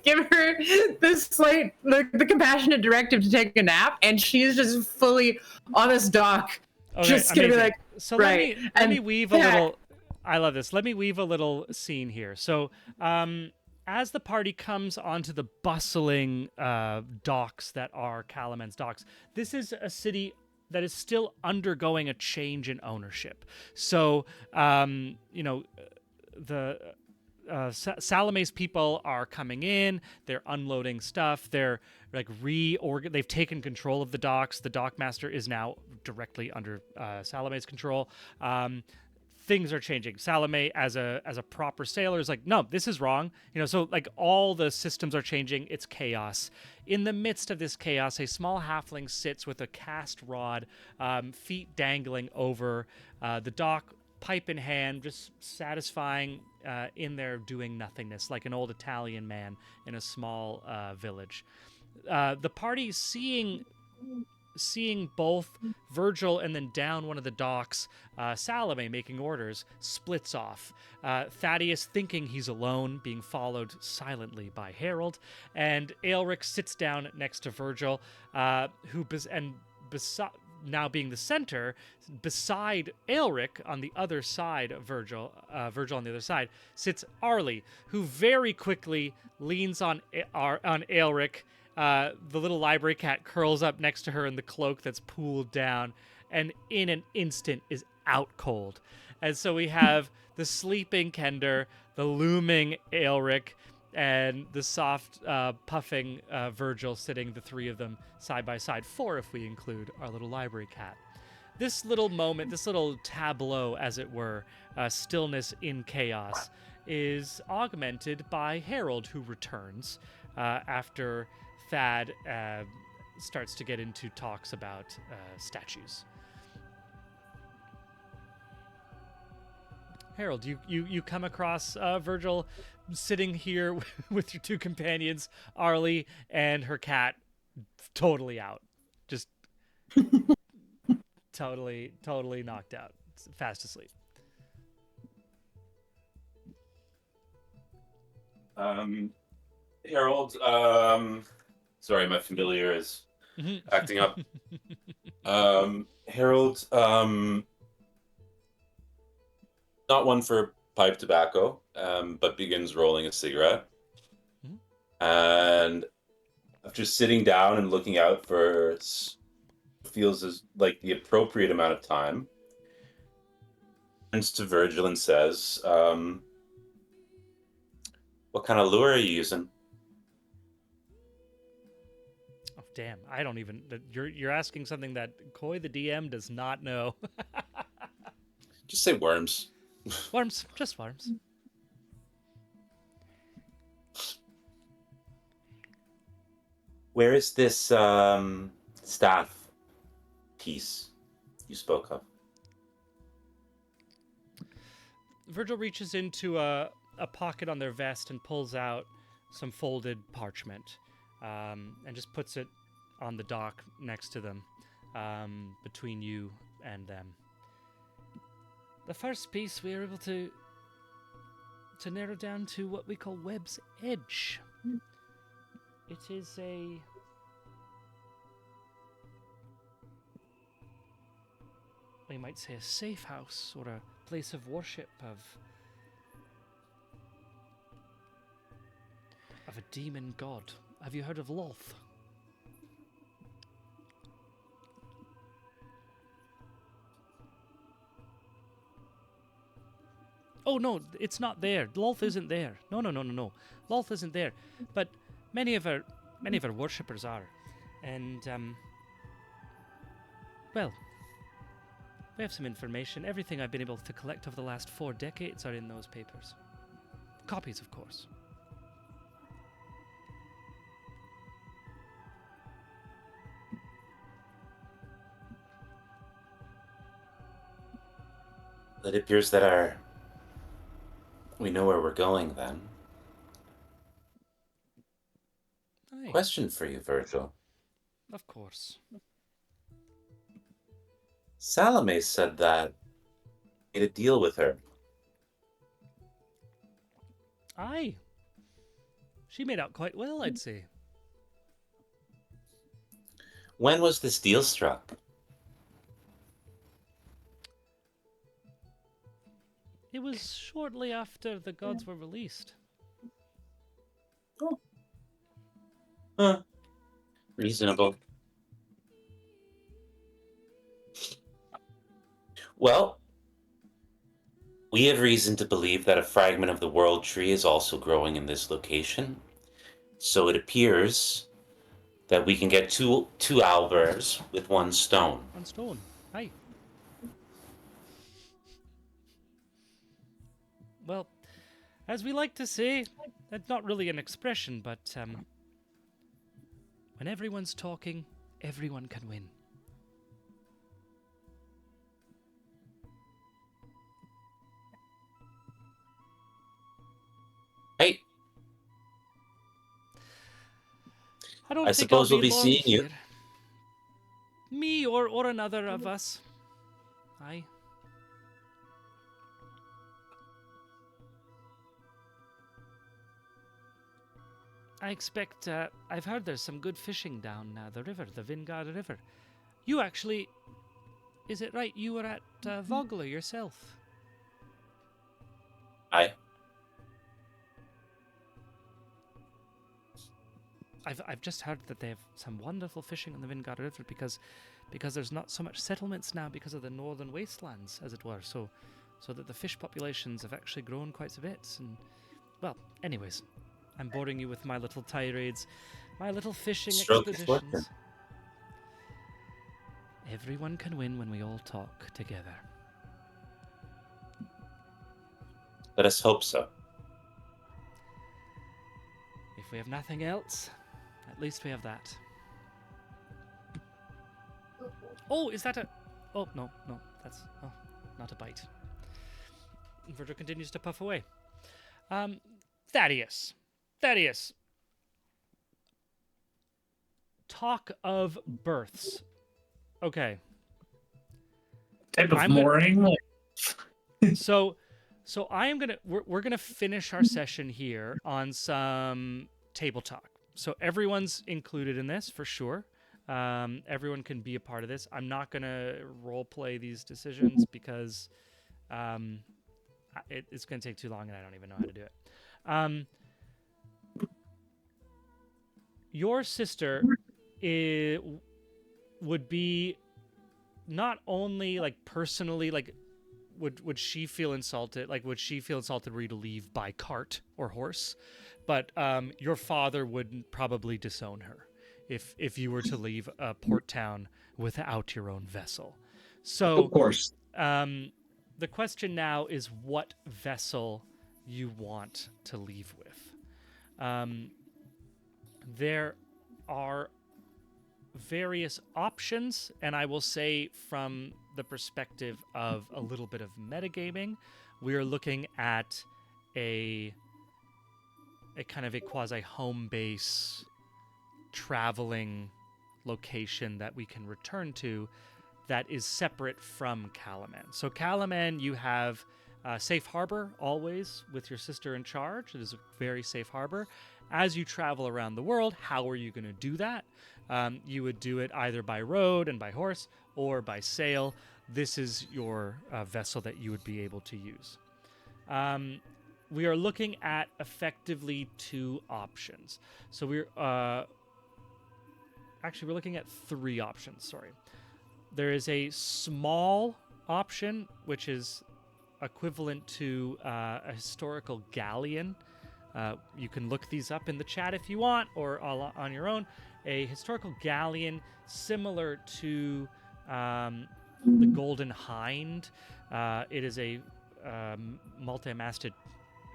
give her the compassionate directive to take a nap, and she's just fully on this dock, Okay, just gonna be amazing. like, So right. let me And weave a that- little. I love this. Let me weave a little scene here. So, as the party comes onto the bustling docks that are Calaman's docks, this is a city that is still undergoing a change in ownership. So, Salame's people are coming in. They're unloading stuff. They're like they've taken control of the docks. The dockmaster is now directly under Salame's control. Things are changing. Salome, as a proper sailor, is like, no, this is wrong. So like all the systems are changing. It's chaos. In the midst of this chaos, a small halfling sits with a cast rod, feet dangling over the dock, pipe in hand, just satisfying in there doing nothingness, like an old Italian man in a small village. The party seeing both Virgil and then down one of the docks, Salome making orders, splits off. Thaddeus, thinking he's alone, being followed silently by Harold, and Aelric sits down next to Virgil, now being the center, beside Aelric on the other side of Virgil on the other side, sits Arlie, who very quickly leans on Aelric. The little library cat curls up next to her in the cloak that's pulled down, and in an instant is out cold. And so we have the sleeping Kender, the looming Aelric, and the soft, puffing Virgil sitting, the three of them side by side, four if we include our little library cat. This little moment, this little tableau, as it were, stillness in chaos, is augmented by Harold, who returns after Thad starts to get into talks about statues. Harold, you come across Virgil sitting here with your two companions, Arlie and her cat, totally out, just totally knocked out, fast asleep. Harold, sorry, my familiar is acting up. Harold, not one for pipe tobacco, but begins rolling a cigarette. And after sitting down and looking out for feels as like the appropriate amount of time, turns to Virgil and says, what kind of lure are you using? Oh, damn. I don't even... You're asking something that Coy the DM does not know. Just say worms. Worms. Just worms. Where is this staff piece you spoke of? Virgil reaches into a pocket on their vest and pulls out some folded parchment, and just puts it on the dock next to them, between you and them. The first piece we were able to narrow down to what we call Webb's Edge. It is you might say a safe house or a place of worship of a demon god. Have you heard of Lolth? Oh no, it's not there. Lolth isn't there. No. Lolth isn't there. But many of our worshippers are. And well, we have some information. Everything I've been able to collect over the last 4 decades are in those papers. Copies, of course. It appears that we know where we're going then. Aye, Question for you, Virgil. of course. Salome said that you made a deal with her. Aye. She made out quite well, I'd say. When was this deal struck? It was shortly after the gods were released. Huh. Reasonable. Well, we have reason to believe that a fragment of the world tree is also growing in this location. So it appears that we can get two owlbears with one stone. On stone. Aye. Well, as we like to say, that's not really an expression, but when everyone's talking, everyone can win. Hey, I don't I think suppose I'll we'll be long seeing you. here. Me or another of us. Aye. I expect, I've heard there's some good fishing down the river, the Vingard River. You actually, is it right, you were at Vogler yourself? Aye. I've just heard that they have some wonderful fishing on the Vingard River because there's not so much settlements now because of the northern wastelands, as it were, so that the fish populations have actually grown quite a bit. And, well, anyways, I'm boring you with my little tirades, my little fishing Stroke is expeditions. working. Everyone can win when we all talk together. Let us hope so. If we have nothing else, at least we have that. Oh, is that a... Oh, no, that's not a bite. Virgil continues to puff away. Thaddeus. Talk of births. Okay. Type of I'm gonna- mooring. So I am gonna we're gonna finish our session here on some table talk. So everyone's included in this for sure. Everyone can be a part of this. I'm not gonna role play these decisions because it's gonna take too long and I don't even know how to do it. Your sister would be not only like personally like. Would she feel insulted? Like, would she feel insulted were you to leave by cart or horse? But your father would probably disown her if you were to leave a port town without your own vessel. So, Of course. the question now is what vessel you want to leave with. There are various options, and I will say from the perspective of a little bit of metagaming, we are looking at a kind of a quasi home base traveling location that we can return to that is separate from Calaman. So Calaman, you have safe harbor always with your sister in charge. It is a very safe harbor. As you travel around the world, how are you going to do that? You would do it either by road and by horse or by sail. This is your vessel that you would be able to use. We are looking at effectively two options. So we're looking at three options, sorry. There is a small option, which is equivalent to a historical galleon. You can look these up in the chat if you want, or on your own. A historical galleon similar to the Golden Hind. It is a multi-masted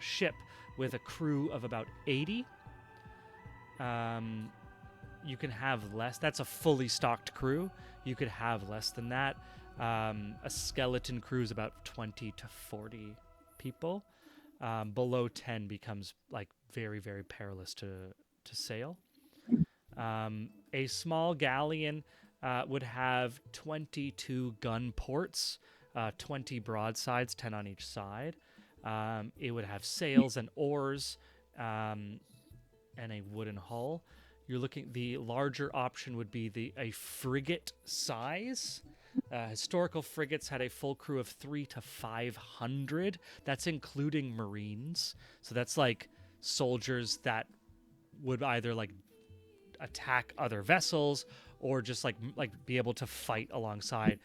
ship with a crew of about 80. You can have less. That's a fully stocked crew. You could have less than that. A skeleton crew is about 20 to 40 people. Below 10 becomes like very, very perilous to sail. A small galleon would have 22 gun ports, 20 broadsides, 10 on each side. It would have sails and oars, and a wooden hull. The larger option would be a frigate size. Historical frigates had a full crew of 300 to 500. That's including Marines. So that's like soldiers that would either like attack other vessels or just like be able to fight alongside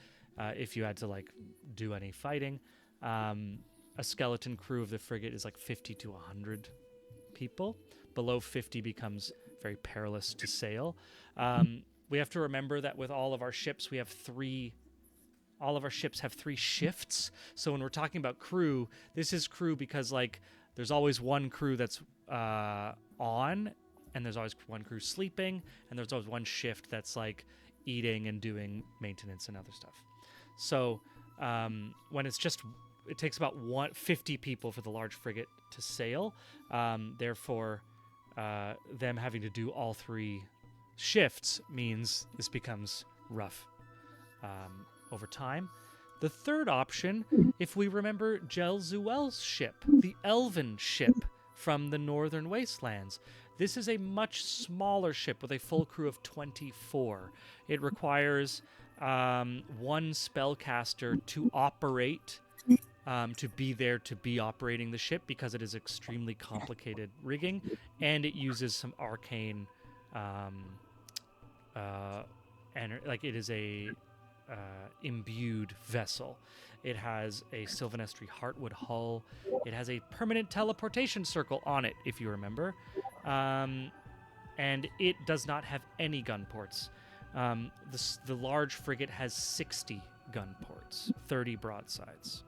if you had to like do any fighting. A skeleton crew of the frigate is like 50 to 100 people. Below 50 becomes very perilous to sail. We have to remember that with all of our ships, all of our ships have 3 shifts. So when we're talking about crew, this is crew because like there's always one crew that's on, and there's always one crew sleeping, and there's always one shift that's like eating and doing maintenance and other stuff. So when it takes about 50 people for the large frigate to sail. Therefore, them having to do all 3 shifts means this becomes rough over time. The third option, if we remember Jelzuel's ship, the Elven ship from the Northern Wastelands. This is a much smaller ship with a full crew of 24. It requires 1 spellcaster to operate, to be there to be operating the ship because it is extremely complicated rigging, and it uses some arcane, like it is a imbued vessel. It has a Sylvanestry Heartwood hull. It has a permanent teleportation circle on it, if you remember. And it does not have any gun ports. The large frigate has 60 gun ports, 30 broadsides.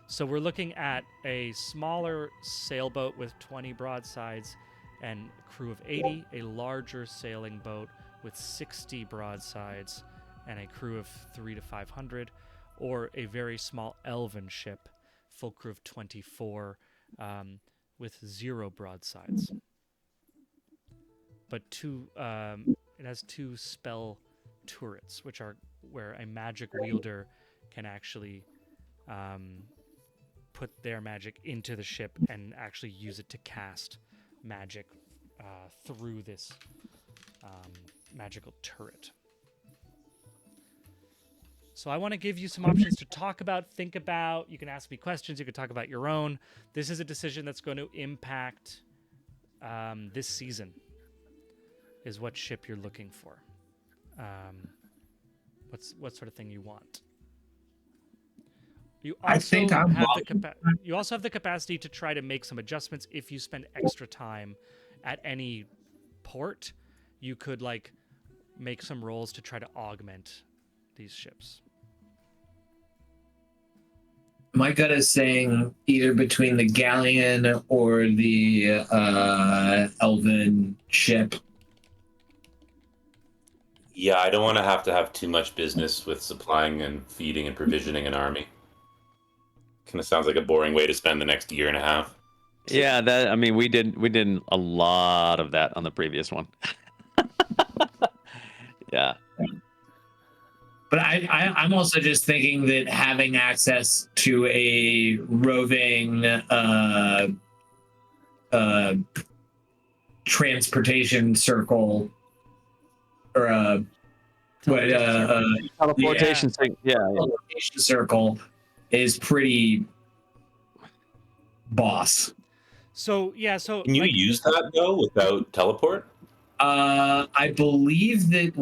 So we're looking at a smaller sailboat with 20 broadsides and a crew of 80, a larger sailing boat with 60 broadsides and a crew of 300 to 500, or a very small elven ship, full crew of 24, with 0 broadsides. But it has 2 spell turrets, which are where a magic wielder can actually put their magic into the ship and actually use it to cast magic through this magical turret. So I want to give you some options to talk about, think about. You can ask me questions. You can talk about your own. This is a decision that's going to impact this season, is what ship you're looking for. What sort of thing you want. You also you also have the capacity to try to make some adjustments if you spend extra time at any port. You could like make some rolls to try to augment these ships. My gut is saying either between the galleon or the elven ship. Yeah, I don't want to have too much business with supplying and feeding and provisioning an army. Kind of sounds like a boring way to spend the next year and a half. Yeah, we did a lot of that on the previous one. Yeah. But I'm also just thinking that having access to a roving transportation circle or a teleportation circle is pretty boss. So can you use that though without teleport? I believe that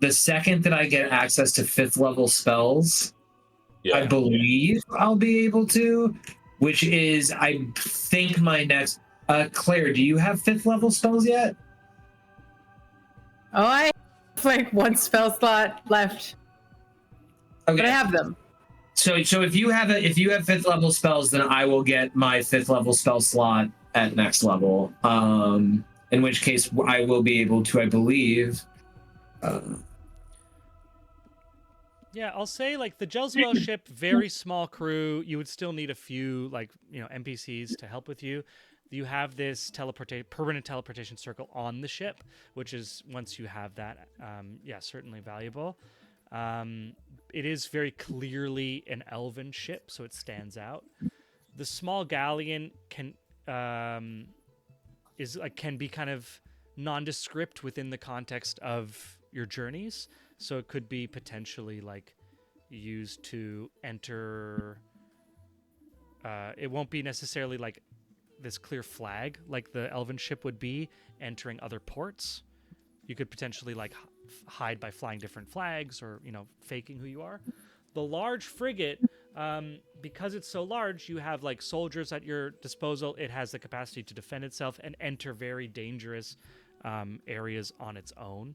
the second that I get access to 5th level spells, I believe I'll be able to, which is, I think, my next... Claire, do you have 5th level spells yet? Oh, I have like 1 spell slot left. Okay. But I have them. So if you have 5th level spells, then I will get my 5th level spell slot at next level. In which case I will be able to, I believe... Yeah, I'll say like the Jelswell ship, very small crew. You would still need a few like NPCs to help with you. You have this permanent teleportation circle on the ship, which is once you have that, certainly valuable. It is very clearly an elven ship, so it stands out. The small galleon can be kind of nondescript within the context of your journeys. So it could be potentially like used to enter. It won't be necessarily like this clear flag like the elven ship would be entering other ports. You could potentially like hide by flying different flags or faking who you are. The large frigate, because it's so large, you have like soldiers at your disposal. It has the capacity to defend itself and enter very dangerous areas on its own.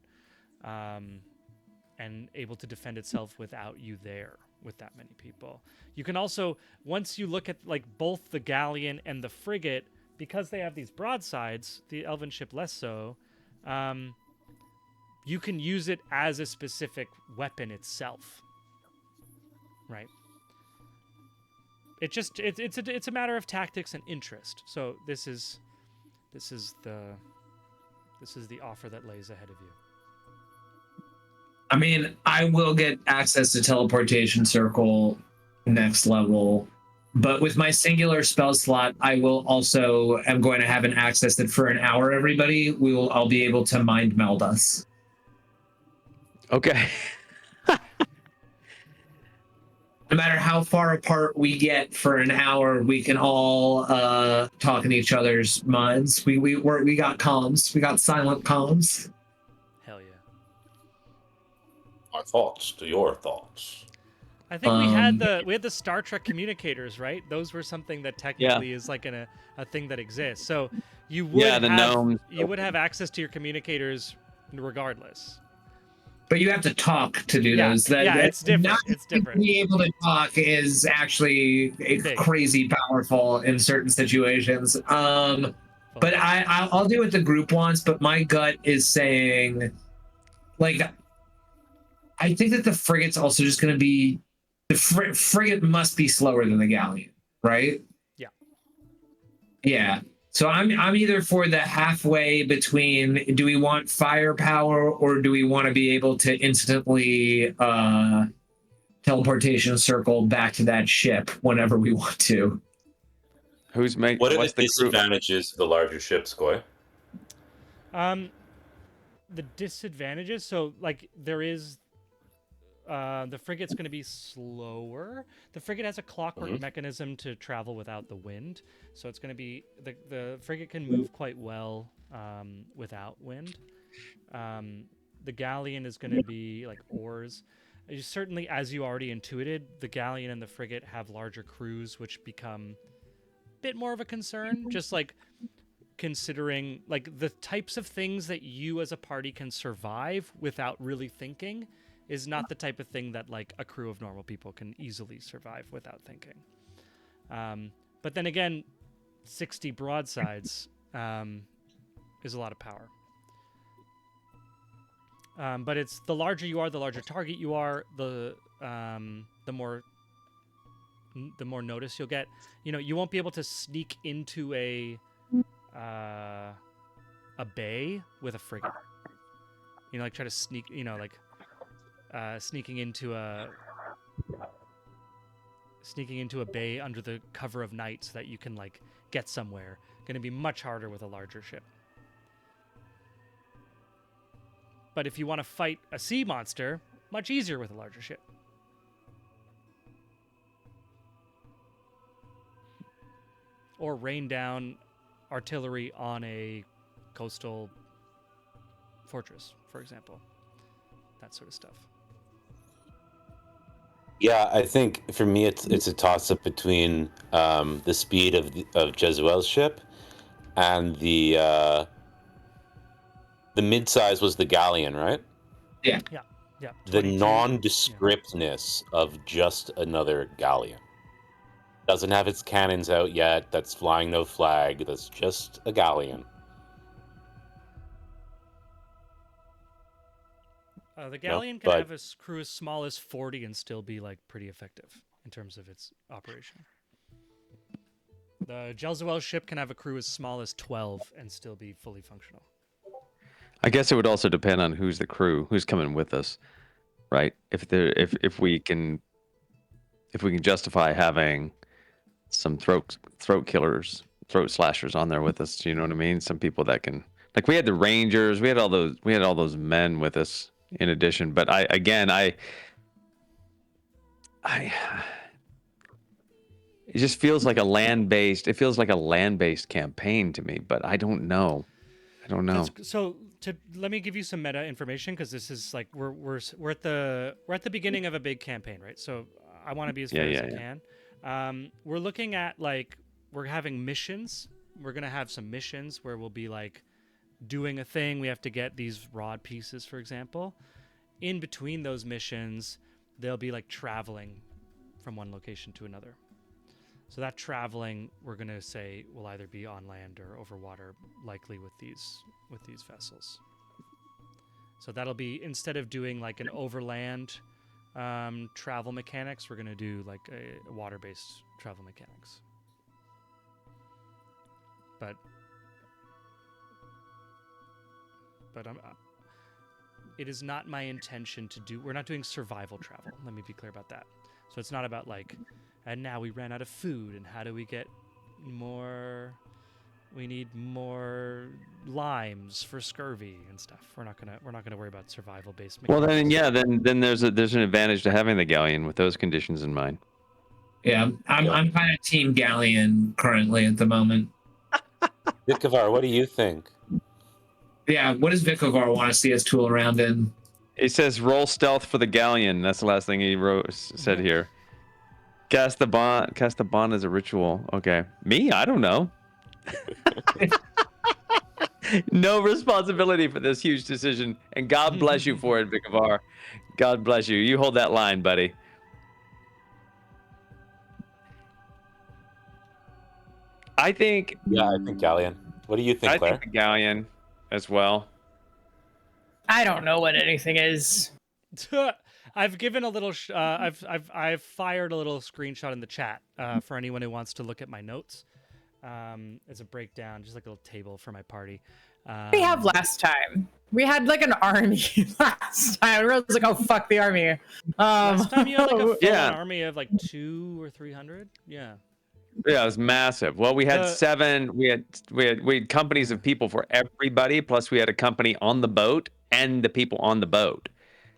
And able to defend itself without you there with that many people. You can also, once you look at like both the galleon and the frigate, because they have these broadsides, the elven ship less so, you can use it as a specific weapon itself. Right? It's a matter of tactics and interest. So this is the offer that lays ahead of you. I mean, I will get access to teleportation circle next level, but with my singular spell slot, I will also am going to have an access that for an hour, everybody, I'll be able to mind meld us. Okay. No matter how far apart we get for an hour, we can all talk in each other's minds. We got comms. We got silent comms. Hell yeah. My thoughts to your thoughts. I think we had the Star Trek communicators, right? Those were something that technically is like a thing that exists. So you would have access to your communicators regardless. But you have to talk to do those. It's different. Not It's different. Being able to talk is actually crazy powerful in certain situations. But I'll do what the group wants. But my gut is saying, like, I think that the frigate's also just going to be the frigate must be slower than the galleon, right? Yeah. Yeah. So I'm either for the halfway between, do we want firepower or do we want to be able to instantly teleportation circle back to that ship whenever we want to? Who's making? What are the disadvantages of the larger ships, Goy? The disadvantages. So like there is. The frigate's going to be slower. The frigate has a clockwork mechanism to travel without the wind, so it's going to be the frigate can move quite well without wind. The galleon is going to be like oars. Certainly, as you already intuited, the galleon and the frigate have larger crews, which become a bit more of a concern. Just like considering like the types of things that you as a party can survive without really thinking is not the type of thing that like a crew of normal people can easily survive without thinking. But then again, 60 broadsides is a lot of power. But it's the larger you are, the larger target you are, the more notice you'll get. You won't be able to sneak into a bay with a frigate. Like try to sneak. Sneaking into a bay under the cover of night so that you can like get somewhere. Going to be much harder with a larger ship. But if you want to fight a sea monster, much easier with a larger ship. Or rain down artillery on a coastal fortress, for example. That sort of stuff. Yeah, I think for me it's a toss-up between the speed of Jezebel's ship and the mid-size was the galleon, right? Yeah. Yeah. The nondescriptness of just another galleon. Doesn't have its cannons out yet. That's flying no flag. That's just a galleon. The galleon can have a crew as small as 40 and still be like pretty effective in terms of its operation. The Jelzuel ship can have a crew as small as 12 and still be fully functional. I guess it would also depend on who's the crew, who's coming with us, right? If we can justify having some throat killers, throat slashers on there with us, you know what I mean? Some people that can, like, we had the Rangers, we had all those men with us in addition. But it just feels like a land-based. It feels like a land-based campaign to me, but I don't know. So let me give you some meta information, because this is like we're at the beginning of a big campaign, right? So I want to be as fair as I can. We're looking at, like, we're having missions. We're gonna have some missions where we'll be like doing a thing. We have to get these rod pieces, for example. In between those missions, they'll be like traveling from one location to another. So that traveling, we're gonna say, will either be on land or over water, likely with these vessels. So that'll be, instead of doing like an overland travel mechanics, we're gonna do like a water-based travel mechanics. But it is not my intention to do. We're not doing survival travel. Let me be clear about that. So it's not about like, and now we ran out of food, and how do we get more? We need more limes for scurvy and stuff. We're not gonna worry about survival based. Well, then there's an advantage to having the galleon with those conditions in mind. Yeah, I'm kind of team galleon currently at the moment. Vikavar, what do you think? Yeah, what does Vikavar want to see us tool around in? It says roll stealth for the galleon. That's the last thing he said here. Cast the bond as a ritual. Okay. Me? I don't know. No responsibility for this huge decision. And God bless you for it, Vikavar. God bless you. You hold that line, buddy. I think galleon. What do you think, Claire? I think the galleon as well. I don't know what anything is. I've given a little. I've fired a little screenshot in the chat for anyone who wants to look at my notes. As a breakdown, just like a little table for my party. We have last time. We had like an army last time. I was like, oh fuck the army. Last time you had like a full army of like 200 or 300. Yeah. Yeah, it was massive. Well, we had 7. We had companies of people for everybody. Plus, we had a company on the boat and the people on the boat.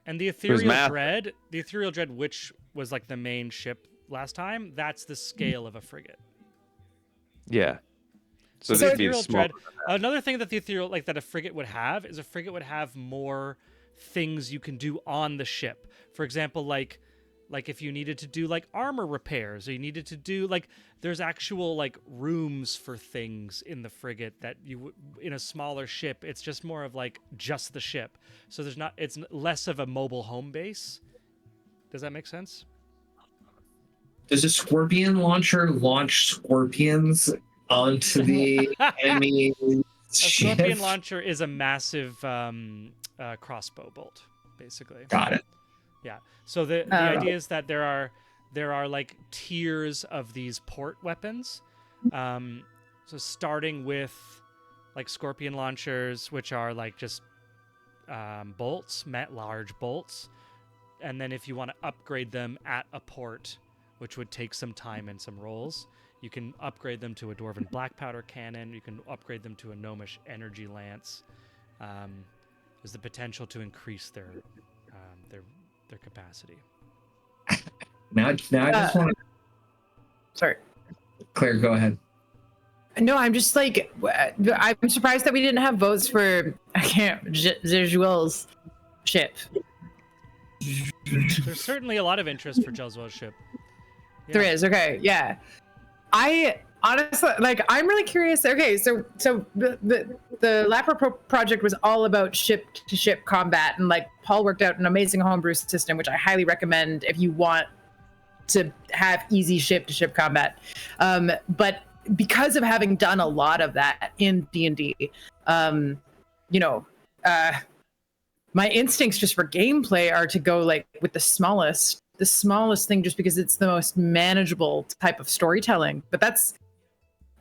And the Ethereal Dread, which was like the main ship last time, that's the scale of a frigate. Yeah. So the Ethereal Dread. Another thing that the Ethereal, like that a frigate would have, is a frigate would have more things you can do on the ship. For example, like if you needed to do like armor repairs, or you needed to do like, there's actual like rooms for things in the frigate that you in a smaller ship, it's just more of like just the ship. So it's less of a mobile home base. Does that make sense? Does a scorpion launcher launch scorpions onto the enemy ship? A scorpion launcher is a massive crossbow bolt, basically. Got it. Yeah. So the idea is that there are like tiers of these port weapons. So starting with like scorpion launchers, which are like just bolts, large bolts, and then if you want to upgrade them at a port, which would take some time and some rolls, you can upgrade them to a Dwarven black powder cannon. You can upgrade them to a Gnomish energy lance. There's the potential to increase their capacity. Now I just want to. Sorry, Claire, go ahead. No, I'm just like, I'm surprised that we didn't have votes for Jelzuel's ship. There's certainly a lot of interest for Jelzuel's ship. Yeah. There is, okay, yeah. I honestly, like, I'm really curious. Okay, so the Lapra project was all about ship-to-ship combat, and like Paul worked out an amazing homebrew system, which I highly recommend if you want to have easy ship-to-ship combat. But because of having done a lot of that in D&D, my instincts just for gameplay are to go like with the smallest thing, just because it's the most manageable type of storytelling. But that's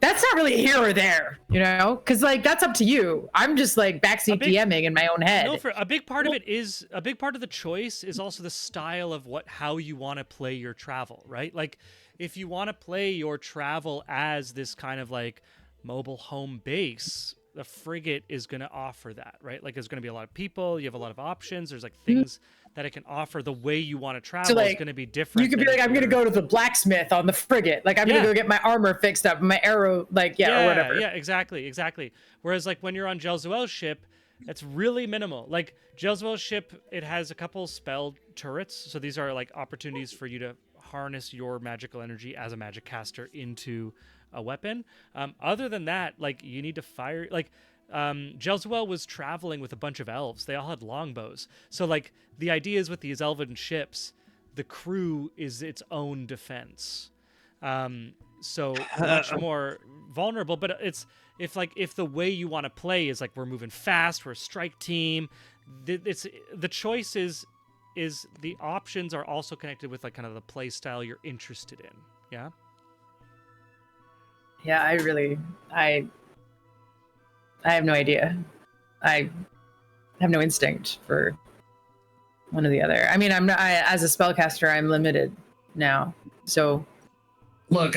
not really here or there, you know, because like that's up to you. I'm just like backseat DMing in my own head. No, for a big part of it is a big part of the choice is also the style of how you want to play your travel, right? Like if you want to play your travel as this kind of like mobile home base, the frigate is going to offer that, right? Like there's going to be a lot of people, you have a lot of options, there's like things that it can offer. The way you want to travel like, is going to be different. You could be like, I'm going to go to the blacksmith on the frigate. Like I'm going to go get my armor fixed up, my arrow, like, or whatever. Yeah, exactly. Whereas like when you're on Jelzuel's ship, it's really minimal. Like Jelzuel's ship, it has a couple spell turrets. So these are like opportunities for you to harness your magical energy as a magic caster into a weapon. Other than that, like you need to fire, like Jelzuel was traveling with a bunch of elves. They all had longbows. So like the idea is with these elven ships, the crew is its own defense. So much more vulnerable, but it's if the way you want to play is like we're moving fast, we're a strike team, it's the choice is the options are also connected with like kind of the play style you're interested in. Yeah. Yeah, I have no idea. I have no instinct for one or the other. I mean, as a spellcaster, I'm limited now. So, look,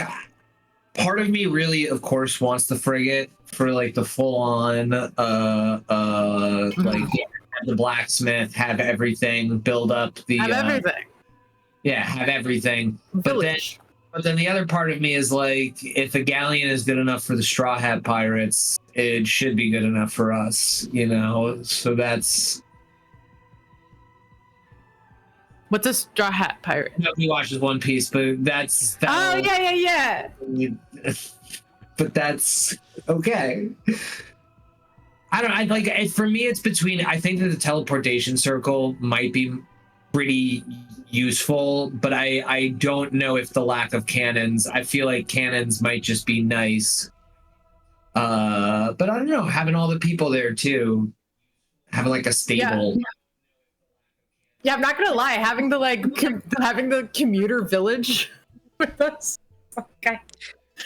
part of me really, of course, wants the frigate for like the full-on, like have the blacksmith, have everything, build up the everything. Yeah, have everything. Village. But then the other part of me is like, if a galleon is good enough for the Straw Hat Pirates, it should be good enough for us, you know? So that's... What's a Straw Hat Pirate? Nobody watches One Piece, but that's... Oh, yeah. But that's okay. For me, it's between... I think that the teleportation circle might be pretty useful, but I don't know if the lack of cannons, I feel like cannons might just be nice. But I don't know, having all the people there too, having like a stable. Yeah, I'm not gonna lie, having the commuter village with us. Okay.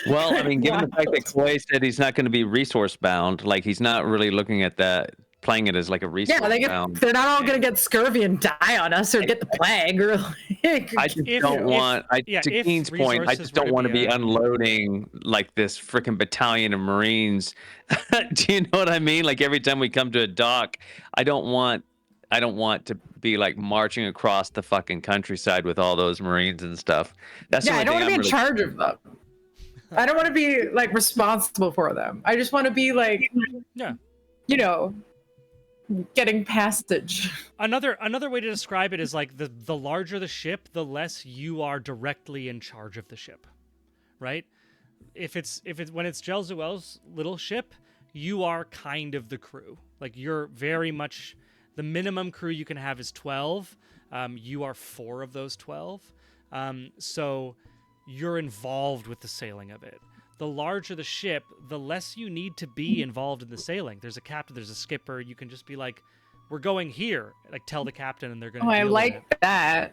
Well, I mean, given the fact that Koi said he's not going to be resource bound, like he's not really looking at that, playing it as like a resource bound. They're not all going to get scurvy and die on us or get the plague. Or like, I just don't want, to Keen's point, I just don't want to be unloading like this freaking battalion of Marines. Do you know what I mean? Like every time we come to a dock, I don't want to be like marching across the fucking countryside with all those Marines and stuff. That's I don't want to be in charge of them. I don't want to be like responsible for them. I just want to be like, you know, getting passage. Another way to describe it is like the larger the ship, the less you are directly in charge of the ship, right? If it's when it's Jelzuel's little ship, you are kind of the crew. Like you're very much the minimum crew you can have is 12. You are 4 of those 12. So you're involved with the sailing of it. The larger the ship, the less you need to be involved in the sailing. There's a captain, there's a skipper. You can just be like, we're going here. Like tell the captain and they're going to I like that.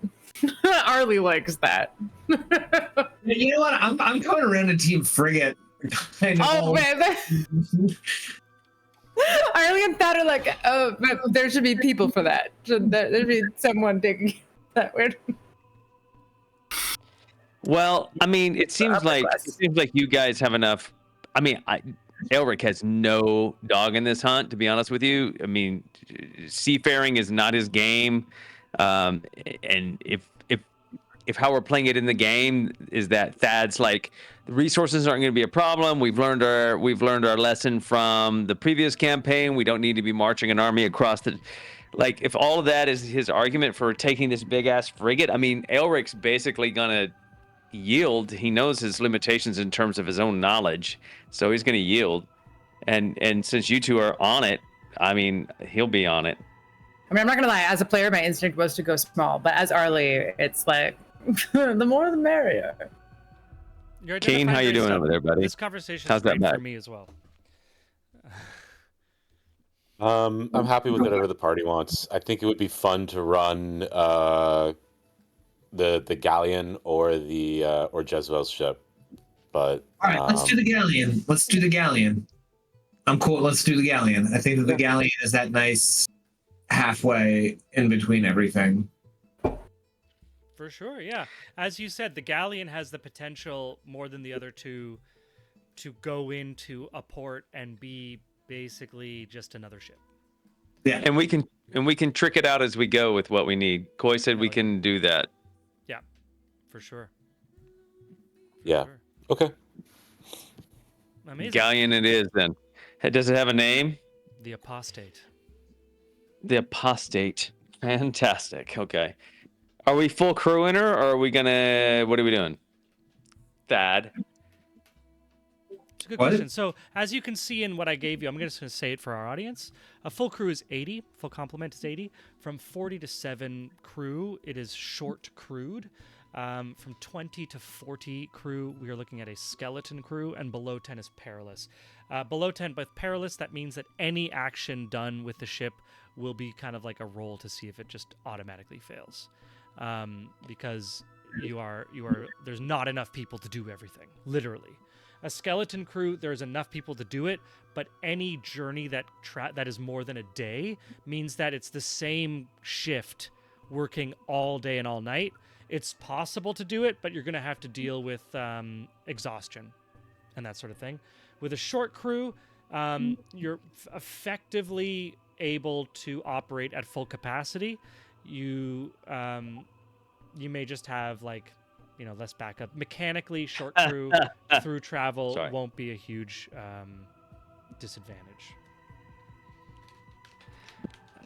Arlie likes that. You know what? I'm coming around to Team Frigate. Oh, man. Arlie and Thad are like, oh, there should be people for that. There should be someone digging that weird. Well, I mean, it seems like you guys have enough. I mean, Elric has no dog in this hunt, to be honest with you. I mean, seafaring is not his game, and if how we're playing it in the game is that Thad's like the resources aren't going to be a problem. We've learned our lesson from the previous campaign. We don't need to be marching an army across the. Like, if all of that is his argument for taking this big ass frigate, I mean, Elric's basically gonna yield. He knows his limitations in terms of his own knowledge, so he's going to yield. And since you two are on it, I mean, he'll be on it. I mean, I'm not gonna lie, as a player my instinct was to go small, but as Arlie, it's like the more the merrier. Keen, how you doing over there, buddy? This conversation How's is great that for me as well. I'm happy with whatever the party wants. I think it would be fun to run the galleon or the or Jezebel's ship. But All right, let's do the galleon. Let's do the galleon. I'm cool. Let's do the galleon. I think that the galleon is that nice halfway in between everything. For sure, yeah. As you said, the galleon has the potential more than the other two to go into a port and be basically just another ship. Yeah, And we can trick it out as we go with what we need. Koi said we Hell yeah. can do that. Yeah, for sure. yeah, Sure. okay. Amazing. Galleon it is then. Does it have a name? The apostate. The apostate. Fantastic. Okay. Are we full crew in her, or are we gonna? What are we doing? Thad. It's a good What? question. So, as you can see in what I gave you, I'm just going to say it for our audience. A full crew is 80. Full complement is 80. From 40 to 7 crew, it is short crewed. From 20 to 40 crew, we are looking at a skeleton crew, and below 10 is perilous. Below 10, but perilous, that means that any action done with the ship will be kind of like a roll to see if it just automatically fails. Because there's not enough people to do everything, literally. A skeleton crew, there's enough people to do it, but any journey that is more than a day means that it's the same shift working all day and all night. It's possible to do it, but you're going to have to deal with exhaustion and that sort of thing. With a short crew, you're effectively able to operate at full capacity. You may just have less backup. Mechanically, short crew through travel Sorry. won't be a huge disadvantage.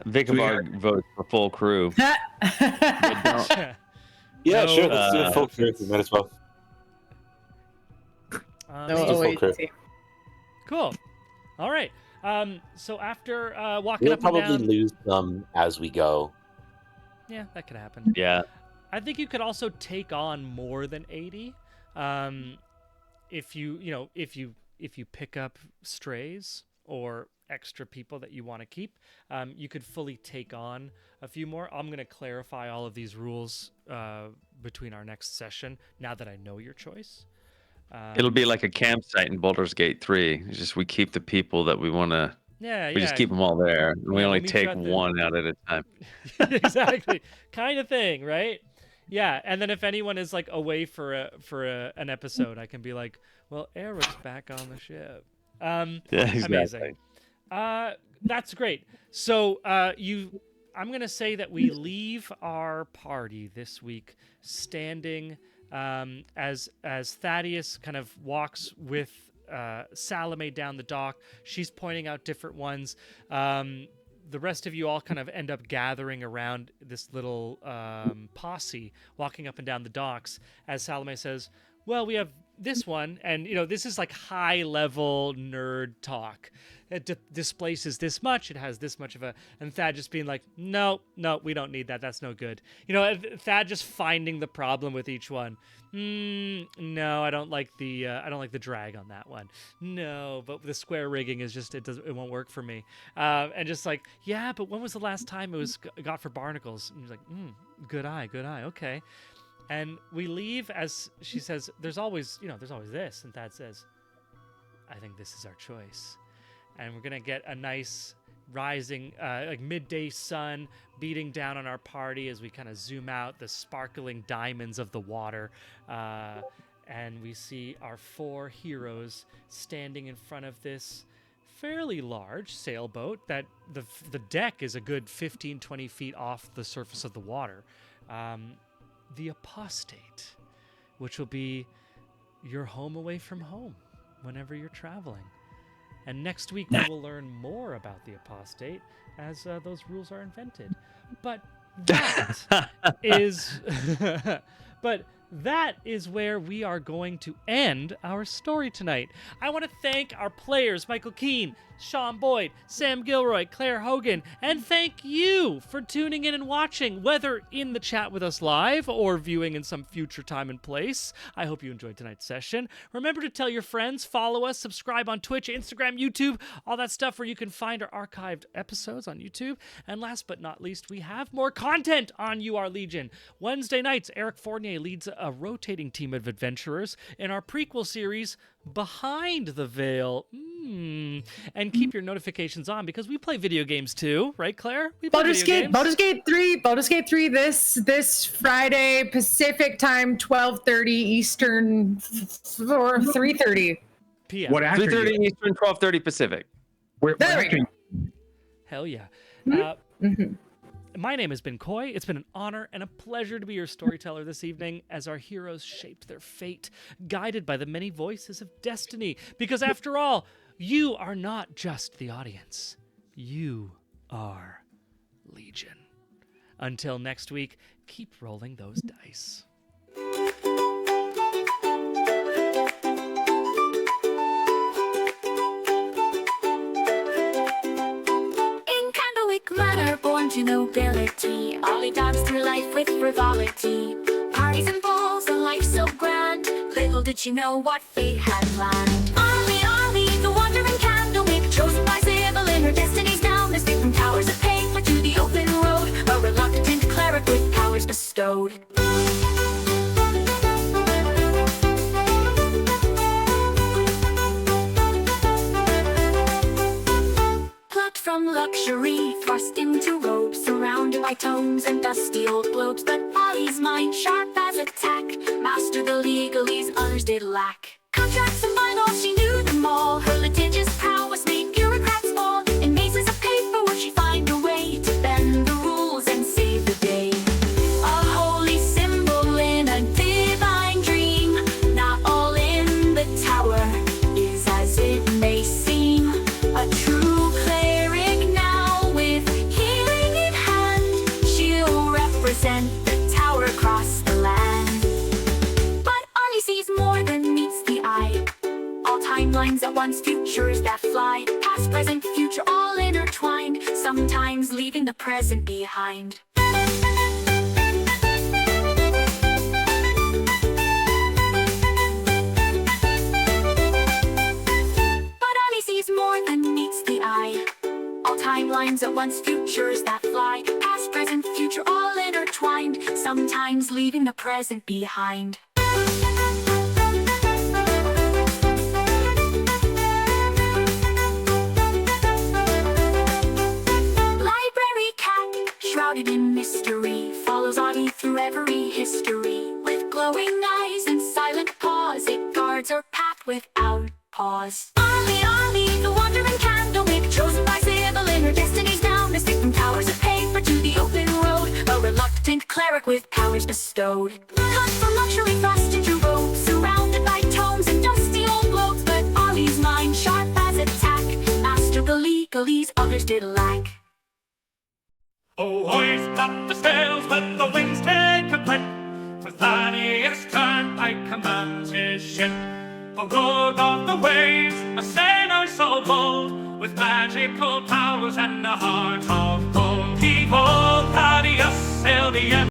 Vicabard votes for full crew. Yeah, No, sure. Let's do a full crew. We might as well. No, wait, crew. see. Cool. All right. So after walking We'll up and probably down, lose some as we go. yeah, that could happen. Yeah. I think you could also take on more than 80. If you pick up strays or extra people that you want to keep, you could fully take on a few more. I'm going to clarify all of these rules between our next session now that I know your choice. It'll be like a campsite in Baldur's Gate 3. It's just we keep the people that we want to. Yeah, We just keep them all there. And we Yeah, only we'll meet you take at the- one out at a time. Exactly. Kind of thing, right? Yeah, and then if anyone is like away for an episode, I can be like, "Well, Eric's back on the ship." Yeah, exactly. Amazing. That's great. So I'm gonna say that we leave our party this week standing as Thaddeus kind of walks with Salome down the dock. She's pointing out different ones. The rest of you all kind of end up gathering around this little posse, walking up and down the docks as Salome says, well, we have this one, and this is like high-level nerd talk. It displaces this much, it has this much of a... And Thad just being like, no, we don't need that, that's no good. Thad just finding the problem with each one. No, I don't like the drag on that one. No, but the square rigging is just it won't work for me. And just like, yeah, but when was the last time it was got for barnacles? And he's like, good eye, okay. And we leave as she says, there's always this, and Thad says, I think this is our choice. And we're gonna get a nice rising like midday sun beating down on our party as we kind of zoom out the sparkling diamonds of the water, and we see our 4 heroes standing in front of this fairly large sailboat that the deck is a good 15-20 feet off the surface of the water. The Apostate, which will be your home away from home whenever you're traveling. And next week we will learn more about the Apostate as those rules are invented. But that that is where we are going to end our story tonight. I want to thank our players, Michael Keane, Sean Boyd, Sam Gilroy, Claire Hogan, and thank you for tuning in and watching, whether in the chat with us live or viewing in some future time and place. I hope you enjoyed tonight's session. Remember to tell your friends, follow us, subscribe on Twitch, Instagram, YouTube, all that stuff where you can find our archived episodes on YouTube. And last but not least, we have more content on You Are Legion. Wednesday nights, Eric Fournier leads a rotating team of adventurers in our prequel series, Behind the Veil. And keep your notifications on because we play video games too, right, Claire? We play Baldur's Gate 3 this Friday Pacific time, 12:30 Eastern or 3:30 p.m. What actor? 3:30 Eastern, 12:30 Pacific. What There we actor? go. Hell yeah. Mhm. My name has been Koi. It's been an honor and a pleasure to be your storyteller this evening as our heroes shaped their fate, guided by the many voices of destiny. Because after all, you are not just the audience. You are Legion. Until next week, keep rolling those dice. In Candlewick Manor, born to nobility, Ollie danced through life with frivolity. Parties and balls, a life so grand. Little did she know what fate had planned. Ollie, the wandering Candlewick, chosen by Sybil in her destiny's down. Escape from towers of paper to the open road, a reluctant cleric with powers bestowed. Plucked from luxury, thrust into robes, surrounded by tomes and dusty old globes. But Ollie's mind, sharp as a tack, mastered the legalese others did lack. Contracts and bylaws, she knew them all. Her litigious prowess made bureaucrats fall. In mazes of paperwork, she'd find a way to bend the rules and save the day. A holy symbol in a divine dream. Not all in the tower is as it may seem. A true cleric now with healing in hand. She'll represent the tower across the land. But Ollie sees more than meets the eye. All timelines at once, futures that fly. Past, present, future, all intertwined. Sometimes leaving the present behind. But Ollie sees more than meets the eye. All timelines at once, futures that fly. Past, present, future, all intertwined. Sometimes leaving the present behind. Library cat, shrouded in mystery, follows Ollie through every history. With glowing eyes and silent paws, it guards her path without pause. Ollie, the wandering Candlewick, chosen by Sybil in her destiny's down. Escape from towers of paper to the open road, a reluctant cleric with powers bestowed. Cut from luxury, thrust into robes, surrounded by tomes and dusty old globes. But Ollie's mind, sharp as a tack, mastered the legalese others did lack. Oh, hoist up the sails, let the winds take a breath. For Thaddeus turned by commands his ship. For good of the waves, a sailor so bold, with magical powers and a heart of gold. He called Thaddeus, sailed the